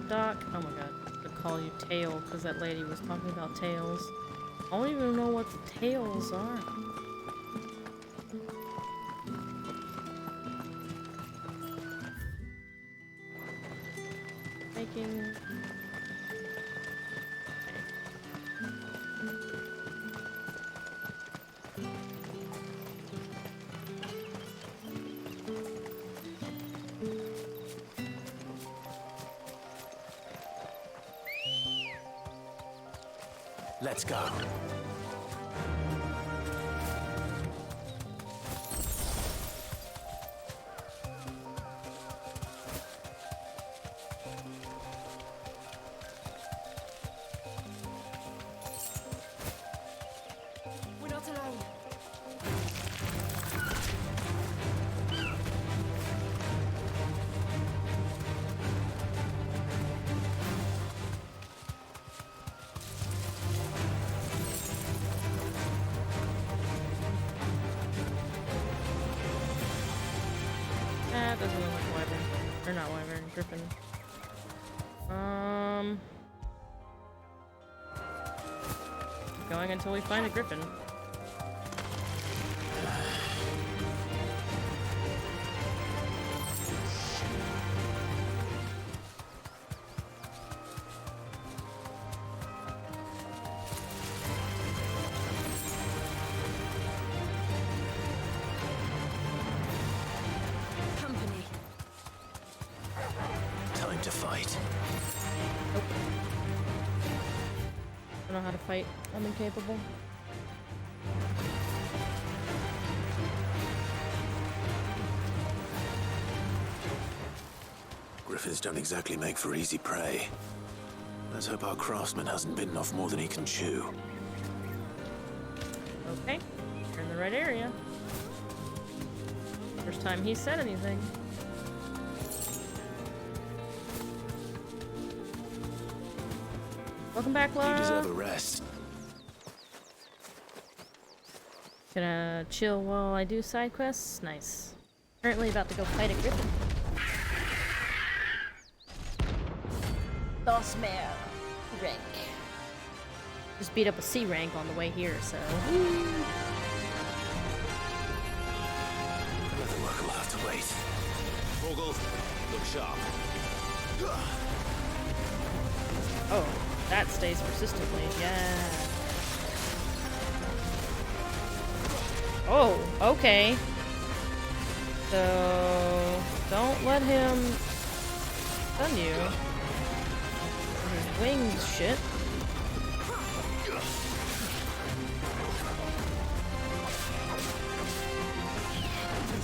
Doc. Oh my god, I call you Tail because that lady was talking about tails. I don't even know what the tails are. Making... Let's go. We're not alone. That doesn't look like Wyvern. Or not Wyvern, Griffin. Keep going until we find a Griffin. Company. Time to fight. Nope. I don't know how to fight. I'm incapable. Griffins don't exactly make for easy prey. Let's hope our craftsman hasn't bitten off more than he can chew. Okay, you're in the right area. First time he said anything. Welcome back, Laura. You deserve a rest. Gonna chill while I do side quests? Nice. Currently about to go fight a Griffin. Dosmere rank. Just beat up a C rank on the way here, so. Another worker will have to wait. Torgal, look sharp. Oh, that stays persistently, yeah. Oh, okay. So, don't let him stun you. His wings shit.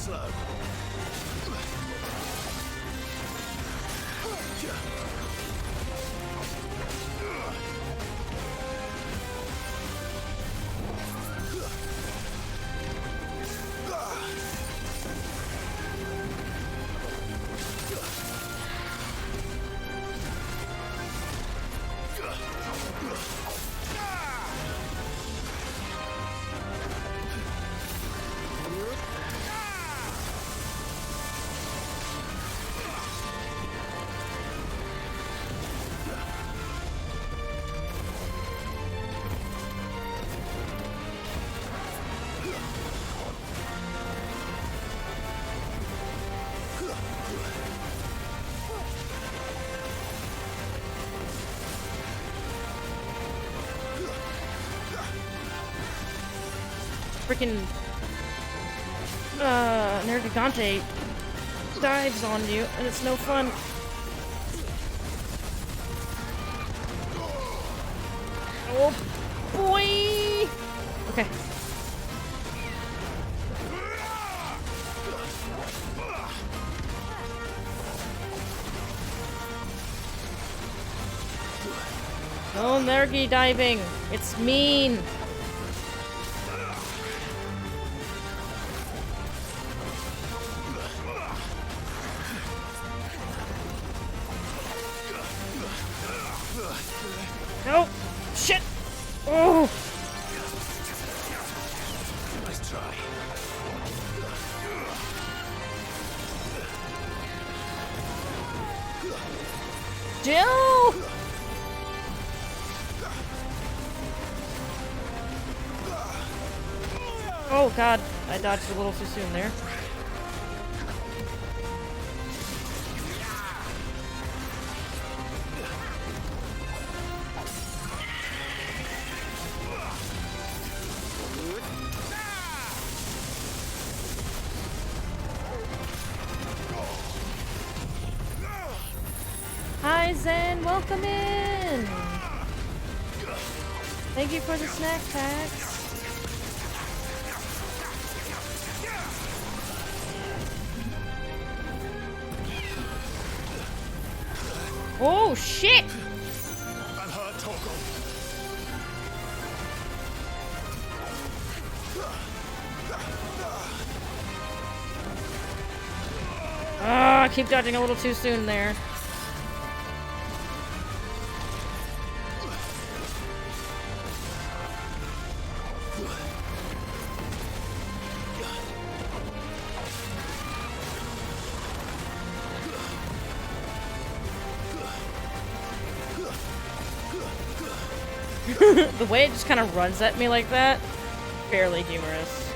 slow. Freaking Nergigante dives on you, and it's no fun. Oh boy! Okay. No Nergi diving. It's mean. No! Shit! Oh! Nice try. Jill! Oh god, I dodged a little too soon there. Hi Zen, welcome in! Thank you for the snack packs. Oh shit! I'm hurt, Torgal. Ah, I keep dodging a little too soon there. The way it just kind of runs at me like that, fairly humorous.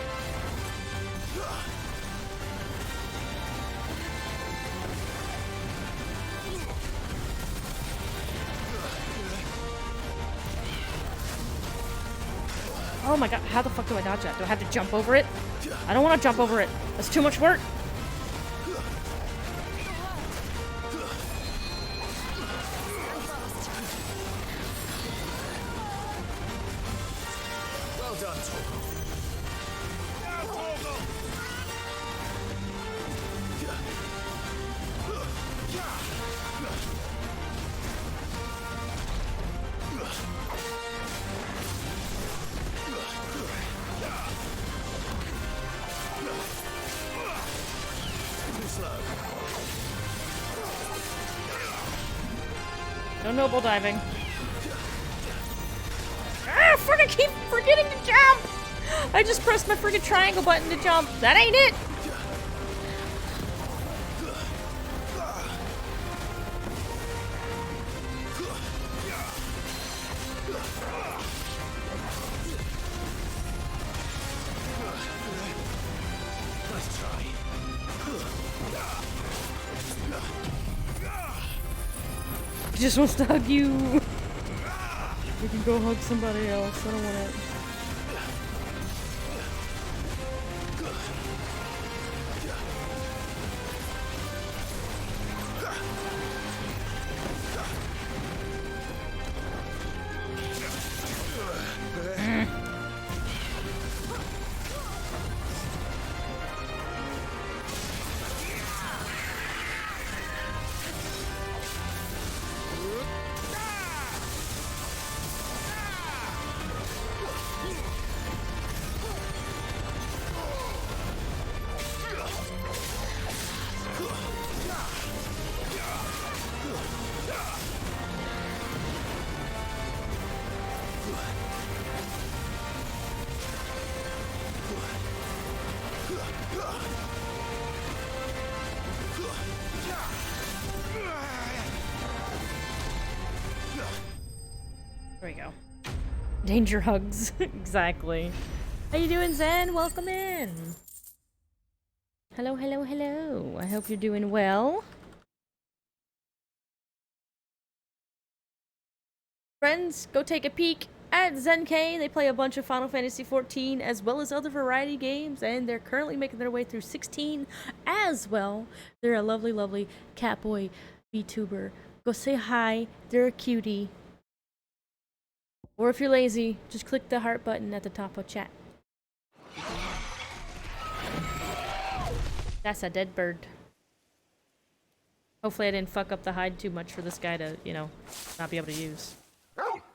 Oh my god, how the fuck do I dodge that? Do I have to jump over it? I don't want to jump over it. That's too much work. Well done, Torgal. Now, Torgal! Too slow. No noble diving. Ah, fuck, I keep forgetting to jump! I just pressed my freaking triangle button to jump. That ain't it! Nice try. He just wants to hug you. We can go hug somebody else. I don't want it. we go. Danger hugs. Exactly. How you doing, Zen? Welcome in. Hello, hello, hello. I hope you're doing well. Friends, go take a peek at ZenK. They play a bunch of Final Fantasy XIV as well as other variety games, and they're currently making their way through 16 as well. They're a lovely, lovely catboy VTuber. Go say hi. They're a cutie. Or if you're lazy, just click the heart button at the top of chat. That's a dead bird. Hopefully I didn't fuck up the hide too much for this guy to, you know, not be able to use.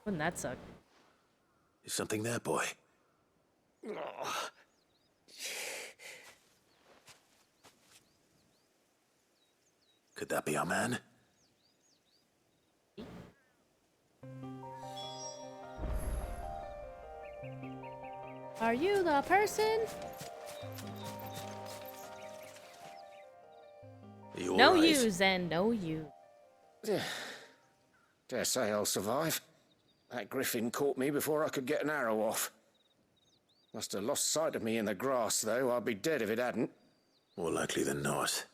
Wouldn't that suck? Is something there, boy? Could that be our man? Are you the person? No right? you, Zen, no you. Dare say I'll survive. That griffin caught me before I could get an arrow off. Must have lost sight of me in the grass, though. I'd be dead if it hadn't. More likely than not.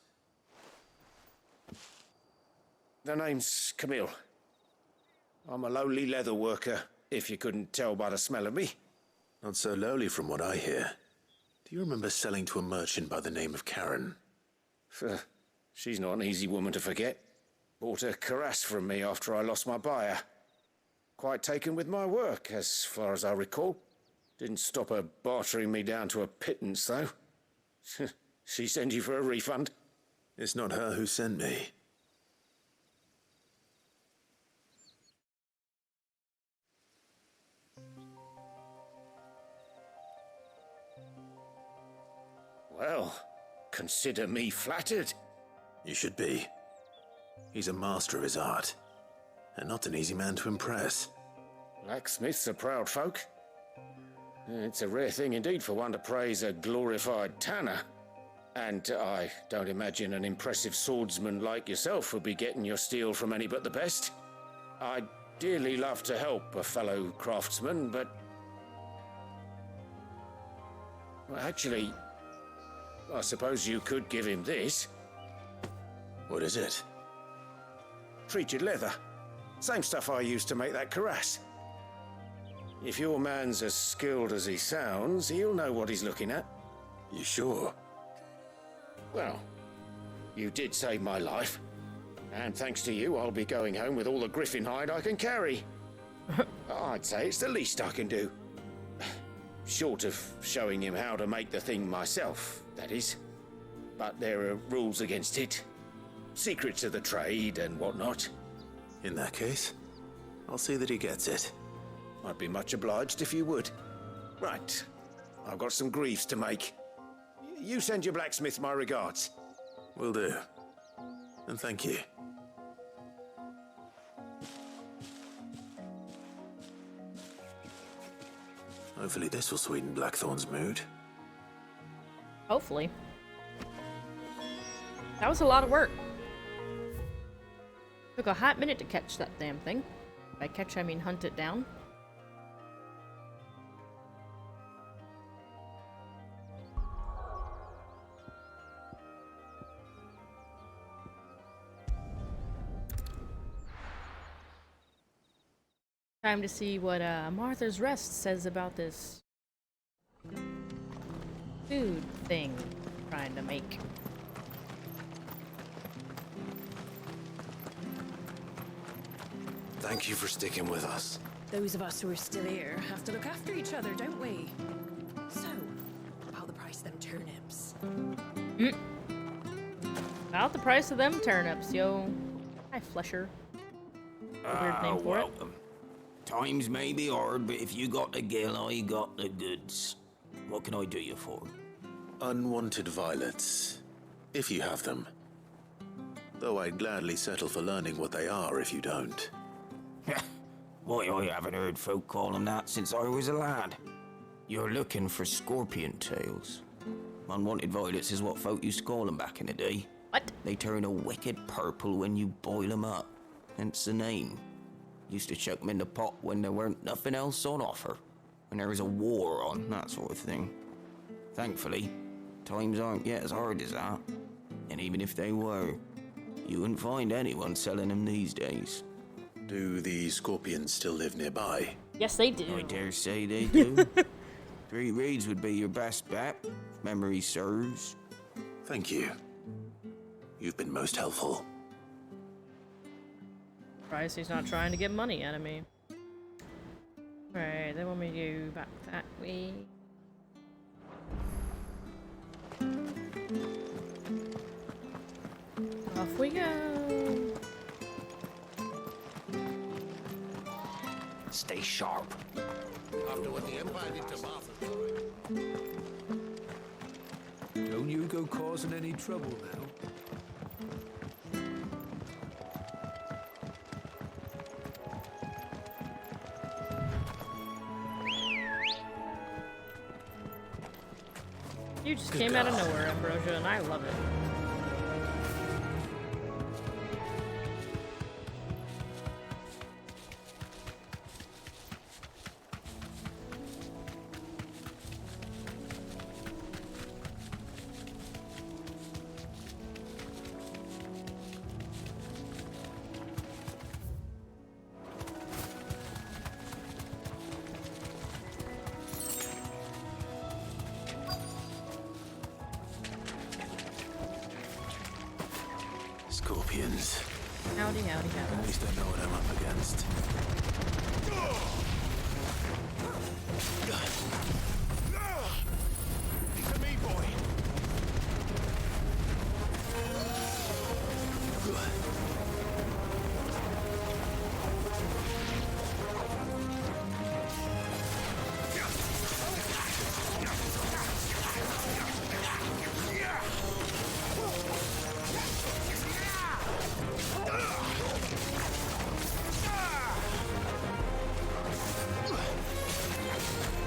The name's Camille. I'm a lowly leather worker, if you couldn't tell by the smell of me. Not so lowly from what I hear. Do you remember selling to a merchant by the name of Karen? She's not an easy woman to forget. Bought a cuirass from me after I lost my buyer. Quite taken with my work, as far as I recall. Didn't stop her bartering me down to a pittance, though. She send you for a refund? It's not her who sent me. Well, consider me flattered. You should be. He's a master of his art, and not an easy man to impress. Blacksmiths are proud folk. It's a rare thing indeed for one to praise a glorified tanner. And I don't imagine an impressive swordsman like yourself would be getting your steel from any but the best. I'd dearly love to help a fellow craftsman, but... Well, actually, I suppose you could give him this. What is it? Treated leather. Same stuff I used to make that cuirass. If your man's as skilled as he sounds, he'll know what he's looking at. You sure? Well, you did save my life. And thanks to you, I'll be going home with all the griffin hide I can carry. I'd say it's the least I can do. Short of showing him how to make the thing myself, that is. But there are rules against it. Secrets of the trade and whatnot. In that case, I'll see that he gets it. I'd be much obliged if you would. Right. I've got some greaves to make. You send your blacksmith my regards. Will do. And thank you. Hopefully this will sweeten Blackthorn's mood. Hopefully. That was a lot of work. Took a hot minute to catch that damn thing. By catch, I mean hunt it down. Time to see what Martha's Rest says about this food thing I'm trying to make. Thank you for sticking with us. Those of us who are still here have to look after each other, don't we? So, about the price of them turnips. About the price of them turnips, yo. Hi, Flesher. Weird name for it. Times may be hard, but if you got the gill, I got the goods. What can I do you for? Unwanted violets, if you have them. Though I'd gladly settle for learning what they are if you don't. Why, I haven't heard folk call them that since I was a lad. You're looking for scorpion tails. Unwanted violets is what folk used to call them back in the day. What? They turn a wicked purple when you boil them up. Hence the name. Used to chuck 'em in the pot when there weren't nothing else on offer. When there was a war on, that sort of thing. Thankfully, times aren't yet as hard as that. And even if they were, you wouldn't find anyone selling them these days. Do the scorpions still live nearby? Yes, they do. I dare say they do. 3 Reeds would be your best bet, if memory serves. Thank you. You've been most helpful. Surprised he's not trying to get money out of me. Alright, they want me to go back that way. Off we go. Stay sharp. After what the Empire did to Martha. Don't you go causing any trouble now. You just came out of nowhere, Ambrosia, and I love it. Scorpions. Howdy, howdy, howdy. At least I know what I'm up against. It's a me, boy.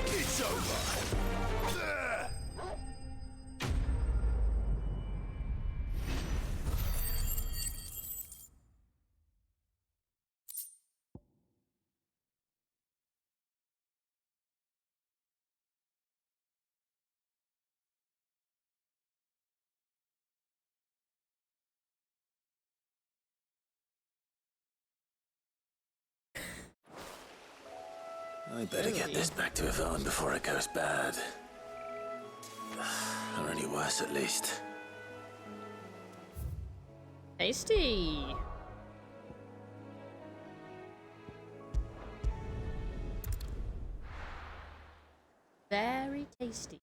It's over. I better get this back to Yvonne before it goes bad. Or any worse, at least. Tasty. Very tasty.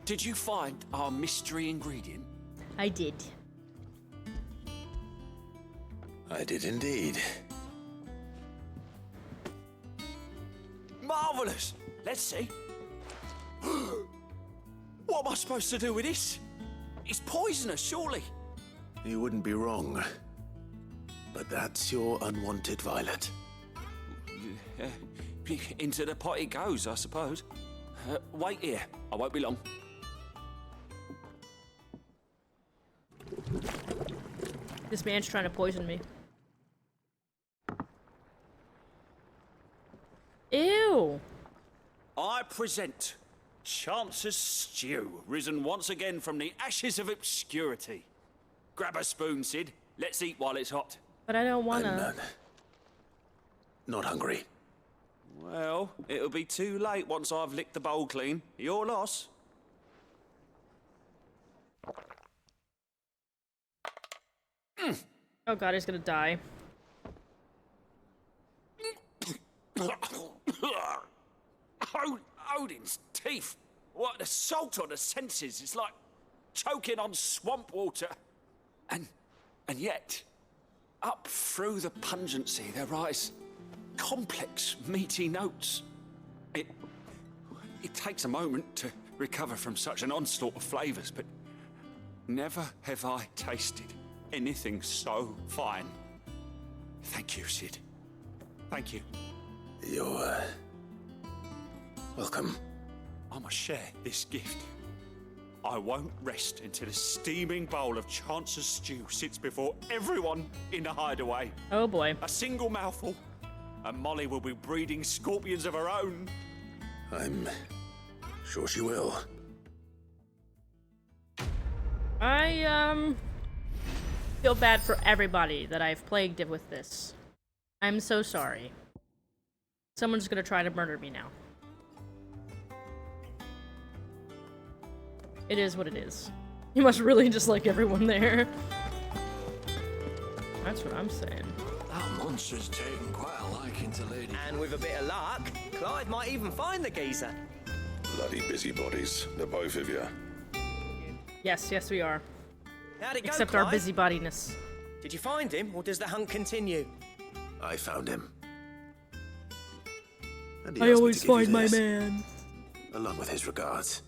Did you find our mystery ingredient? I did. I did indeed. Marvelous! Let's see. What am I supposed to do with this? It's poisonous, surely. You wouldn't be wrong. But that's your unwanted violet. Into the pot it goes, I suppose. Wait here. I won't be long. This man's trying to poison me. Ew! I present Chance's Stew, risen once again from the ashes of obscurity. Grab a spoon, Sid. Let's eat while it's hot. But I don't wanna. Not hungry. Well, it'll be too late once I've licked the bowl clean. Your loss. Oh god, he's gonna die. Odin's teeth. What the salt on the senses. It's like choking on swamp water. And yet, up through the pungency, there rise complex, meaty notes. It takes a moment to recover from such an onslaught of flavors, but never have I tasted anything so fine. Thank you, Sid. Thank you. You're, welcome. I must share this gift. I won't rest until a steaming bowl of Chance's stew sits before everyone in the hideaway. Oh boy. A single mouthful, and Molly will be breeding scorpions of her own. I'm sure she will. I, feel bad for everybody that I've plagued it with this. I'm so sorry. Someone's gonna try to murder me now. It is what it is. You must really dislike everyone there. That's what I'm saying. That monster's taken quite a liking to Lady. And with a bit of luck, Clive might even find the geezer. Bloody busybodies, the both of you. Yes, yes we are. How'd it go, Except our Clive? busybodiness. Did you find him, or does the hunt continue? I found him. And he I asked me always to give you find my this, man. along with his regards.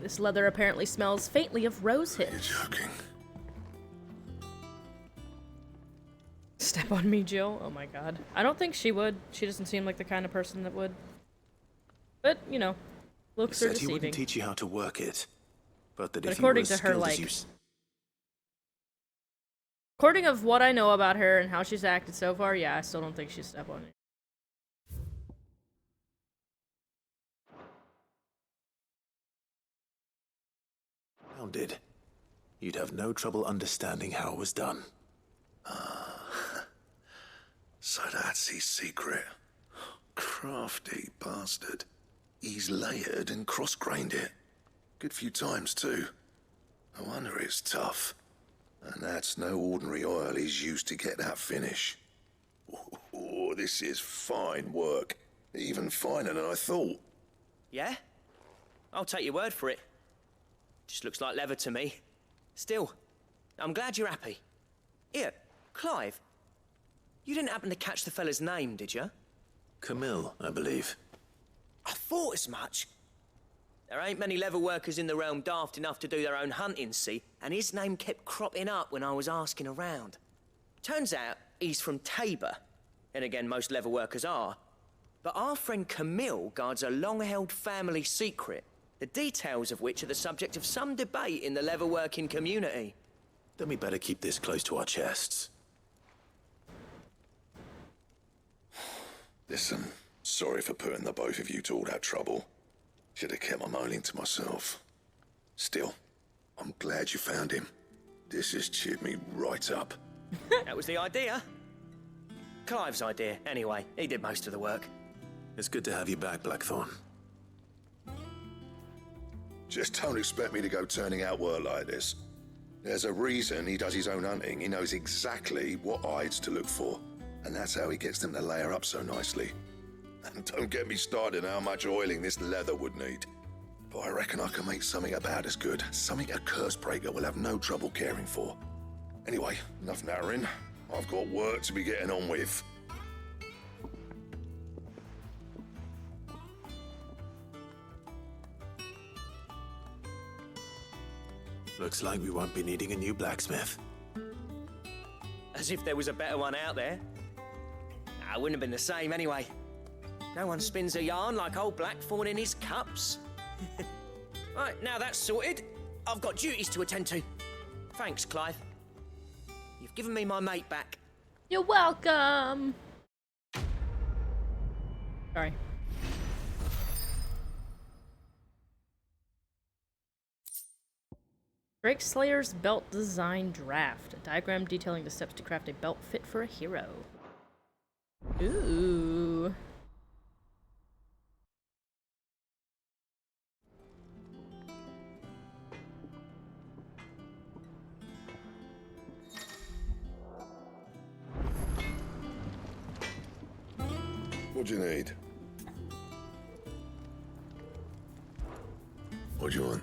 This leather apparently smells faintly of rose hips. You're joking. Step on me, Jill? Oh my god. I don't think she would. She doesn't seem like the kind of person that would. But, you know, looks are He said he deceiving. wouldn't teach you how to work it, but that But if according you were to her, skilled as like- you According of what I know about her and how she's acted so far, yeah, I still don't think she'd step on it. founded, you'd have no trouble understanding how it was done. So that's his secret. Crafty bastard. He's layered and cross-grained it. Good few times, too. No wonder it's tough. And that's no ordinary oil he's used to get that finish. Oh, this is fine work. Even finer than I thought. Yeah? I'll take your word for it. Just looks like leather to me. Still, I'm glad you're happy. Here, Clive. You didn't happen to catch the fella's name, did you? Camille, I believe. I thought as much. There ain't many leather workers in the realm daft enough to do their own hunting, see? And his name kept cropping up when I was asking around. Turns out he's from Tabor. And again, most leather workers are. But our friend Camille guards a long-held family secret, the details of which are the subject of some debate in the leather-working community. Then we better keep this close to our chests. Listen, sorry for putting the both of you to all that trouble. Should have kept my moaning to myself. Still, I'm glad you found him. This has cheered me right up. That was the idea. Clive's idea, anyway. He did most of the work. It's good to have you back, Blackthorn. Just don't expect me to go turning out work like this. There's a reason he does his own hunting. He knows exactly what hides to look for. And that's how he gets them to layer up so nicely. And don't get me started on how much oiling this leather would need. But I reckon I can make something about as good. Something a Cursebreaker will have no trouble caring for. Anyway, enough nattering. I've got work to be getting on with. Looks like we won't be needing a new blacksmith. As if there was a better one out there. Nah, it wouldn't have been the same anyway. No one spins a yarn like old Blackthorn in his cups. Right, now that's sorted, I've got duties to attend to. Thanks, Clive. You've given me my mate back. You're welcome! Sorry. Drake Slayer's Belt Design Draft. A diagram detailing the steps to craft a belt fit for a hero. Ooh. What do you need? What do you want?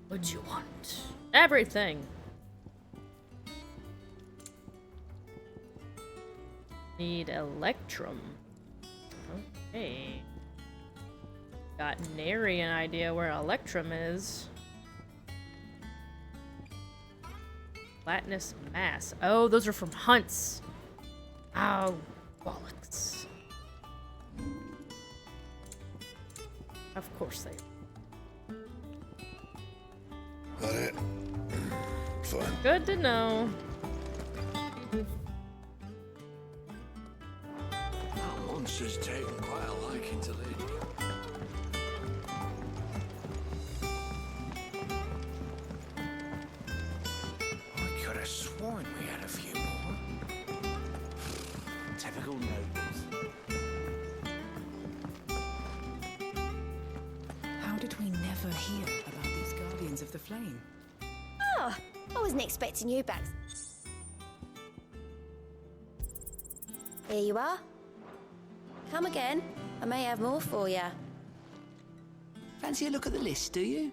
What'd you want? Everything! Need Electrum. Okay. got nary an idea where Electrum is. Latinus Mass. Oh, those are from hunts. Oh, bollocks. Of course they are. Got it. Fine. Good to know. That monster's taken quite a liking to Lady. I could have sworn we had a few more. Typical nobles. How did we never hear about these Guardians of the Flame? Oh, I wasn't expecting you back. Here you are. Come again. I may have more for you. Fancy a look at the list, do you?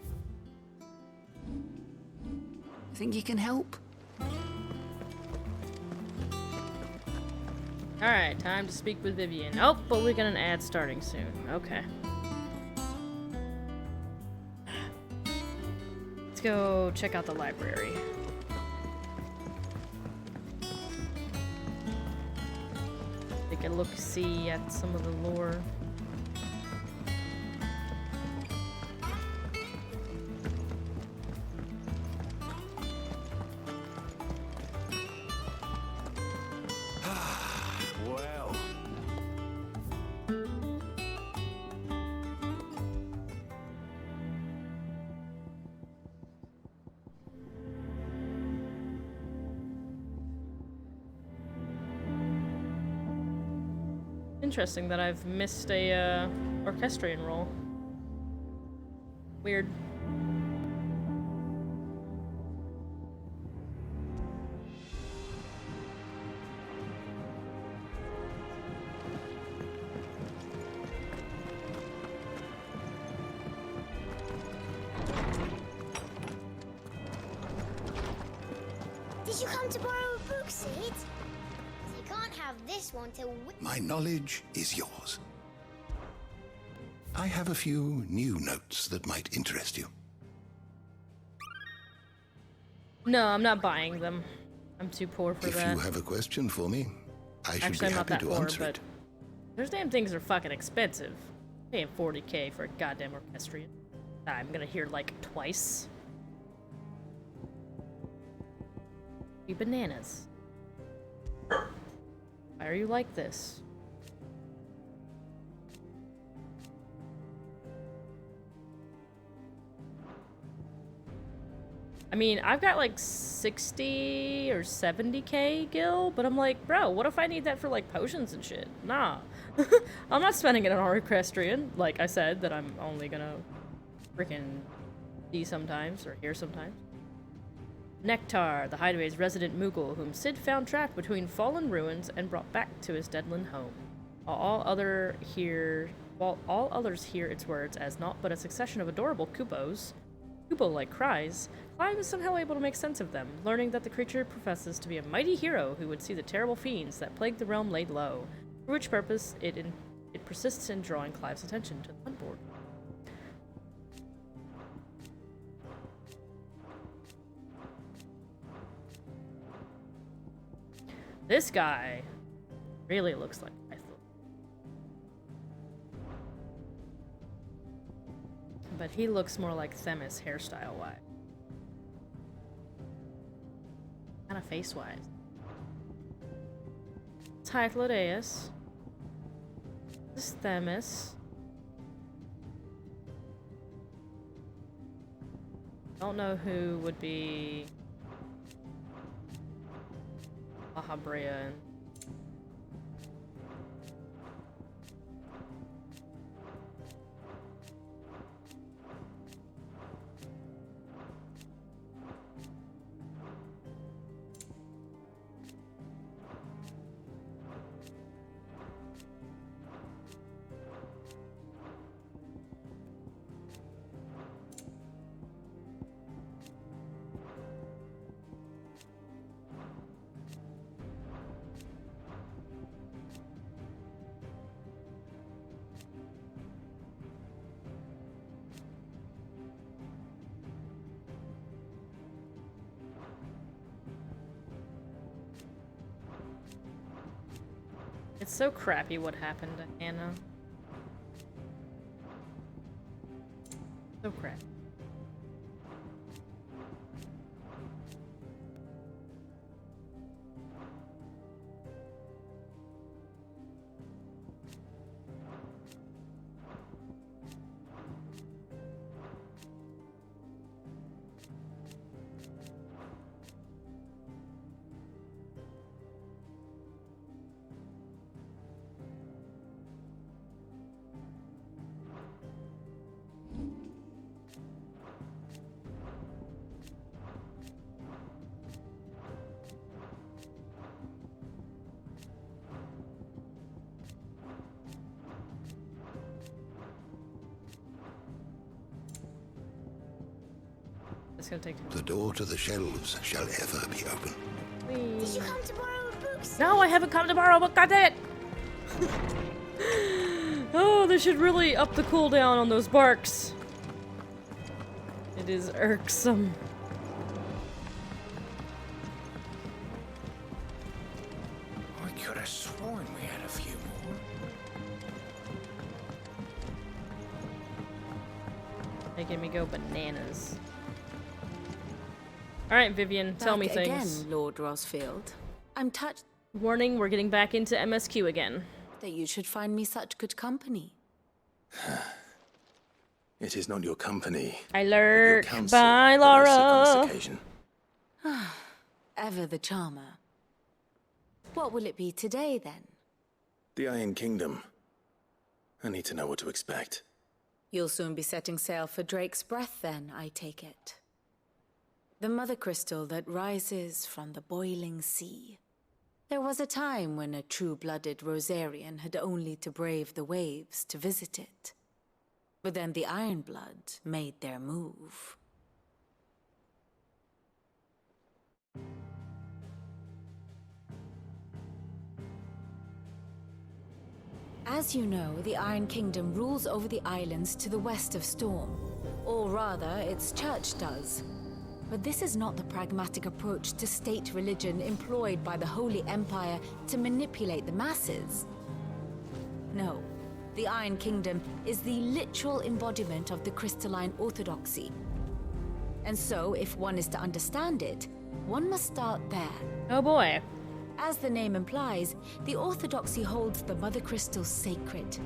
Think you can help? Alright, time to speak with Vivian. Oh, but we got an ad starting soon. Okay. Let's go check out the library. Take a look-see at some of the lore. Well. Interesting that I've missed a orchestrion role. Weird. Did you come to borrow a book, Sid? You can't have this one till My knowledge is yours. I have a few new notes that might interest you. No, I'm not buying them. I'm too poor for If that. you have a question for me, I should Actually, be I'm not happy that to poor, answer but it. those damn things are fucking expensive. Paying 40K for a goddamn orchestrion. I'm gonna hear like twice. You bananas. Why are you like this? I mean, I've got like 60 or 70K gil, but I'm like, bro, what if I need that for like potions and shit? Nah. I'm not spending it on orchestrion. Like I said, that I'm only gonna freaking see sometimes or hear sometimes. Nektar, the hideaway's resident Moogle, whom Sid found trapped between fallen ruins and brought back to his deadland home. While all others hear its words as naught but a succession of adorable Kubo-like cries, Clive is somehow able to make sense of them, learning that the creature professes to be a mighty hero who would see the terrible fiends that plague the realm laid low, for which purpose it persists in drawing Clive's attention to the hunt board. This guy really looks like I thought. But he looks more like Themis hairstyle-wise. Kind of face-wise. Typhlodeus. This is Themis. Don't know who would be Ahabrea and It's so crappy what happened to Hannah. So crappy. It's gonna take. The door to the shelves shall ever be open. Did you come to borrow a book? No, I haven't come to borrow a book. God damn it! Oh, they should really up the cooldown on those barks. It is irksome. I could have sworn we had a few more. Making me go bananas. Alright, Vivian, tell me things. Again, Lord Rosfield. I'm touched. Warning, we're getting back into MSQ again. That you should find me such good company. It is not your company. I lurk counsel by that I seek on Laura. this occasion. Ever the charmer. What will it be today, then? The Iron Kingdom. I need to know what to expect. You'll soon be setting sail for Drake's Breath, then, I take it. The mother crystal that rises from the boiling sea. There was a time when a true-blooded Rosarian had only to brave the waves to visit it. But then the Ironblood made their move. As you know, the Iron Kingdom rules over the islands to the west of Storm. Or rather, its church does. But this is not the pragmatic approach to state religion employed by the Holy Empire to manipulate the masses. No, the Iron Kingdom is the literal embodiment of the crystalline orthodoxy. And so, if one is to understand it, one must start there. Oh boy. As the name implies, the orthodoxy holds the Mother Crystals sacred.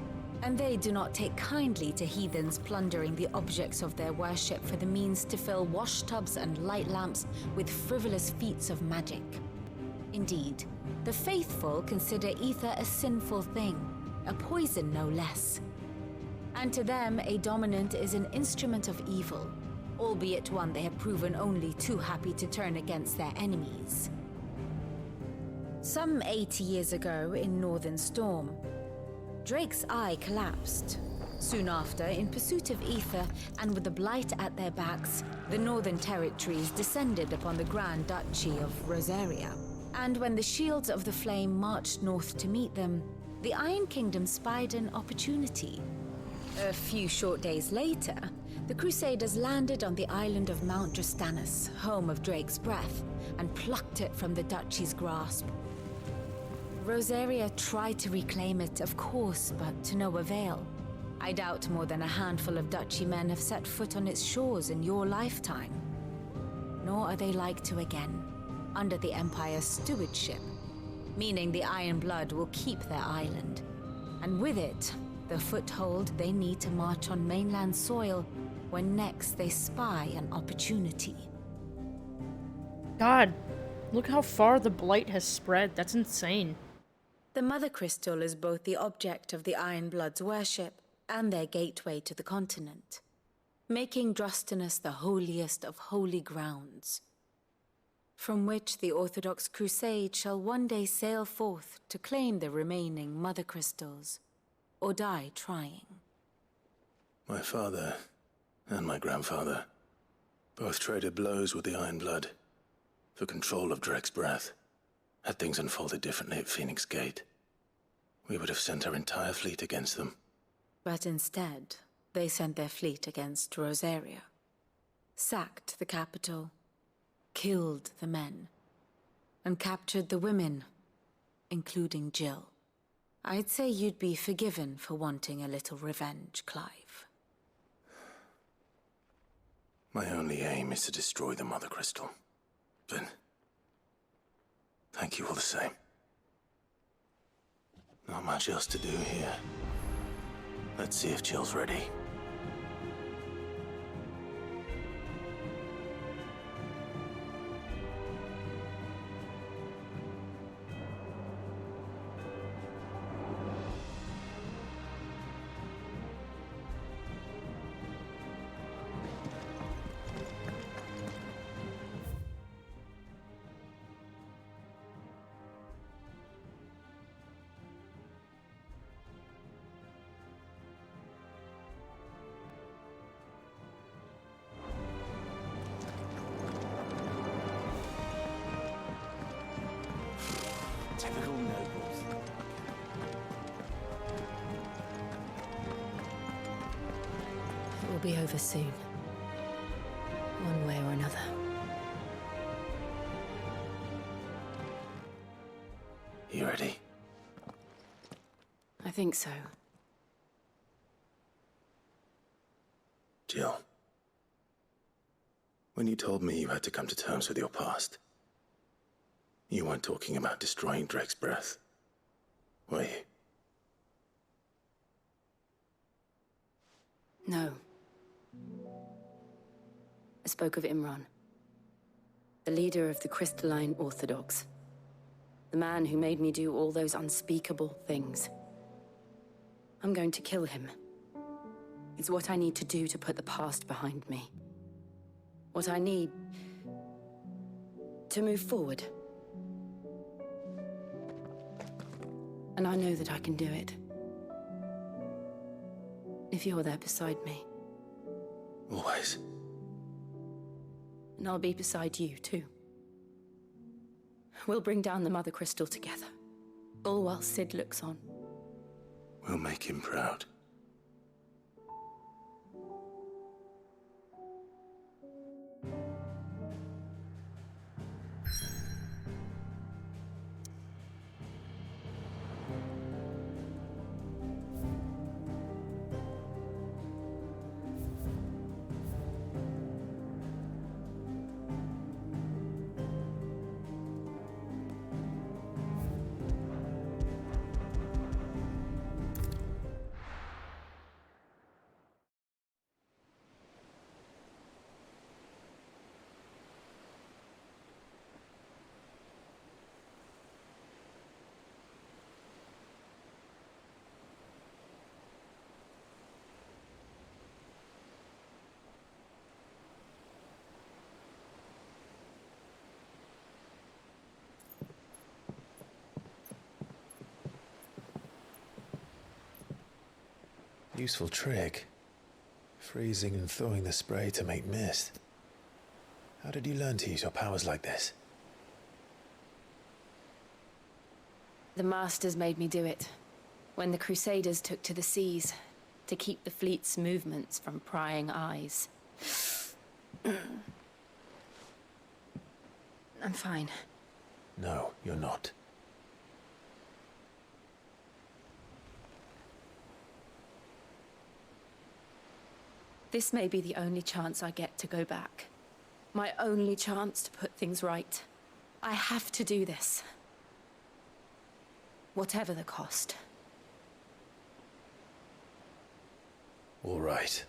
And they do not take kindly to heathens plundering the objects of their worship for the means to fill washtubs and light lamps with frivolous feats of magic. Indeed, the faithful consider ether a sinful thing, a poison no less. And to them, a dominant is an instrument of evil, albeit one they have proven only too happy to turn against their enemies. Some 80 years ago in Northern Storm, Drake's eye collapsed. Soon after, in pursuit of ether and with the blight at their backs, the Northern Territories descended upon the Grand Duchy of Rosaria. And when the Shields of the Flame marched north to meet them, the Iron Kingdom spied an opportunity. A few short days later, the Crusaders landed on the island of Mount Drastanus, home of Drake's Breath, and plucked it from the Duchy's grasp. Rosaria tried to reclaim it, of course, but to no avail. I doubt more than a handful of Duchy men have set foot on its shores in your lifetime. Nor are they like to again, under the Empire's stewardship, meaning the Iron Blood will keep their island. And with it, the foothold they need to march on mainland soil when next they spy an opportunity. God, look how far the blight has spread. That's insane. The Mother Crystal is both the object of the Iron Blood's worship and their gateway to the continent, making Drastanus the holiest of holy grounds, from which the Orthodox Crusade shall one day sail forth to claim the remaining Mother Crystals, or die trying. My father and my grandfather both traded blows with the Iron Blood for control of Drake's Breath. Had things unfolded differently at Phoenix Gate, we would have sent our entire fleet against them. But instead, they sent their fleet against Rosaria, sacked the capital, killed the men, and captured the women, including Jill. I'd say you'd be forgiven for wanting a little revenge, Clive. My only aim is to destroy the Mother Crystal. But thank you all the same. Not much else to do here. Let's see if Jill's ready. Typical nobles. It will be over soon. One way or another. You ready? I think so. Jill. When you told me you had to come to terms with your past, you weren't talking about destroying Drake's breath, were you? No. I spoke of Imran, the leader of the Crystalline Orthodox. The man who made me do all those unspeakable things. I'm going to kill him. It's what I need to do to put the past behind me. What I need to move forward. And I know that I can do it. If you're there beside me. Always. And I'll be beside you, too. We'll bring down the Mother Crystal together. All while Sid looks on. We'll make him proud. Useful trick. Freezing and thawing the spray to make mist. How did you learn to use your powers like this? The Masters made me do it. When the Crusaders took to the seas, to keep the fleet's movements from prying eyes. I'm fine. No, you're not. This may be the only chance I get to go back. My only chance to put things right. I have to do this. Whatever the cost. All right.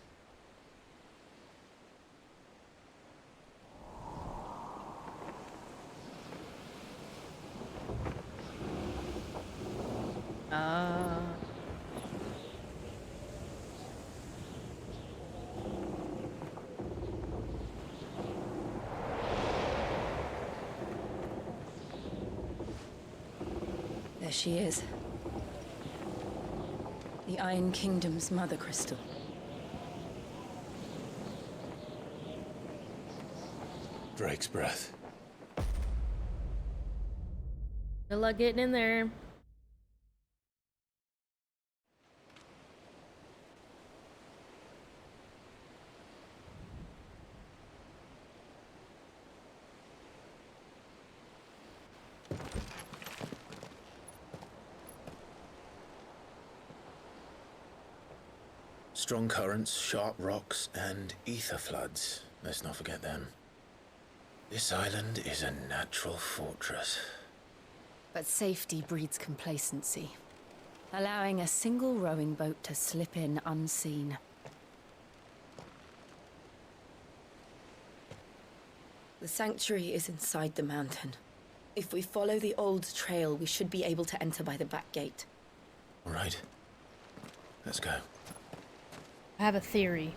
There she is. The Iron Kingdom's Mother Crystal. Drake's breath. Good luck getting in there. Strong currents, sharp rocks, and ether floods. Let's not forget them. This island is a natural fortress. But safety breeds complacency, allowing a single rowing boat to slip in unseen. The sanctuary is inside the mountain. If we follow the old trail, we should be able to enter by the back gate. All right. Let's go. I have a theory.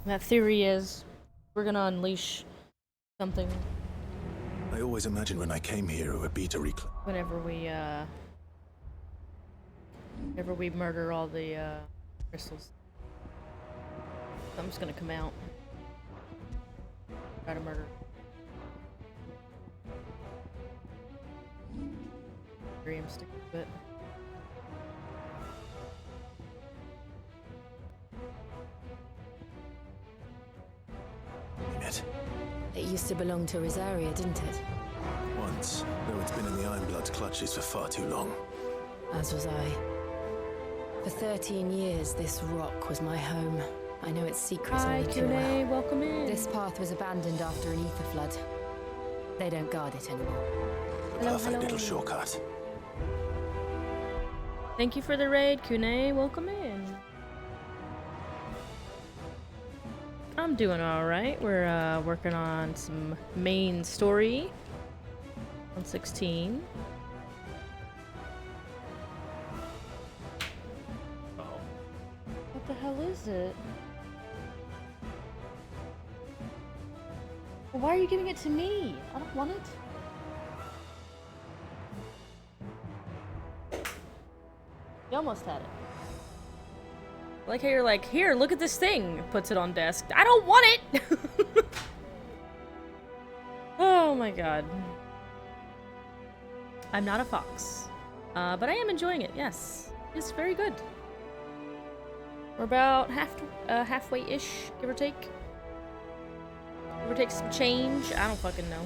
That theory is we're gonna unleash something I always imagined when I came here it would be to whenever we murder all the crystals. Something's gonna come out. Try to murder. I'm sticking to it. It used to belong to Rosaria, didn't it? Once, though it's been in the Ironblood's clutches for far too long. As was I. For 13 years, this rock was my home. I know its secrets only too well. Welcome in. This path was abandoned after an ether flood. They don't guard it anymore. Perfect little shortcut. Thank you for the raid, Kune. Welcome in. I'm doing alright. We're working on some main story on 16. What the hell is it? Well, why are you giving it to me? I don't want it. You almost had it. I like how you're like, here, look at this thing. Puts it on desk. I don't want it! Oh my god. I'm not a fox. But I am enjoying it, yes. It's very good. We're about halfway-ish, give or take. Give or take some change. I don't fucking know.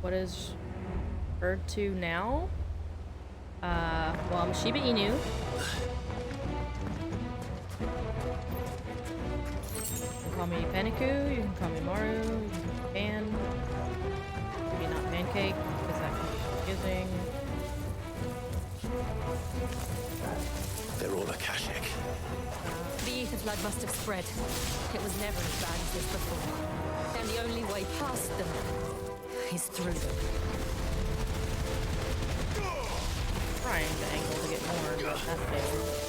What is bird 2 now? Well, I'm Shiba Inu. You can call me Paniku, you can call me Maru, you can call me Pan. Maybe not Pancake, because that can be confusing. They're all Akashic. The ether flood must have spread. It was never as bad as this before. And the only way past them is through them. Trying to angle to get more, but that failed.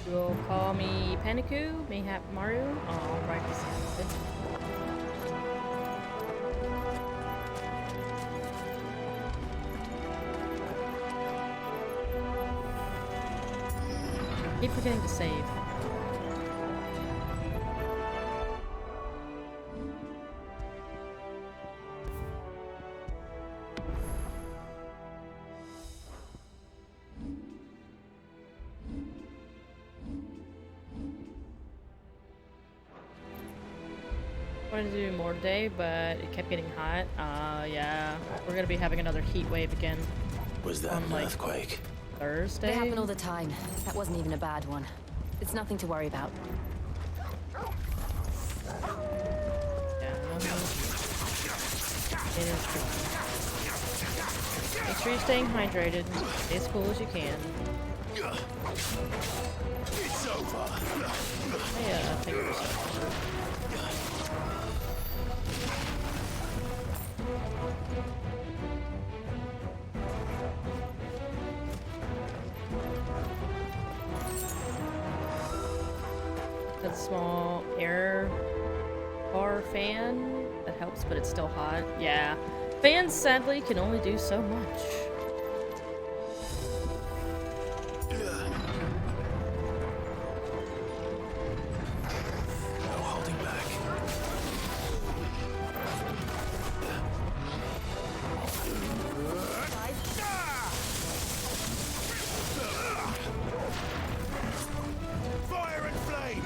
You'll call me Paniku, mayhap Maru. Oh, right. Keep forgetting to save. Wanted to do more today, but it kept getting hot. Yeah, we're gonna be having another heat wave again. Was that an earthquake? Thursday? They happen all the time. That wasn't even a bad one. It's nothing to worry about. Yeah, it is true. Make sure you're staying hydrated. Stay as cool as you can. It's over. Yeah, I think so. The small air bar fan that helps, but it's still hot. Yeah. Fans sadly can only do so much. No holding back. Fire and flame!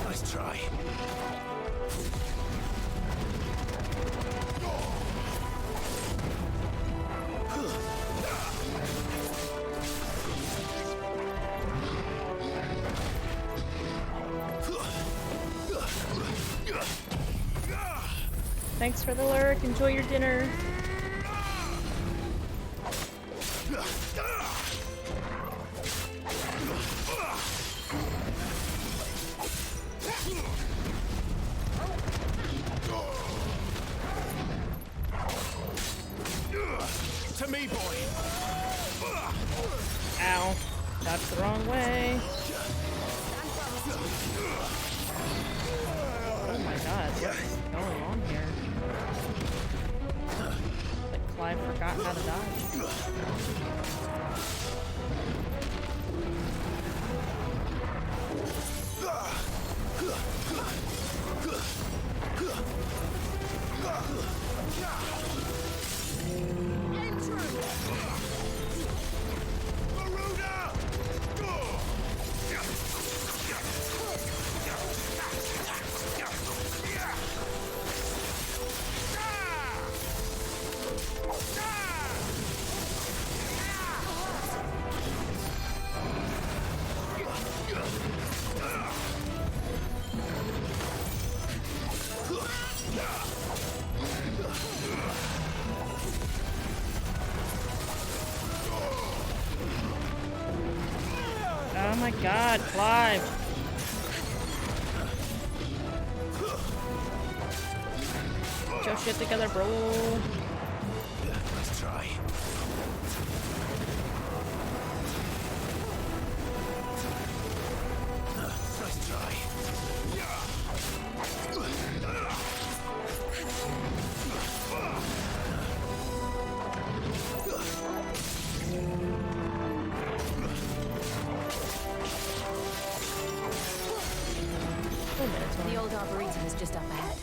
Nice try. Thanks for the lurk. Enjoy your dinner. To me, boy! Ow. That's the wrong way. Oh my god, what's going on here? Like Clive forgot how to dodge. Oh my god, Clive! Get your shit together, bro. Let's try. Nice try. The old arboretum is just up ahead.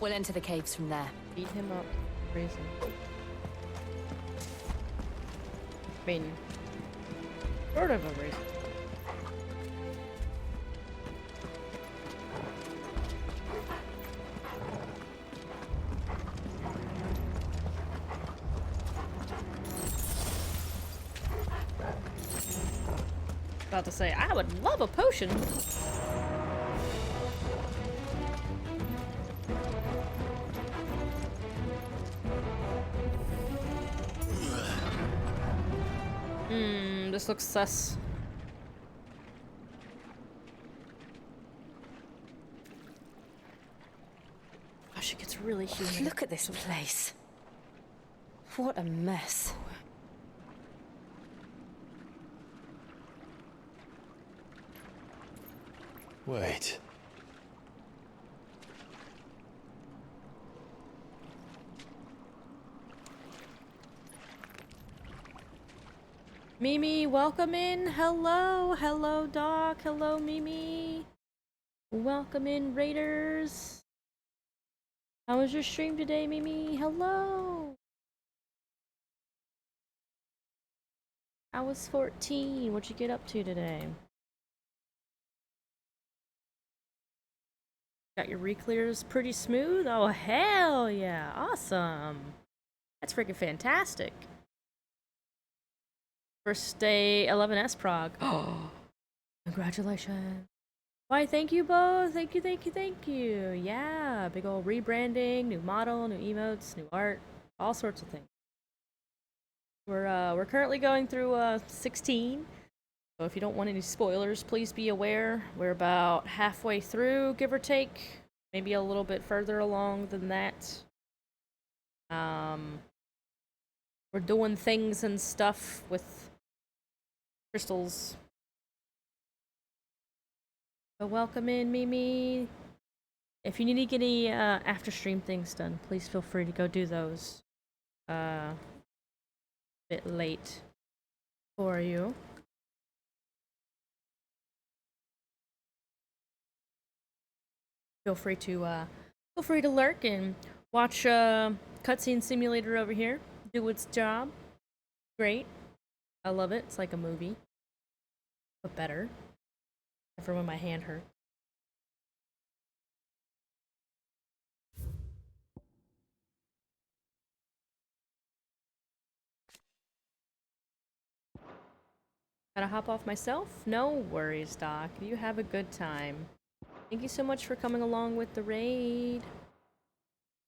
We'll enter the caves from there. Beat him up. Raise him. I mean, sort of a raise. About to say, I would love a potion. This looks sus. Gosh, it gets really humid. Look at this place. What a mess. Wait. Mimi, welcome in. Hello. Hello, Doc. Hello, Mimi. Welcome in, Raiders. How was your stream today, Mimi? Hello. I was 14. What'd you get up to today? Got your re-clears pretty smooth? Oh, hell yeah. Awesome. That's freaking fantastic. First day 11S prog. Oh, congratulations. Why, thank you both. Thank you, thank you, thank you. Yeah, big old rebranding, new model, new emotes, new art, all sorts of things. We're currently going through 16. So if you don't want any spoilers, please be aware. We're about halfway through, give or take. Maybe a little bit further along than that. We're doing things and stuff with crystals. So welcome in, Mimi. If you need to get any after stream things done, please feel free to go do those. Bit late for you. Feel free to lurk and watch Cutscene Simulator over here do its job. Great. I love it. It's like a movie, but better. Except for when my hand hurts. Gotta hop off myself? No worries, Doc. You have a good time. Thank you so much for coming along with the raid.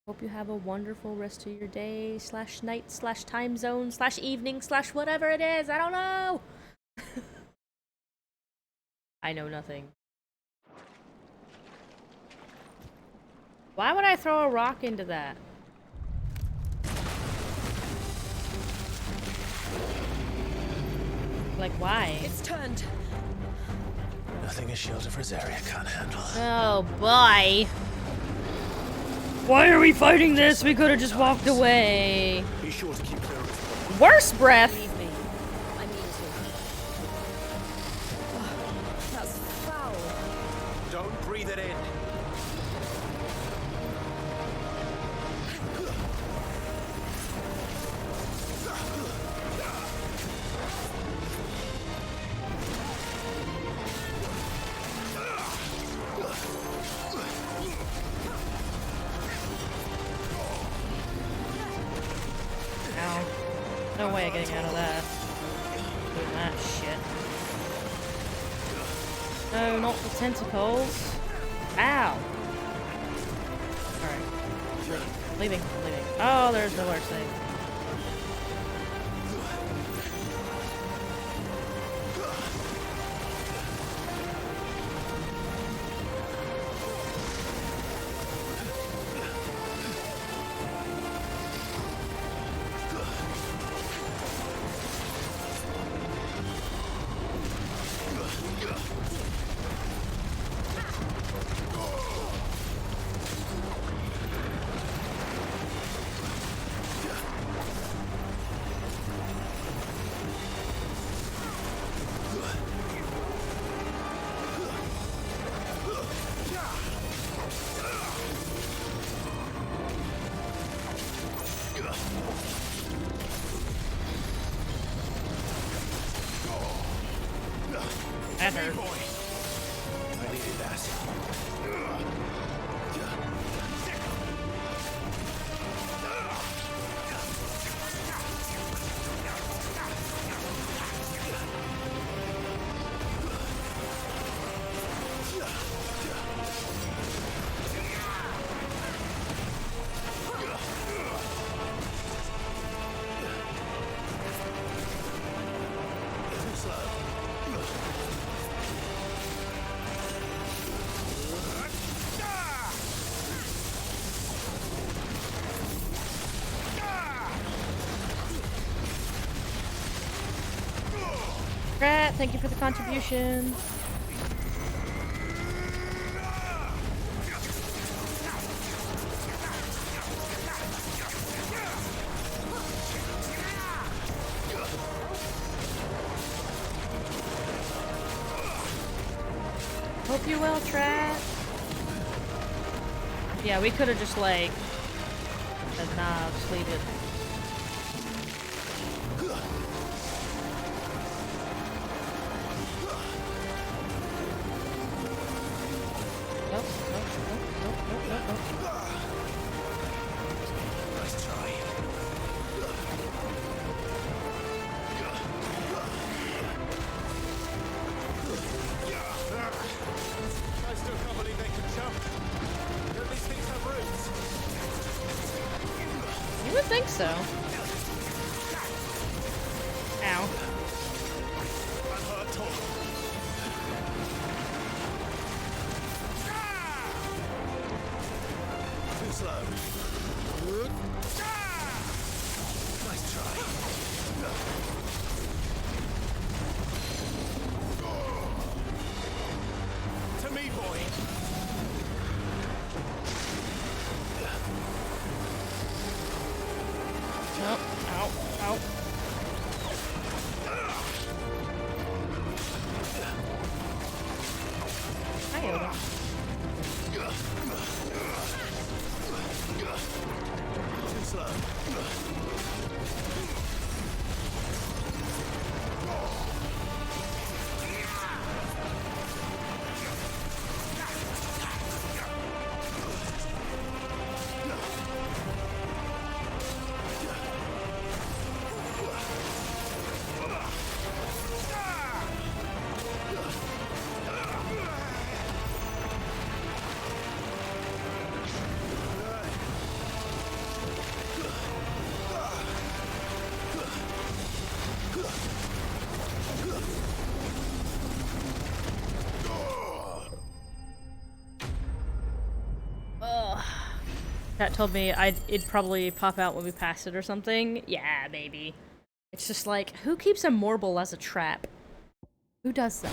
Hope you have a wonderful rest of your day, / night, / time zone, / evening, / whatever it is. I don't know. I know nothing. Why would I throw a rock into that? Like, why? It's turned. Nothing a shield of Rosaria can't handle. Oh, boy. Why are we fighting this? We could have just walked away. Be sure to keep clear of Worse breath. Leave me. I mean to. That's foul. Don't breathe it in. No way of getting out of that. Doing that shit. No, not the tentacles. Ow! Alright. Leaving. Oh, there's no worse thing. That hurt. I needed that. Rat, thank you for the contribution. Hope you well, Trat. Yeah, we could have just like said, nah, just leave it. Nice try. I would think so. Ow. Too slow. Nice try. To me, boy. Oh, ow, ow. Hi, Oda. Too slow. Chat told me it'd probably pop out when we pass it or something. Yeah, maybe. It's just like, who keeps a marble as a trap? Who does that?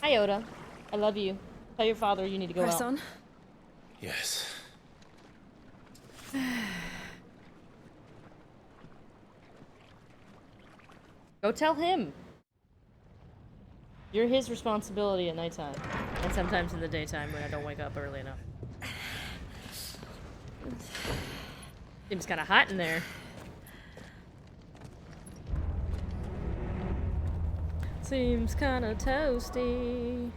Hi, Oda. I love you. Tell your father you need to go Press out. on. Yes. Go tell him. You're his responsibility at nighttime. And sometimes in the daytime when I don't wake up early enough. Seems kinda hot in there. Seems kinda toasty.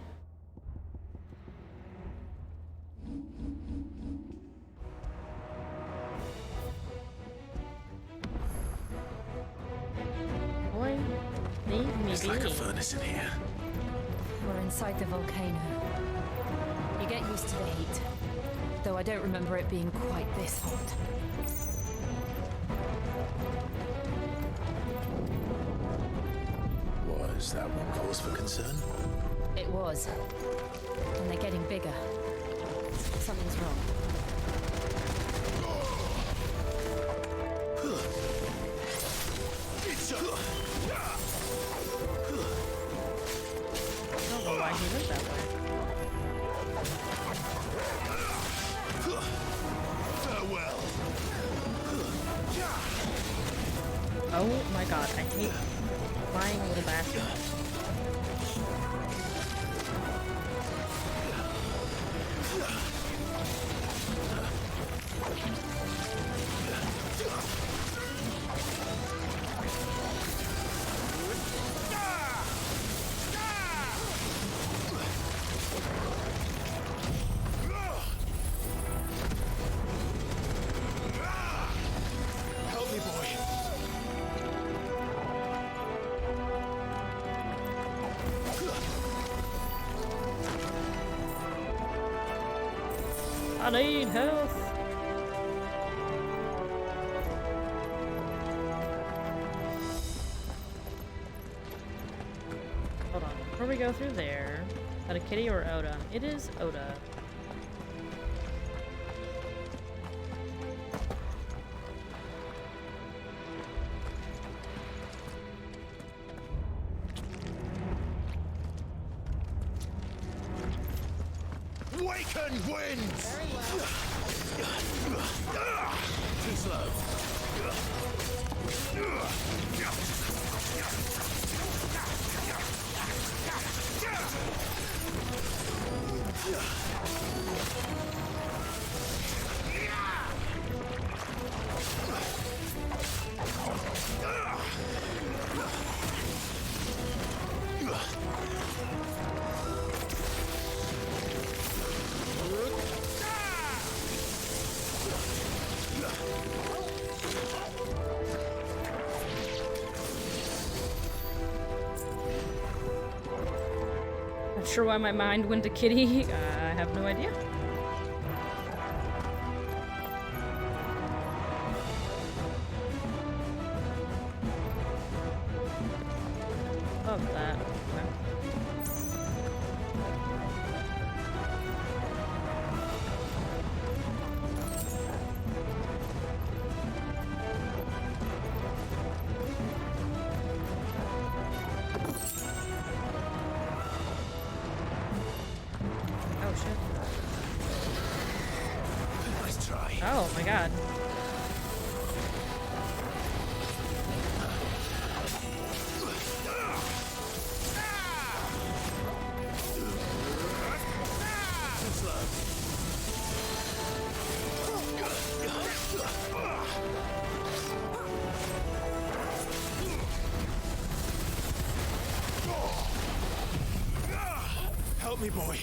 Boy, leave me It's be. like a furnace in here. We're inside the volcano. You get used to the heat, though I don't remember it being quite this hot. Was that one cause for concern? It was. And they're getting bigger. Something's wrong. I don't know why he went that way. Farewell. Oh my god, I hate flying little bastards. Help me, boy. I need health. Hold on. Before we go through there, is that a kitty or Oda? It is Oda. Waken winds! Very well. Too slow. Not sure why my mind went to Kitty. I have no idea. Love that. Nice try. Oh my god. Help me, boy.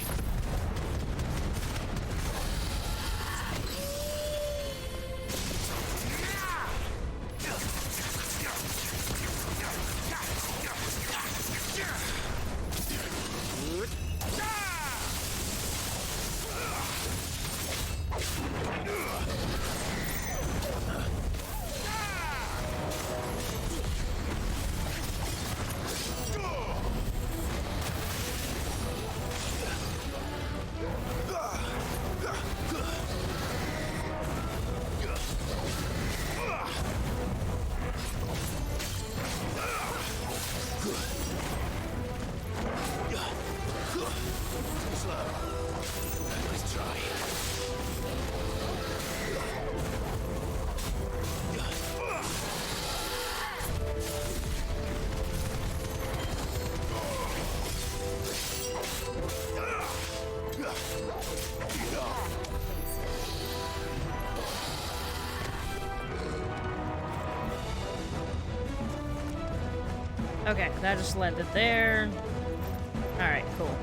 Okay, that just landed there. Alright, cool.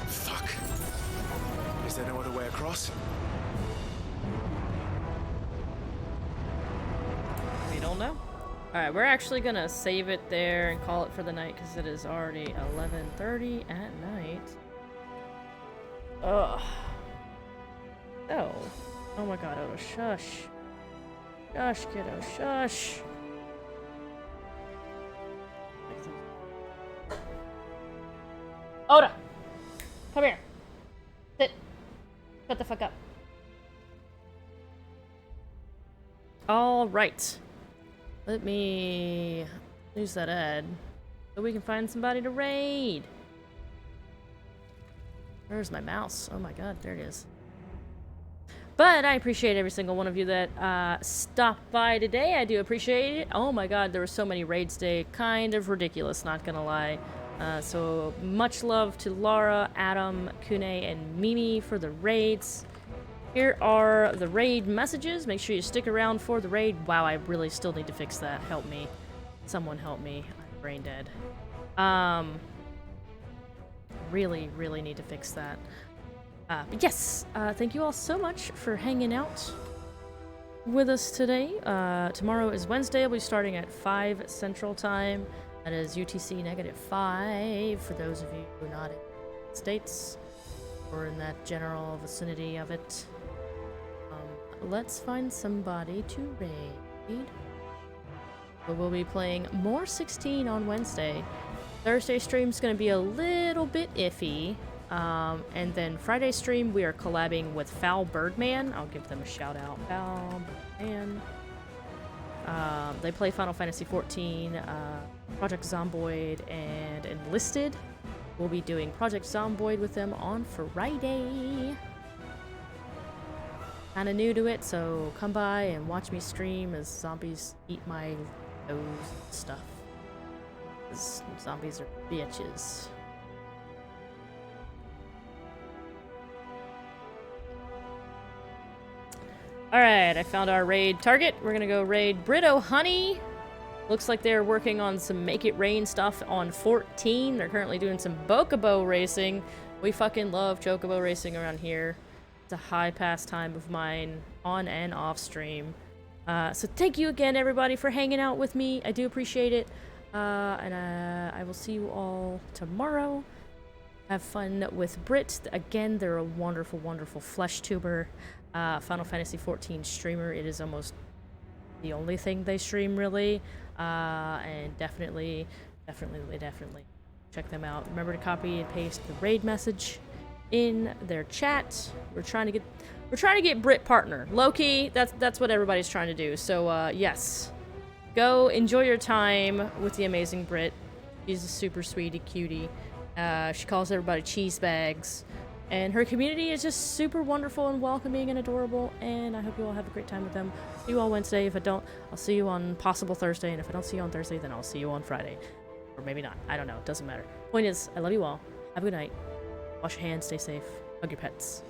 Fuck. Is there no other way across? We don't know. Alright, we're actually gonna save it there and call it for the night because it is already 11:30 at night. Ugh. Oh. Oh my god, Oda, shush. Shush, kiddo, shush. Oda! Come here. Sit. Shut the fuck up. Alright. Let me use that ad so we can find somebody to raid. Where's my mouse? Oh my god, there it is. But I appreciate every single one of you that stopped by today. I do appreciate it. Oh my god, there were so many raids today. Kind of ridiculous, not gonna lie. So much love to Laura, Adam, Kune, and Mimi for the raids. Here are the raid messages. Make sure you stick around for the raid. Wow, I really still need to fix that. Help me. Someone help me. I'm brain dead. Really, really need to fix that. But yes, thank you all so much for hanging out with us today. Tomorrow is Wednesday. I'll be starting at 5 Central Time. That is UTC -5 for those of you who are not in the States or in that general vicinity of it. Let's find somebody to raid. But we'll be playing more 16 on Wednesday. Thursday stream's gonna be a little bit iffy. And then Friday stream, we are collabing with Foul Birdman. I'll give them a shout out. Foul Birdman. They play Final Fantasy XIV, Project Zomboid, and Enlisted. We'll be doing Project Zomboid with them on Friday. Kinda new to it, so come by and watch me stream as zombies eat my nose and stuff. Because zombies are bitches. Alright, I found our raid target. We're gonna go raid Brito Honey. Looks like they're working on some Make It Rain stuff on 14. They're currently doing some Bokobo racing. We fucking love chocobo racing around here. It's a high pastime of mine, on and off stream. So thank you again, everybody, for hanging out with me. I do appreciate it. And I will see you all tomorrow. Have fun with Brit. Again, they're a wonderful, wonderful flesh tuber. Final Fantasy XIV streamer. It is almost the only thing they stream, really. And definitely check them out. Remember to copy and paste the raid message in their chat. We're trying to get Brit partner. Low-key, that's what everybody's trying to do. So yes. Go enjoy your time with the amazing Brit. She's a super sweetie cutie. She calls everybody cheese bags. And her community is just super wonderful and welcoming and adorable, and I hope you all have a great time with them. See you all Wednesday. If I don't, I'll see you on possible Thursday, and if I don't see you on Thursday, then I'll see you on Friday. Or maybe not. I don't know. It doesn't matter. Point is, I love you all. Have a good night. Wash your hands, stay safe. Hug your pets.